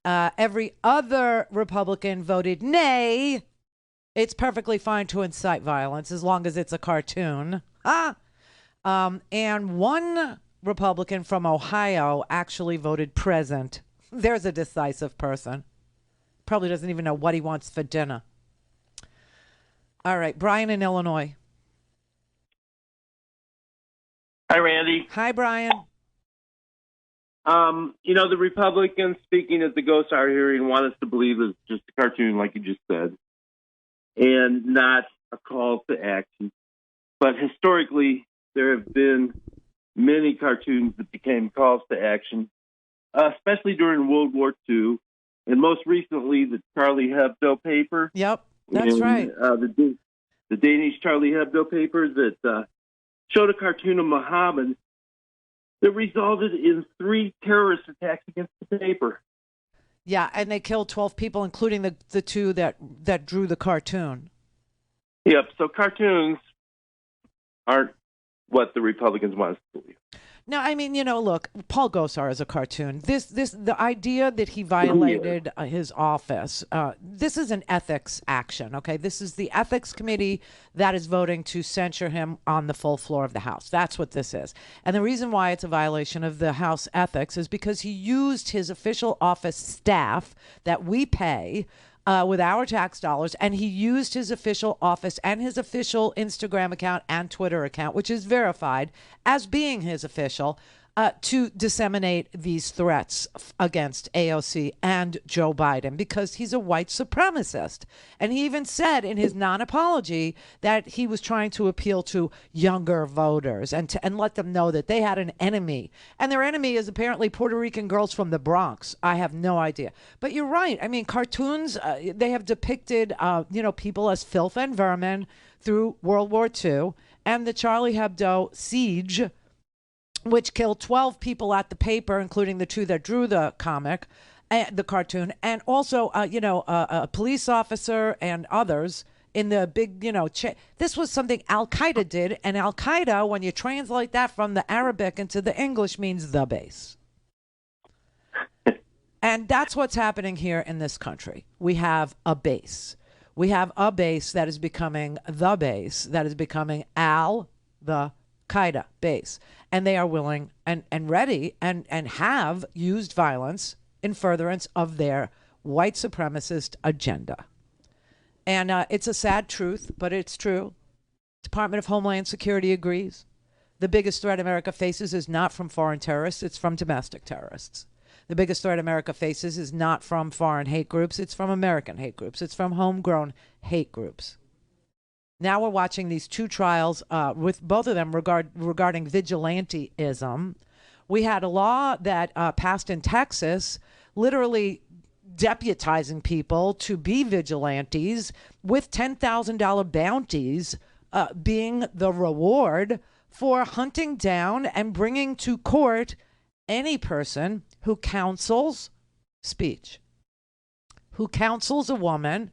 Every other Republican voted nay. It's perfectly fine to incite violence as long as it's a cartoon. And one Republican from Ohio actually voted present. There's a decisive person. Probably doesn't even know what he wants for dinner. All right, Brian in Illinois. Hi, Randy. Hi, Brian. The Republicans speaking at the Gosar hearing want us to believe it's just a cartoon, like you just said, and not a call to action. But historically, there have been many cartoons that became calls to action, especially during World War II, and most recently the Charlie Hebdo paper. Yep, that's right. The Danish Charlie Hebdo paper that showed a cartoon of Muhammad that resulted in 3 terrorist attacks against the paper. Yeah, and they killed 12 people, including the 2 that drew the cartoon. Yep, so cartoons aren't what the Republicans want us to believe. No, I mean, look, Paul Gosar is a cartoon. The idea that he violated his office, this is an ethics action, okay? This is the ethics committee that is voting to censure him on the full floor of the House. That's what this is. And the reason why it's a violation of the House ethics is because he used his official office staff that we pay with our tax dollars, and he used his official office and his official Instagram account and Twitter account, which is verified as being his official, to disseminate these threats against AOC and Joe Biden because he's a white supremacist. And he even said in his non-apology that he was trying to appeal to younger voters and let them know that they had an enemy. And their enemy is apparently Puerto Rican girls from the Bronx. I have no idea. But you're right. I mean, cartoons, they have depicted, people as filth and vermin through World War II and the Charlie Hebdo siege, which killed 12 people at the paper, including the 2 that drew the comic, the cartoon, and also, a police officer and others in the big, this was something Al-Qaeda did, and Al-Qaeda, when you translate that from the Arabic into the English, means the base. And that's what's happening here in this country. We have a base. We have a base that is becoming the base, that is becoming the Qaeda base. And they are willing and ready and have used violence in furtherance of their white supremacist agenda. And it's a sad truth, but it's true. Department of Homeland Security agrees. The biggest threat America faces is not from foreign terrorists, it's from domestic terrorists. The biggest threat America faces is not from foreign hate groups, it's from American hate groups. It's from homegrown hate groups. Now we're watching these 2 trials with both of them regarding vigilantism. We had a law that passed in Texas, literally deputizing people to be vigilantes with $10,000 bounties being the reward for hunting down and bringing to court any person who counsels speech, who counsels a woman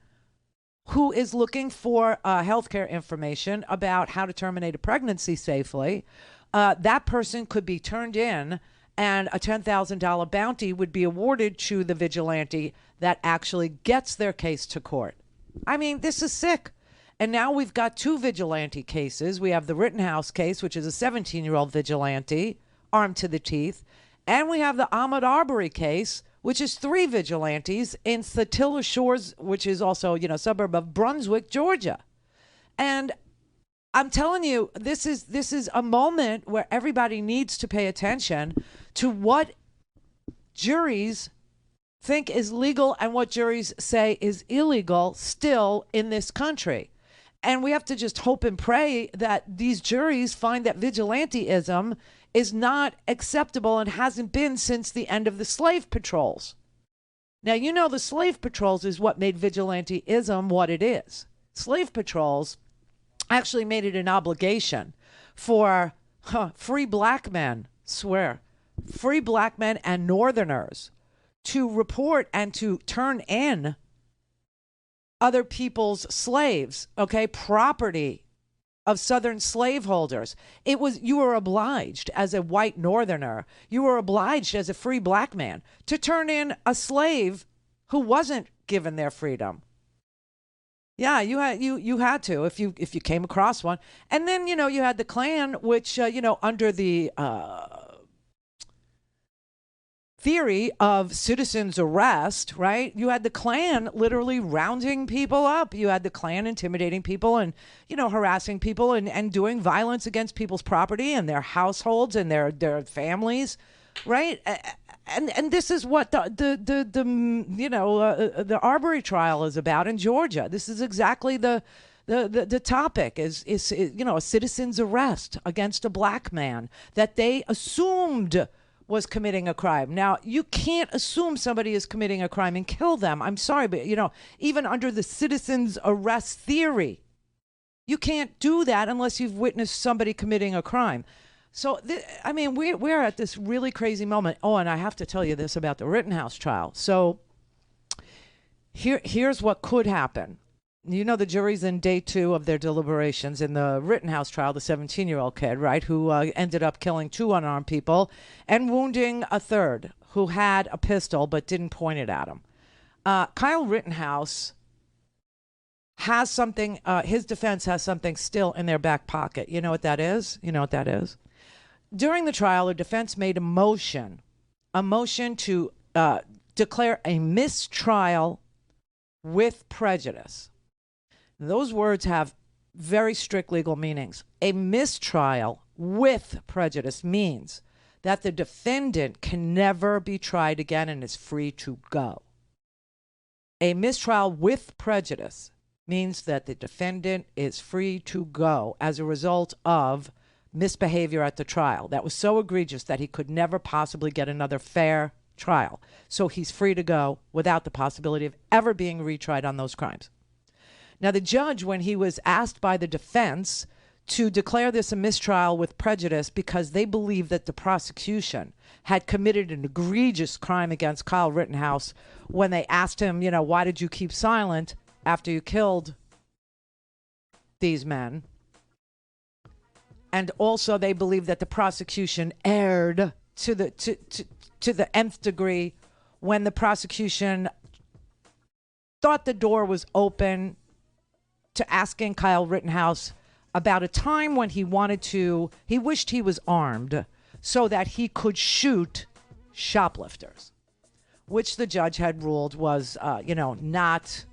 who is looking for healthcare information about how to terminate a pregnancy safely. That person could be turned in, and a $10,000 bounty would be awarded to the vigilante that actually gets their case to court. I mean, this is sick. And now we've got 2 vigilante cases. We have the Rittenhouse case, which is a 17-year-old vigilante armed to the teeth. And we have the Ahmaud Arbery case, which is 3 vigilantes in Satilla Shores, which is also, a suburb of Brunswick, Georgia. And I'm telling you, this is a moment where everybody needs to pay attention to what juries think is legal and what juries say is illegal still in this country. And we have to just hope and pray that these juries find that vigilantism is not acceptable and hasn't been since the end of the slave patrols. Now, the slave patrols is what made vigilantism what it is. Slave patrols actually made it an obligation for free black men, free black men and Northerners to report and to turn in other people's slaves, property of Southern slaveholders. You were obliged as a white Northerner, you were obliged as a free black man to turn in a slave who wasn't given their freedom. Yeah, you had to if you came across one. And then, you had the Klan, which, under the theory of citizens arrest, right? You had the Klan literally rounding people up. You had the Klan intimidating people and, harassing people and doing violence against people's property and their households and their families, right? And this is what the Arbery trial is about in Georgia. This is exactly the topic is a citizen's arrest against a black man that they assumed was committing a crime. Now, you can't assume somebody is committing a crime and kill them. I'm sorry, but even under the citizen's arrest theory, you can't do that unless you've witnessed somebody committing a crime. So, we're at this really crazy moment. Oh, and I have to tell you this about the Rittenhouse trial. So, here's what could happen. The jury's in day 2 of their deliberations in the Rittenhouse trial, the 17-year-old kid, right, who ended up killing 2 unarmed people and wounding a third who had a pistol but didn't point it at him. Kyle Rittenhouse has something, his defense has something still in their back pocket. You know what that is? During the trial, the defense made a motion to declare a mistrial with prejudice. Those words have very strict legal meanings. A mistrial with prejudice means that the defendant can never be tried again and is free to go. A mistrial with prejudice means that the defendant is free to go as a result of misbehavior at the trial that was so egregious that he could never possibly get another fair trial. So he's free to go without the possibility of ever being retried on those crimes. Now, the judge, when he was asked by the defense to declare this a mistrial with prejudice because they believe that the prosecution had committed an egregious crime against Kyle Rittenhouse, when they asked him, why did you keep silent after you killed these men? And also they believe that the prosecution erred to the nth degree when the prosecution thought the door was open to asking Kyle Rittenhouse about a time when he wished he was armed so that he could shoot shoplifters, which the judge had ruled was, not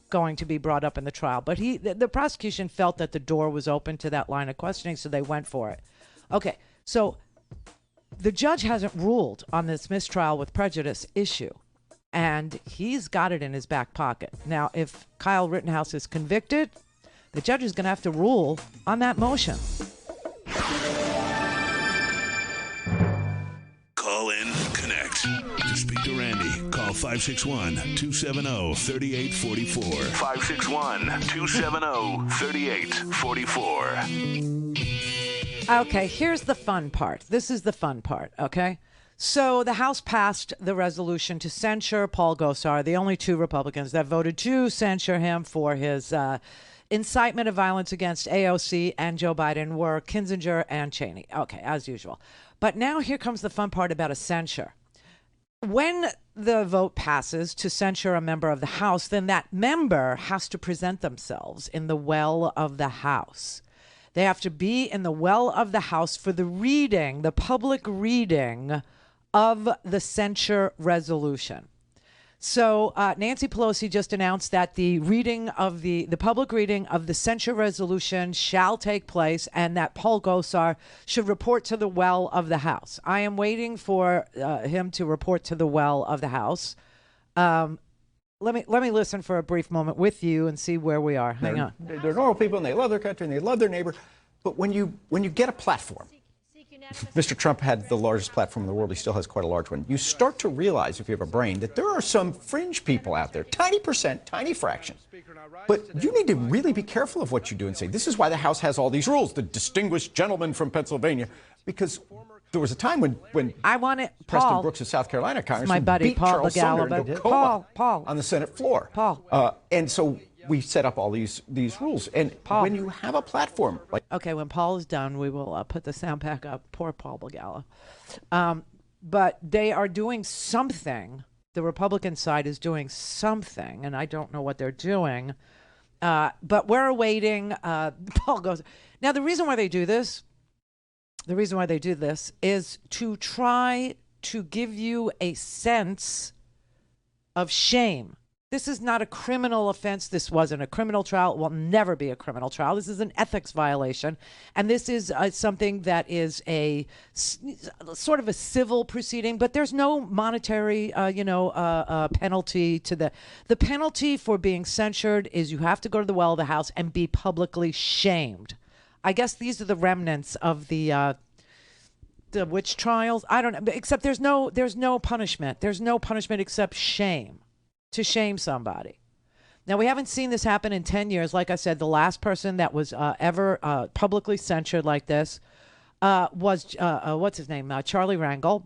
going to be brought up in the trial. But the prosecution felt that the door was open to that line of questioning, so they went for it. Okay, so the judge hasn't ruled on this mistrial with prejudice issue, and he's got it in his back pocket. Now, if Kyle Rittenhouse is convicted, the judge is going to have to rule on that motion. Call in, connect. To speak to Randi, call 561-270-3844. 561-270-3844. Okay, here's the fun part. This is the fun part, okay? So the House passed the resolution to censure Paul Gosar, the only 2 Republicans that voted to censure him for his incitement of violence against AOC and Joe Biden were Kinzinger and Cheney. Okay, as usual. But now here comes the fun part about a censure. When the vote passes to censure a member of the House, then that member has to present themselves in the well of the House. They have to be in the well of the House for the public reading of the censure resolution. So Nancy Pelosi just announced that the public reading of the censure resolution shall take place and that Paul Gosar should report to the well of the House. I am waiting for him to report to the well of the House. Let me listen for a brief moment with you and see where we are. Hang on. They're normal people and they love their country and they love their neighbor. But when you get a platform, Mr. Trump had the largest platform in the world. He still has quite a large one. You start to realize, if you have a brain, that there are some fringe people out there, tiny percent, tiny fraction. But you need to really be careful of what you do and say, this is why the House has all these rules, the distinguished gentleman from Pennsylvania, because there was a time when Preston Paul, Brooks of South Carolina, Congressman, my buddy beat Paul Charles Sumner in Tacoma Paul on the Senate floor. And so we set up all these rules. And when you have a platform like... Okay, when Paul is done, we will put the sound back up. Poor Paul Begala. But they are doing something. The Republican side is doing something, and I don't know what they're doing. But we're awaiting Paul goes. Now, the reason why they do this is to try to give you a sense of shame. This is not a criminal offense. This wasn't a criminal trial. It will never be a criminal trial. This is an ethics violation. And this is something that is a sort of a civil proceeding, but there's no monetary, penalty to the penalty for being censured is you have to go to the well of the house and be publicly shamed. I guess these are the remnants of the witch trials. I don't know, except there's no punishment. There's no punishment except shame. To shame somebody. Now, we haven't seen this happen in 10 years. Like I said, the last person that was ever publicly censured like this was, what's his name? Charlie Rangel.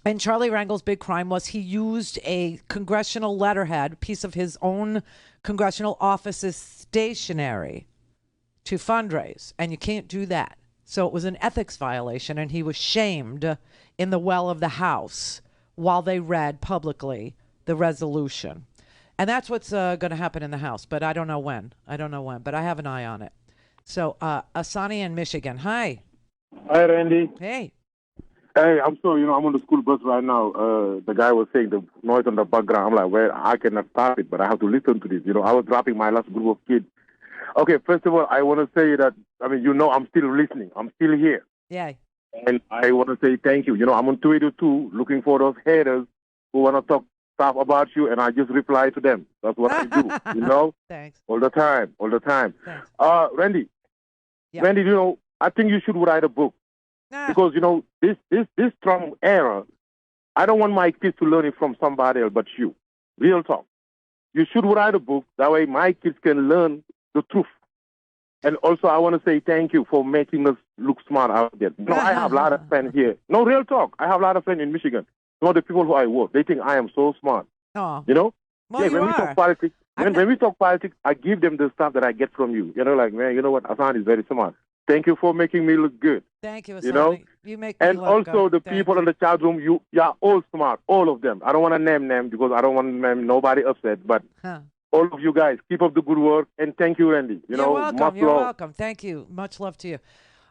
And Charlie Rangel's big crime was he used a congressional letterhead, piece of his own congressional office's stationery to fundraise. And you can't do that. So it was an ethics violation, and he was shamed in the well of the House while they read publicly the resolution. And that's what's going to happen in the House, but I don't know when. But I have an eye on it. So Asani in Michigan. Hi. Hi, Randy. Hey. Hey, I'm sorry, I'm on the school bus right now. The guy was saying the noise on the background. I'm like, well, I cannot stop it, but I have to listen to this. I was dropping my last group of kids. Okay, first of all, I want to say that, I'm still listening. I'm still here. Yeah. And I want to say thank you. I'm on Twitter, too, looking for those haters who want to talk stuff about you, and I just reply to them. That's what I do, Thanks. All the time. Thanks. Randy, Yeah. Randy, I think you should write a book. Because, this Trump era, I don't want my kids to learn it from somebody else but you. Real talk. You should write a book. That way my kids can learn the truth. And also, I want to say thank you for making us look smart out there. I have a lot of friends here. No, real talk. I have a lot of friends in Michigan. The people who I work, they think I am so smart. Oh. Well, yeah, when we talk politics, when we talk politics, I give them the stuff that I get from you. Man, you know what? Asan is very smart. Thank you for making me look good. Thank you, Asani. You make me and look also good. the people in the chat room, you are all smart, all of them. I don't want to name them because I don't want to name nobody upset, but all of you guys, keep up the good work, and thank you, Randy. You're welcome. Much You're love. welcome. Thank you. Much love to you.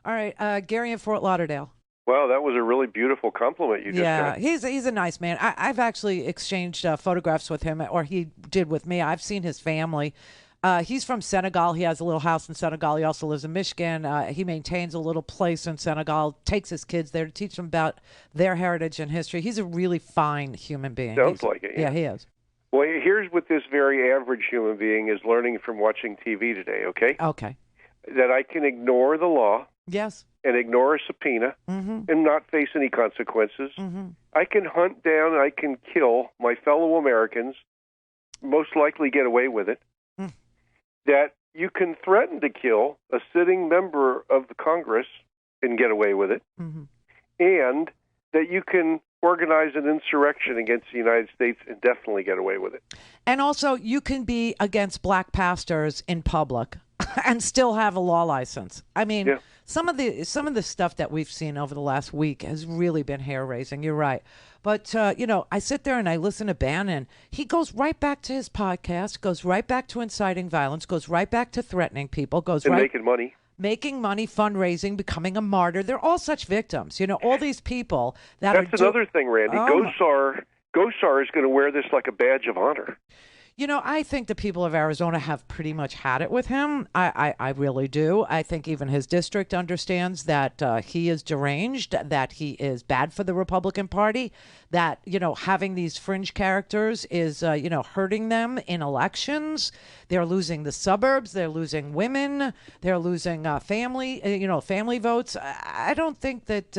All right, Gary in Fort Lauderdale. Wow, that was a really beautiful compliment you just got. He's a nice man. I've actually exchanged photographs with him, or he did with me. I've seen his family. He's from Senegal. He has a little house in Senegal. He also lives in Michigan. He maintains a little place in Senegal, takes his kids there to teach them about their heritage and history. He's a really fine human being. Sounds like it. Yeah, he is. Well, here's what this very average human being is learning from watching TV today, okay? Okay. That I can ignore the law. Yes. And ignore a subpoena and not face any consequences. I can hunt down, I can kill my fellow Americans, most likely get away with it. That you can threaten to kill a sitting member of the Congress and get away with it. And that you can organize an insurrection against the United States and definitely get away with it. And also, you can be against black pastors in public and still have a law license. I mean, some of the stuff that we've seen over the last week has really been hair-raising. You're right. But, I sit there and I listen to Bannon. He goes right back to his podcast, goes right back to inciting violence, goes right back to threatening people, making money. Making money, fundraising, becoming a martyr. They're all such victims. All these people that That's another thing, Randy. Gosar is going to wear this like a badge of honor. I think the people of Arizona have pretty much had it with him. I really do. I think even his district understands that he is deranged, that he is bad for the Republican Party, that, having these fringe characters is, hurting them in elections. They're losing the suburbs. They're losing women. They're losing family votes. I don't think that,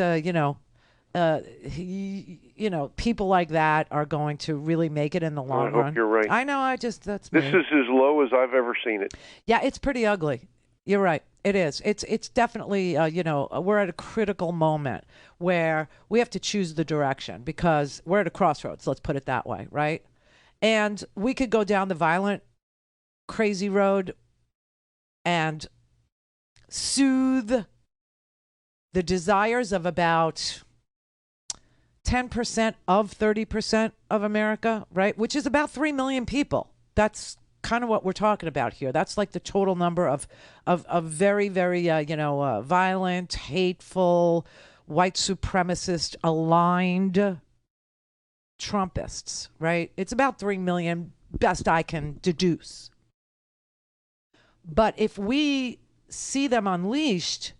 people like that are going to really make it in the long run. I hope you're right. I know. This is as low as I've ever seen it. Yeah, it's pretty ugly. You're right. It is. It's definitely, we're at a critical moment where we have to choose the direction because we're at a crossroads. Let's put it that way, right? And we could go down the violent, crazy road and soothe the desires of about 10% of 30% of America, right? Which is about 3 million people. That's kind of what we're talking about here. That's like the total number of very, very, violent, hateful, white supremacist aligned Trumpists, right? It's about 3 million, best I can deduce. But if we see them unleashed,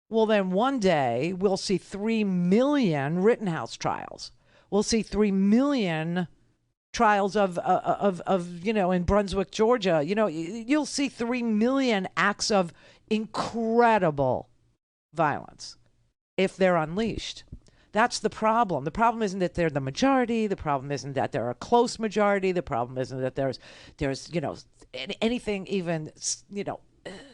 well, then one day we'll see 3 million Rittenhouse trials. We'll see 3 million trials of in Brunswick, Georgia. You'll see 3 million acts of incredible violence if they're unleashed. That's the problem. The problem isn't that they're the majority. The problem isn't that they're a close majority. The problem isn't that there's anything even,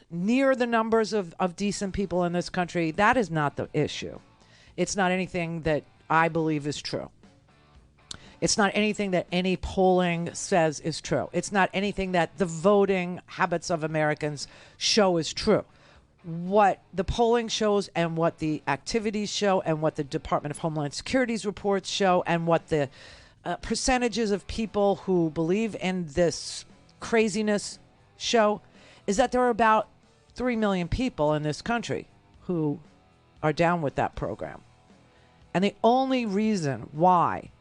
near the numbers of decent people in this country. That is not the issue. It's not anything that I believe is true. It's not anything that any polling says is true. It's not anything that the voting habits of Americans show is true. What the polling shows and what the activities show and what the Department of Homeland Security's reports show and what the percentages of people who believe in this craziness show is that there are about 3 million people in this country who are down with that program. And the only reason why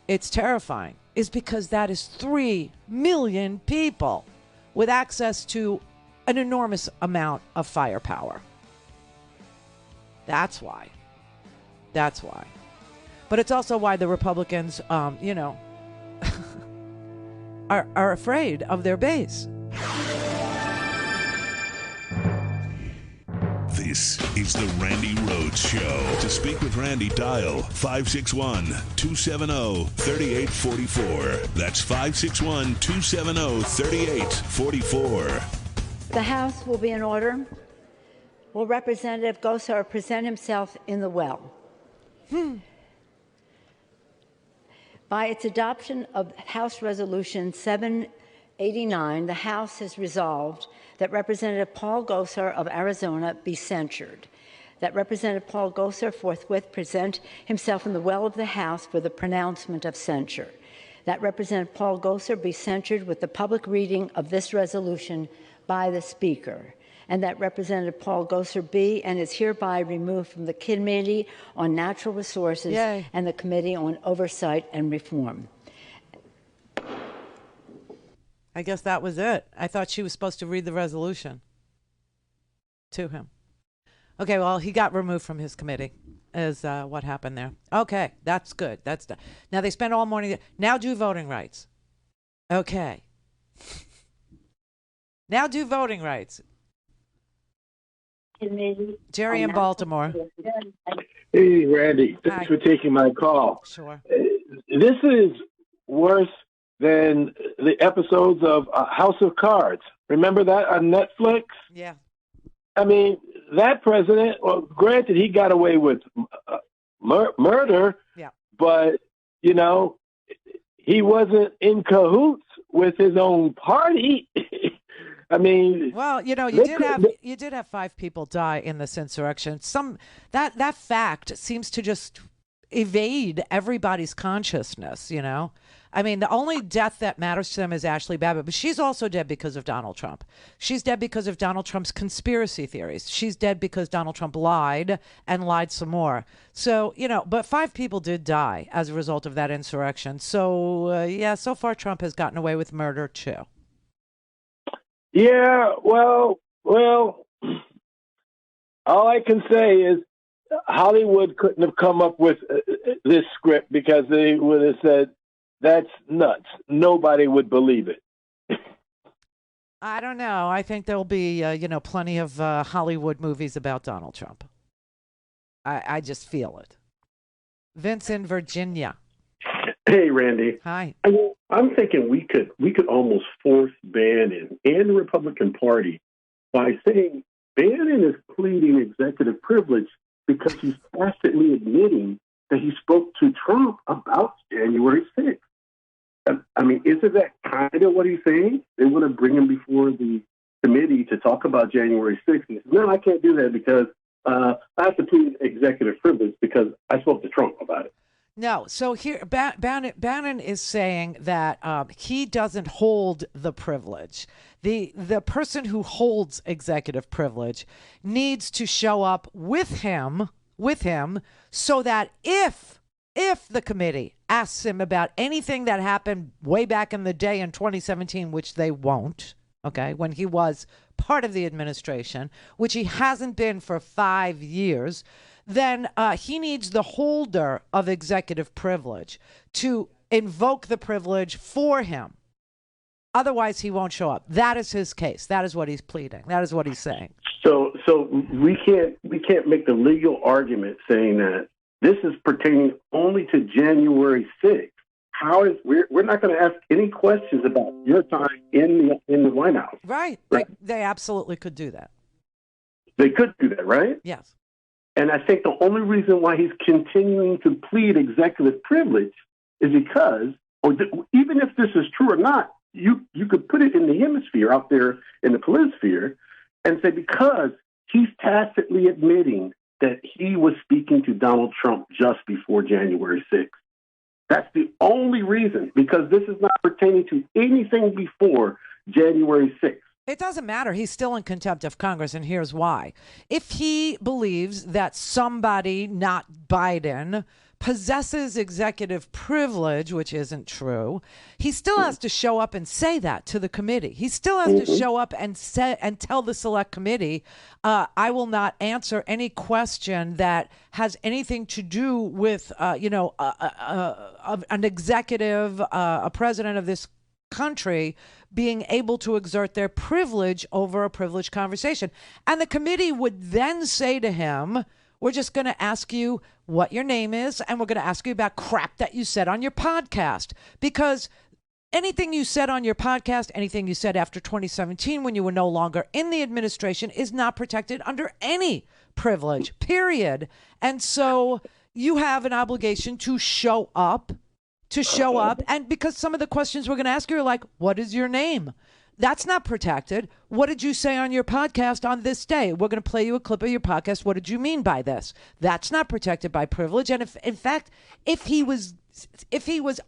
it's terrifying is because that is 3 million people with access to an enormous amount of firepower. That's why. That's why. But it's also why the Republicans, are afraid of their base. This is the Randi Rhodes Show. To speak with Randi, dial 561-270-3844. That's 561-270-3844. The House will be in order. Will Representative Gosar present himself in the well? By its adoption of House Resolution 789, the House has resolved that Representative Paul Gosar of Arizona be censured. That Representative Paul Gosar forthwith present himself in the well of the House for the pronouncement of censure. That Representative Paul Gosar be censured with the public reading of this resolution by the Speaker, and that Representative Paul Gosar be and is hereby removed from the Committee on Natural Resources and the Committee on Oversight and Reform. I guess that was it. I thought she was supposed to read the resolution to him. Okay, well, he got removed from his committee is what happened there. Okay, that's good. That's done. Now they spend all morning. Now do voting rights. Okay. Now do voting rights. Jerry in Baltimore. Hey, Randi. Thanks for taking my call. Sure. This is worse than the episodes of House of Cards. Remember that on Netflix? Yeah. I mean, that president, well, granted, he got away with murder, but, he wasn't in cahoots with his own party. I mean, well, you did have 5 people die in this insurrection. That fact seems to just evade everybody's consciousness. I mean, the only death that matters to them is Ashley Babbitt, but she's also dead because of Donald Trump. She's dead because of Donald Trump's conspiracy theories. She's dead because Donald Trump lied and lied some more. So, but 5 people did die as a result of that insurrection. So, so far Trump has gotten away with murder too. Yeah, well, all I can say is Hollywood couldn't have come up with this script because they would have said, that's nuts. Nobody would believe it. I don't know. I think there'll be, plenty of Hollywood movies about Donald Trump. I just feel it. Vince in Virginia. Hey, Randi. Hi. I'm thinking we could almost force Bannon and the Republican Party by saying Bannon is pleading executive privilege because he's tacitly admitting that he spoke to Trump about January 6th. I mean, isn't that kind of what he's saying? They want to bring him before the committee to talk about January 6th. He says, no, I can't do that because I have to plead executive privilege because I spoke to Trump about it. No. So here, Bannon is saying that he doesn't hold the privilege. The person who holds executive privilege needs to show up with him, so that if the committee asks him about anything that happened way back in the day in 2017, which they won't, okay, when he was part of the administration, which he hasn't been for 5 years, then he needs the holder of executive privilege to invoke the privilege for him. Otherwise, he won't show up. That is his case. That is what he's pleading. That is what he's saying. So we can't make the legal argument saying that this is pertaining only to January 6th. We're not going to ask any questions about your time in the White House. Right. They absolutely could do that. They could do that, right? Yes. And I think the only reason why he's continuing to plead executive privilege is because, even if this is true or not, you could put it in the hemisphere out there in the politosphere and say because he's tacitly admitting that he was speaking to Donald Trump just before January 6th. That's the only reason, because this is not pertaining to anything before January 6th. It doesn't matter. He's still in contempt of Congress, and here's why. If he believes that somebody, not Biden, possesses executive privilege, which isn't true, he still has to show up and say that to the committee. He still has to show up and tell the select committee, I will not answer any question that has anything to do with, an executive, a president of this country being able to exert their privilege over a privileged conversation. And the committee would then say to him, we're just going to ask you what your name is, and we're going to ask you about crap that you said on your podcast. Because anything you said on your podcast, anything you said after 2017 when you were no longer in the administration is not protected under any privilege, period. And so you have an obligation to show up. And because some of the questions we're going to ask you are like, what is your name? That's not protected. What did you say on your podcast on this day? We're going to play you a clip of your podcast. What did you mean by this? That's not protected by privilege. And if he was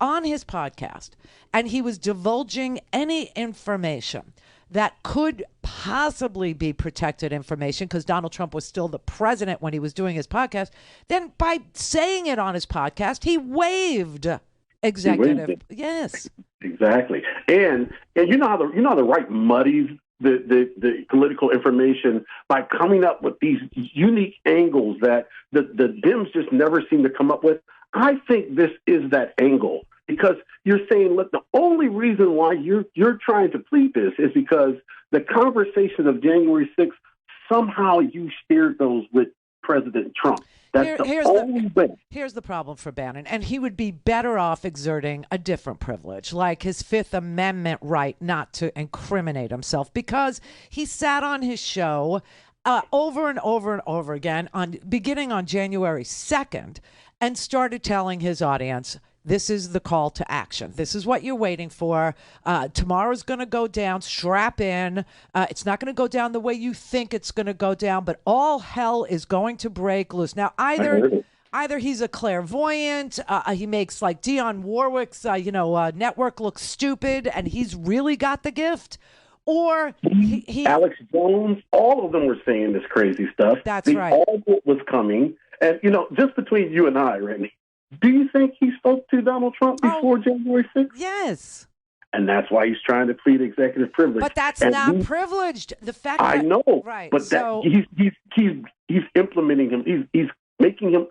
on his podcast and he was divulging any information that could possibly be protected information, because Donald Trump was still the president when he was doing his podcast, then by saying it on his podcast, he waived executive. Yes. Exactly. And you know how the right muddies the political information by coming up with these unique angles that the Dems just never seem to come up with. I think this is that angle, because you're saying, look, the only reason why you're trying to plead this is because the conversation of January 6th, somehow you shared those with President Trump. Here's the problem for Bannon, and he would be better off exerting a different privilege, like his Fifth Amendment right not to incriminate himself, because he sat on his show over and over and over again, beginning on January 2nd, and started telling his audience, this is the call to action. This is what you're waiting for. Tomorrow's going to go down. Strap in. It's not going to go down the way you think it's going to go down, but all hell is going to break loose. Now, either he's a clairvoyant, he makes like Dionne Warwick's, network look stupid, and he's really got the gift, or he Alex Jones, all of them were saying this crazy stuff. That's right. All was coming, and just between you and I, Randy. Do you think he spoke to Donald Trump before January 6th? Yes. And that's why he's trying to plead execuing privilege. But that's not privileged. The fact I that, know, right? But so he's implementing him. He's making him.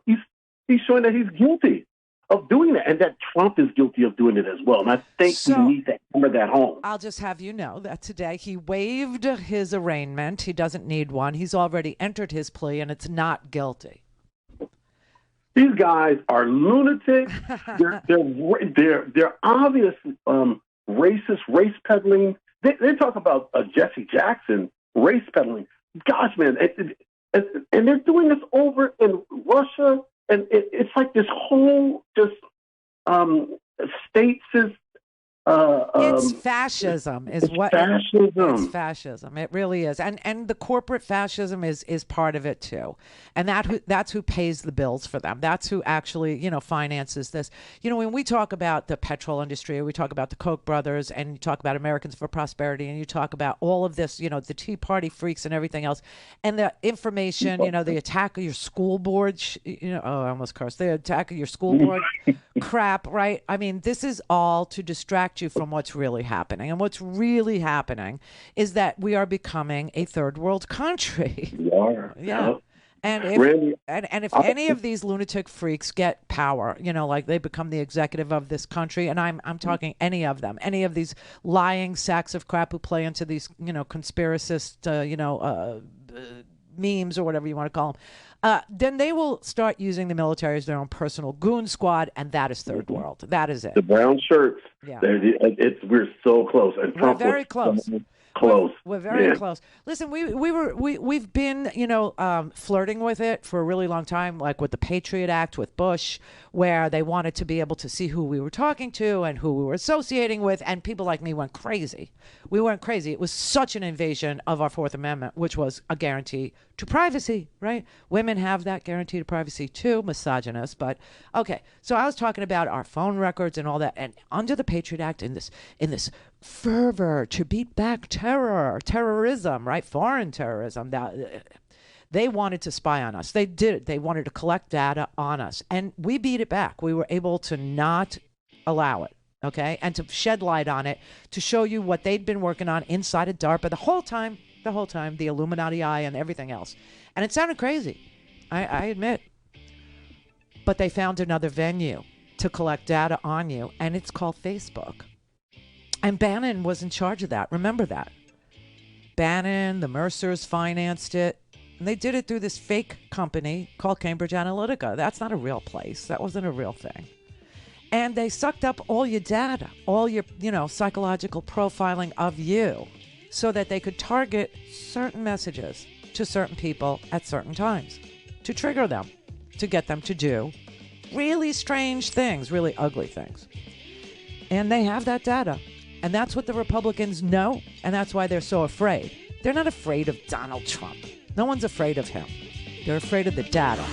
He's showing that he's guilty of doing that, and that Trump is guilty of doing it as well. And I think we need to hammer that home. I'll just have you know that today he waived his arraignment. He doesn't need one. He's already entered his plea, and it's not guilty. These guys are lunatics. They're obvious racist, race peddling. They talk about Jesse Jackson race peddling. Gosh, man, and they're doing this over in Russia, and it's like this whole just statist It's fascism, is what fascism. It's fascism. It really is, and the corporate fascism is part of it too, and that's who pays the bills for them. That's who actually finances this. When we talk about the petrol industry, or we talk about the Koch brothers, and you talk about Americans for Prosperity, and you talk about all of this, the Tea Party freaks and everything else, and the information, the attack of your school board, I almost cursed. The attack of your school board crap, right? I mean, this is all to distract you from what's really happening. And what's really happening is that we are becoming a third world country. We are. Yeah. And if, Randy, and if any of these lunatic freaks get power, like they become the executive of this country, and I'm talking any of them, any of these lying sacks of crap who play into these, conspiracist, memes or whatever you want to call them, then they will start using the military as their own personal goon squad, and that is third world. That is it. The brown shirts. Yeah. We're so close. And we're very close. Close. We're very close. Listen, we've been flirting with it for a really long time, like with the Patriot Act with Bush, where they wanted to be able to see who we were talking to and who we were associating with, and people like me went crazy. We went crazy. It was such an invasion of our Fourth Amendment, which was a guarantee to privacy, right? Women have that guarantee to privacy too, misogynist, but okay. So I was talking about our phone records and all that, and under the Patriot Act, in this fervor to beat back terrorism, right? Foreign terrorism. They wanted to spy on us. They did it. They wanted to collect data on us, and we beat it back. We were able to not allow it, okay, and to shed light on it, to show you what they'd been working on inside of DARPA the whole time, the Illuminati eye and everything else. And it sounded crazy, I admit. But they found another venue to collect data on you, and it's called Facebook. And Bannon was in charge of that. Remember that. Bannon, the Mercers financed it. And they did it through this fake company called Cambridge Analytica. That's not a real place. That wasn't a real thing. And they sucked up all your data, all your, psychological profiling of you, so that they could target certain messages to certain people at certain times, to trigger them, to get them to do really strange things, really ugly things. And they have that data. And that's what the Republicans know, and that's why they're so afraid. They're not afraid of Donald Trump. No one's afraid of him. They're afraid of the data.